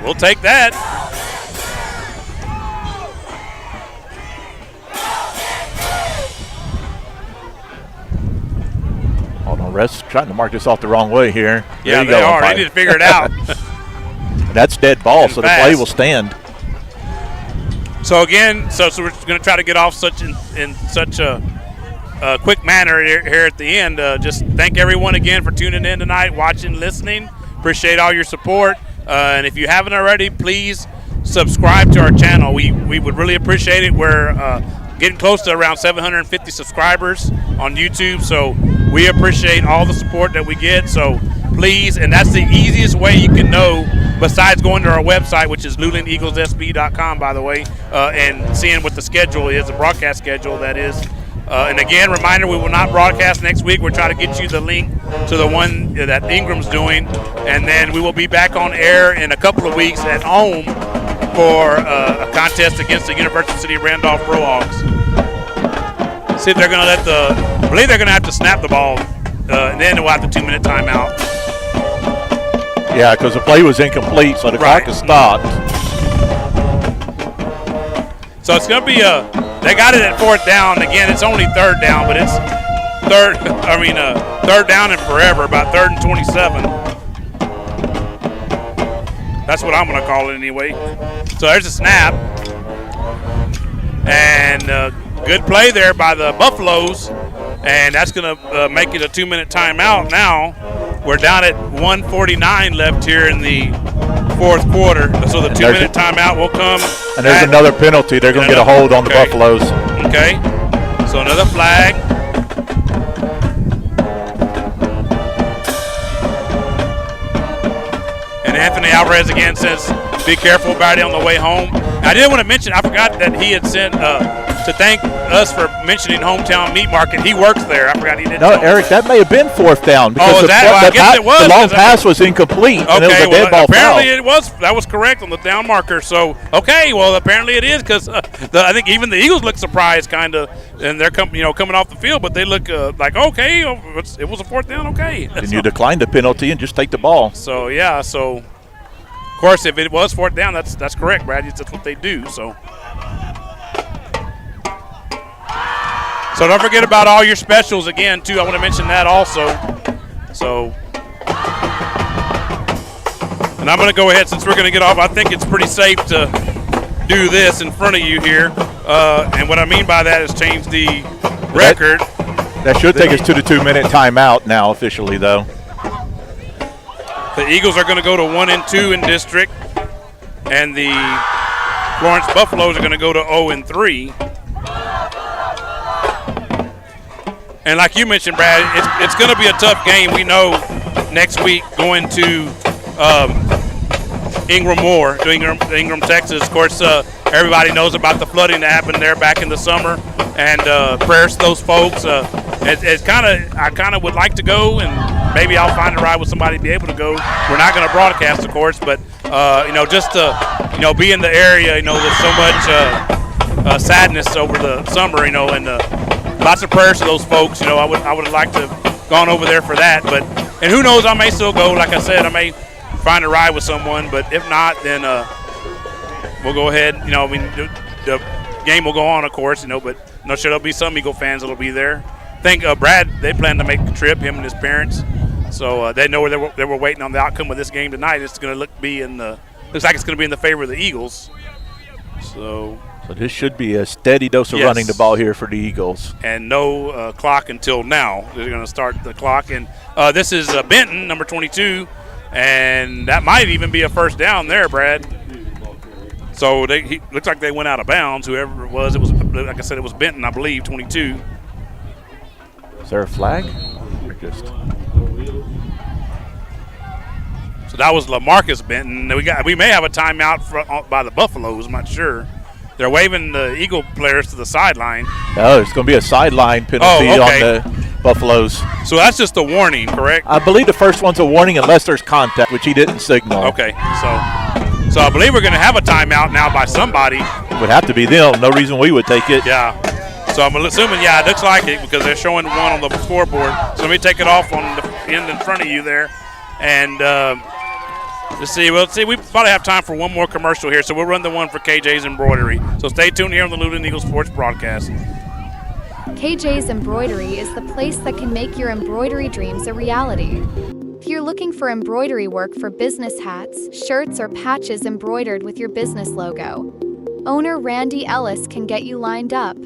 We'll take that. Hold on, refs trying to mark this off the wrong way here. Yeah, they are. They need to figure it out. That's dead ball, so the play will stand. So again, so we're going to try to get off in such a quick manner here at the end. Just thank everyone again for tuning in tonight, watching, listening. Appreciate all your support. And if you haven't already, please subscribe to our channel. We would really appreciate it. We're getting close to around 750 subscribers on YouTube, so we appreciate all the support that we get. So please, and that's the easiest way you can know, besides going to our website, which is lulingeaglessb.com, by the way, and seeing what the schedule is, the broadcast schedule that is. And again, reminder, we will not broadcast next week. We're trying to get you the link to the one that Ingram's doing. And then we will be back on air in a couple of weeks at home for a contest against the University of Randolph Rohawks. See if they're going to I believe they're going to have to snap the ball. And then we'll have the 2-minute timeout. Yeah, because the play was incomplete, so the clock is stopped. So it's going to be they got it at 4th down. Again, it's only 3rd down, but it's third down and forever, about 3rd and 27. That's what I'm going to call it anyway. So there's a snap. And good play there by the Buffaloes. And that's going to make it a 2-minute timeout now. We're down at 1:49 left here in the 4th quarter. So the 2-minute timeout will come. And there's another penalty. They're going to get a hold on the Buffaloes. Okay. So another flag. And Anthony Alvarez again says be careful about it on the way home. I did want to mention, I forgot that he had sent to thank us for mentioning Hometown Meat Market. He works there. I forgot he didn't. No, Eric, that may have been fourth down. Because I guess it was. The long pass was incomplete. Okay, and it was a dead ball apparently foul. it was. That was correct on the down marker. So, okay, well, apparently it is because I think even the Eagles look surprised, kind of, and they're coming off the field, but they look like, okay, it was a fourth down, okay. And you decline the penalty and just take the ball. So, yeah, of course, if it was fourth down, that's correct, Brad. That's what they do. So don't forget about all your specials again, too. I want to mention that also. So, and I'm going to go ahead since we're going to get off. I think it's pretty safe to do this in front of you here. And what I mean by that is change the record. That should take us to the 2-minute timeout now officially, though. The Eagles are going to go to 1-2 in district, and the Florence Buffaloes are going to go to 0-3. And like you mentioned, Brad, it's going to be a tough game. We know next week going to Ingram, Texas. Of course, everybody knows about the flooding that happened there back in the summer, and prayers to those folks. I kind of would like to go, and maybe I'll find a ride with somebody to be able to go. We're not going to broadcast, of course, but just to be in the area. There's so much sadness over the summer, and lots of prayers to those folks. I would have liked to have gone over there for that, and who knows, I may still go. Like I said, I may find a ride with someone, but if not, then we'll go ahead. The game will go on, of course. But sure there'll be some Eagle fans that'll be there. I think Brad, they plan to make the trip, him and his parents. So they know they were waiting on the outcome of this game tonight. It's going to looks like it's going to be in the favor of the Eagles. So this should be a steady dose of running the ball here for the Eagles. And no clock until now. They're going to start the clock. And this is Benton, number 22, and that might even be a first down there, Brad. So he looks like they went out of bounds. Whoever it was, like I said, it was Benton, I believe, 22. Is there a flag? So that was LaMarcus Benton. We may have a timeout by the Buffaloes. I'm not sure. They're waving the Eagle players to the sideline. Oh, it's going to be a sideline penalty on the Buffaloes. So that's just a warning, correct? I believe the first one's a warning unless there's contact, which he didn't signal. Okay, so I believe we're going to have a timeout now by somebody. It would have to be them. No reason we would take it. Yeah. So I'm assuming, it looks like it because they're showing one on the scoreboard. So let me take it off on the end in front of you there. And let's see. We probably have time for one more commercial here. So we'll run the one for KJ's Embroidery. So stay tuned here on the Luling Eagles Sports Broadcast. KJ's Embroidery is the place that can make your embroidery dreams a reality. If you're looking for embroidery work for business hats, shirts, or patches embroidered with your business logo, owner Randy Ellis can get you lined up.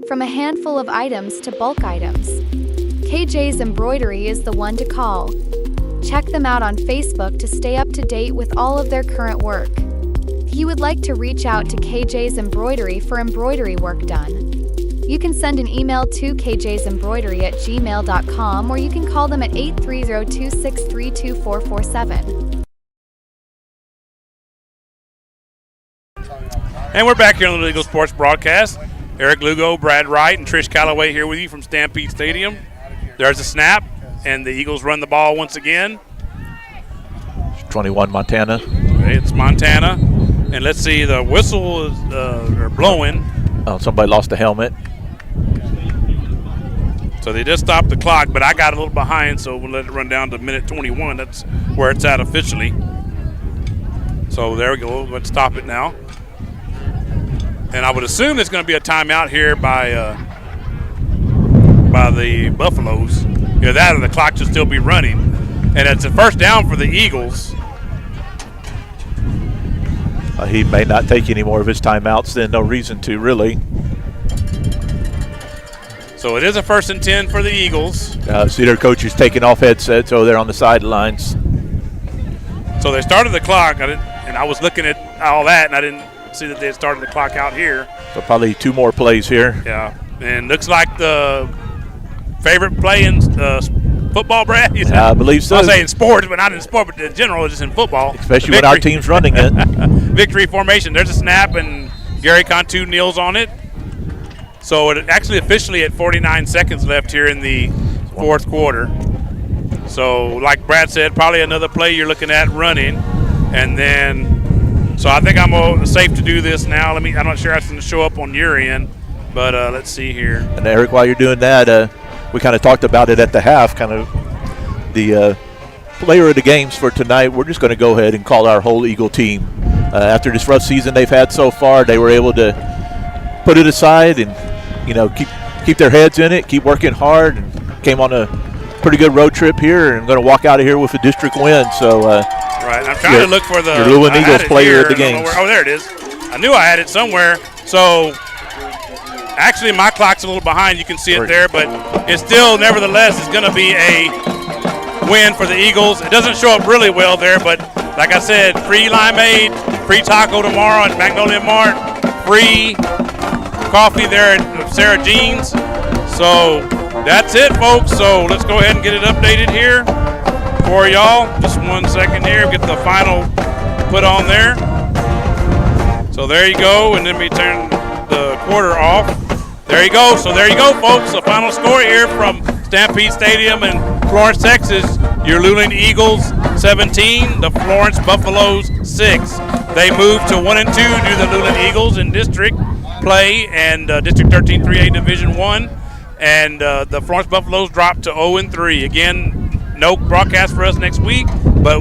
From a handful of items to bulk items, KJ's Embroidery is the one to call. Check them out on Facebook to stay up to date with all of their current work. If you would like to reach out to KJ's Embroidery for embroidery work done, you can send an email to kjsembroidery@gmail.com, or you can call them at 830-263-2447. And we're back here on the Eagle Sports Broadcast. Eric Lugo, Brad Wright, and Trish Calloway here with you from Stampede Stadium. There's a snap, and the Eagles run the ball once again. 21 Montana. Okay, it's Montana. And let's see, the whistle is blowing. Oh, somebody lost a helmet. So they just stopped the clock, but I got a little behind, so we'll let it run down to minute 21. That's where it's at officially. So there we go. Let's stop it now. And I would assume there's going to be a timeout here by the Buffaloes. That or the clock should still be running. And it's a first down for the Eagles. He may not take any more of his timeouts, then no reason to, really. So it is a 1st and 10 for the Eagles. See their coaches taking off headsets over there on the sidelines. So they started the clock, and I was looking at all that, and I didn't see that they had started the clock out here. So probably 2 more plays here. Yeah, and looks like the favorite play in football, Brad? You said? I believe so. I'll say in sports, but not in sport, but in general, just in football. Especially when our team's running it. Victory formation. There's a snap, and Gary Cantu kneels on it. So it actually officially at 49 seconds left here in the fourth quarter. So like Brad said, probably another play you're looking at running. And then, so I think I'm safe to do this now. I'm not sure it's going to show up on your end, but let's see here. And Eric, while you're doing that, we kind of talked about it at the half, kind of the player of the games for tonight. We're just going to go ahead and call our whole Eagle team. After this rough season they've had so far, they were able to put it aside and, keep their heads in it, keep working hard, and came on a pretty good road trip here and going to walk out of here with a district win. So, right, I'm trying to look for the your Luling Eagles player of the game. Oh, there it is. I knew I had it somewhere. So, actually, my clock's a little behind. You can see it there, but it's still, nevertheless, it's going to be a win for the Eagles. It doesn't show up really well there, but like I said, free limeade, free taco tomorrow at Magnolia Mart, free coffee there at Sarah Jean's. So that's it, folks. So let's go ahead and get it updated here for y'all. Just 1 second here. Get the final put on there. So there you go. And then we turn the quarter off. There you go. So there you go, folks. The final score here from Stampede Stadium in Florence, Texas. Your Luling Eagles 17, the Florence Buffaloes 6. They moved to 1-2 due to the Luling Eagles in district play and District 13 3A Division 1. And the Florence Buffaloes dropped to 0-3. Again, no broadcast for us next week, but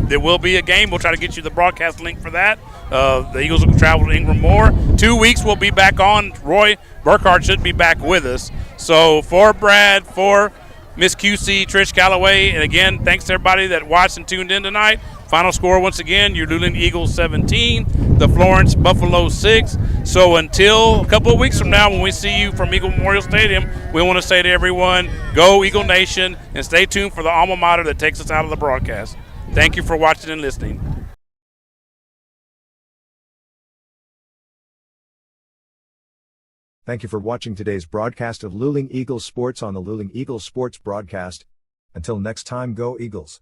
there will be a game. We'll try to get you the broadcast link for that. The Eagles will travel to Ingram more. 2 weeks we'll be back on. Roy Burkhardt should be back with us. So for Brad, for Miss QC, Trish Calloway, and again, thanks to everybody that watched and tuned in tonight. Final score once again, your Luling Eagles 17, the Florence Buffaloes 6. So until a couple of weeks from now when we see you from Eagle Memorial Stadium, we want to say to everyone, go Eagle Nation, and stay tuned for the alma mater that takes us out of the broadcast. Thank you for watching and listening. Thank you for watching today's broadcast of Luling Eagles Sports on the Luling Eagles Sports broadcast. Until next time, go Eagles.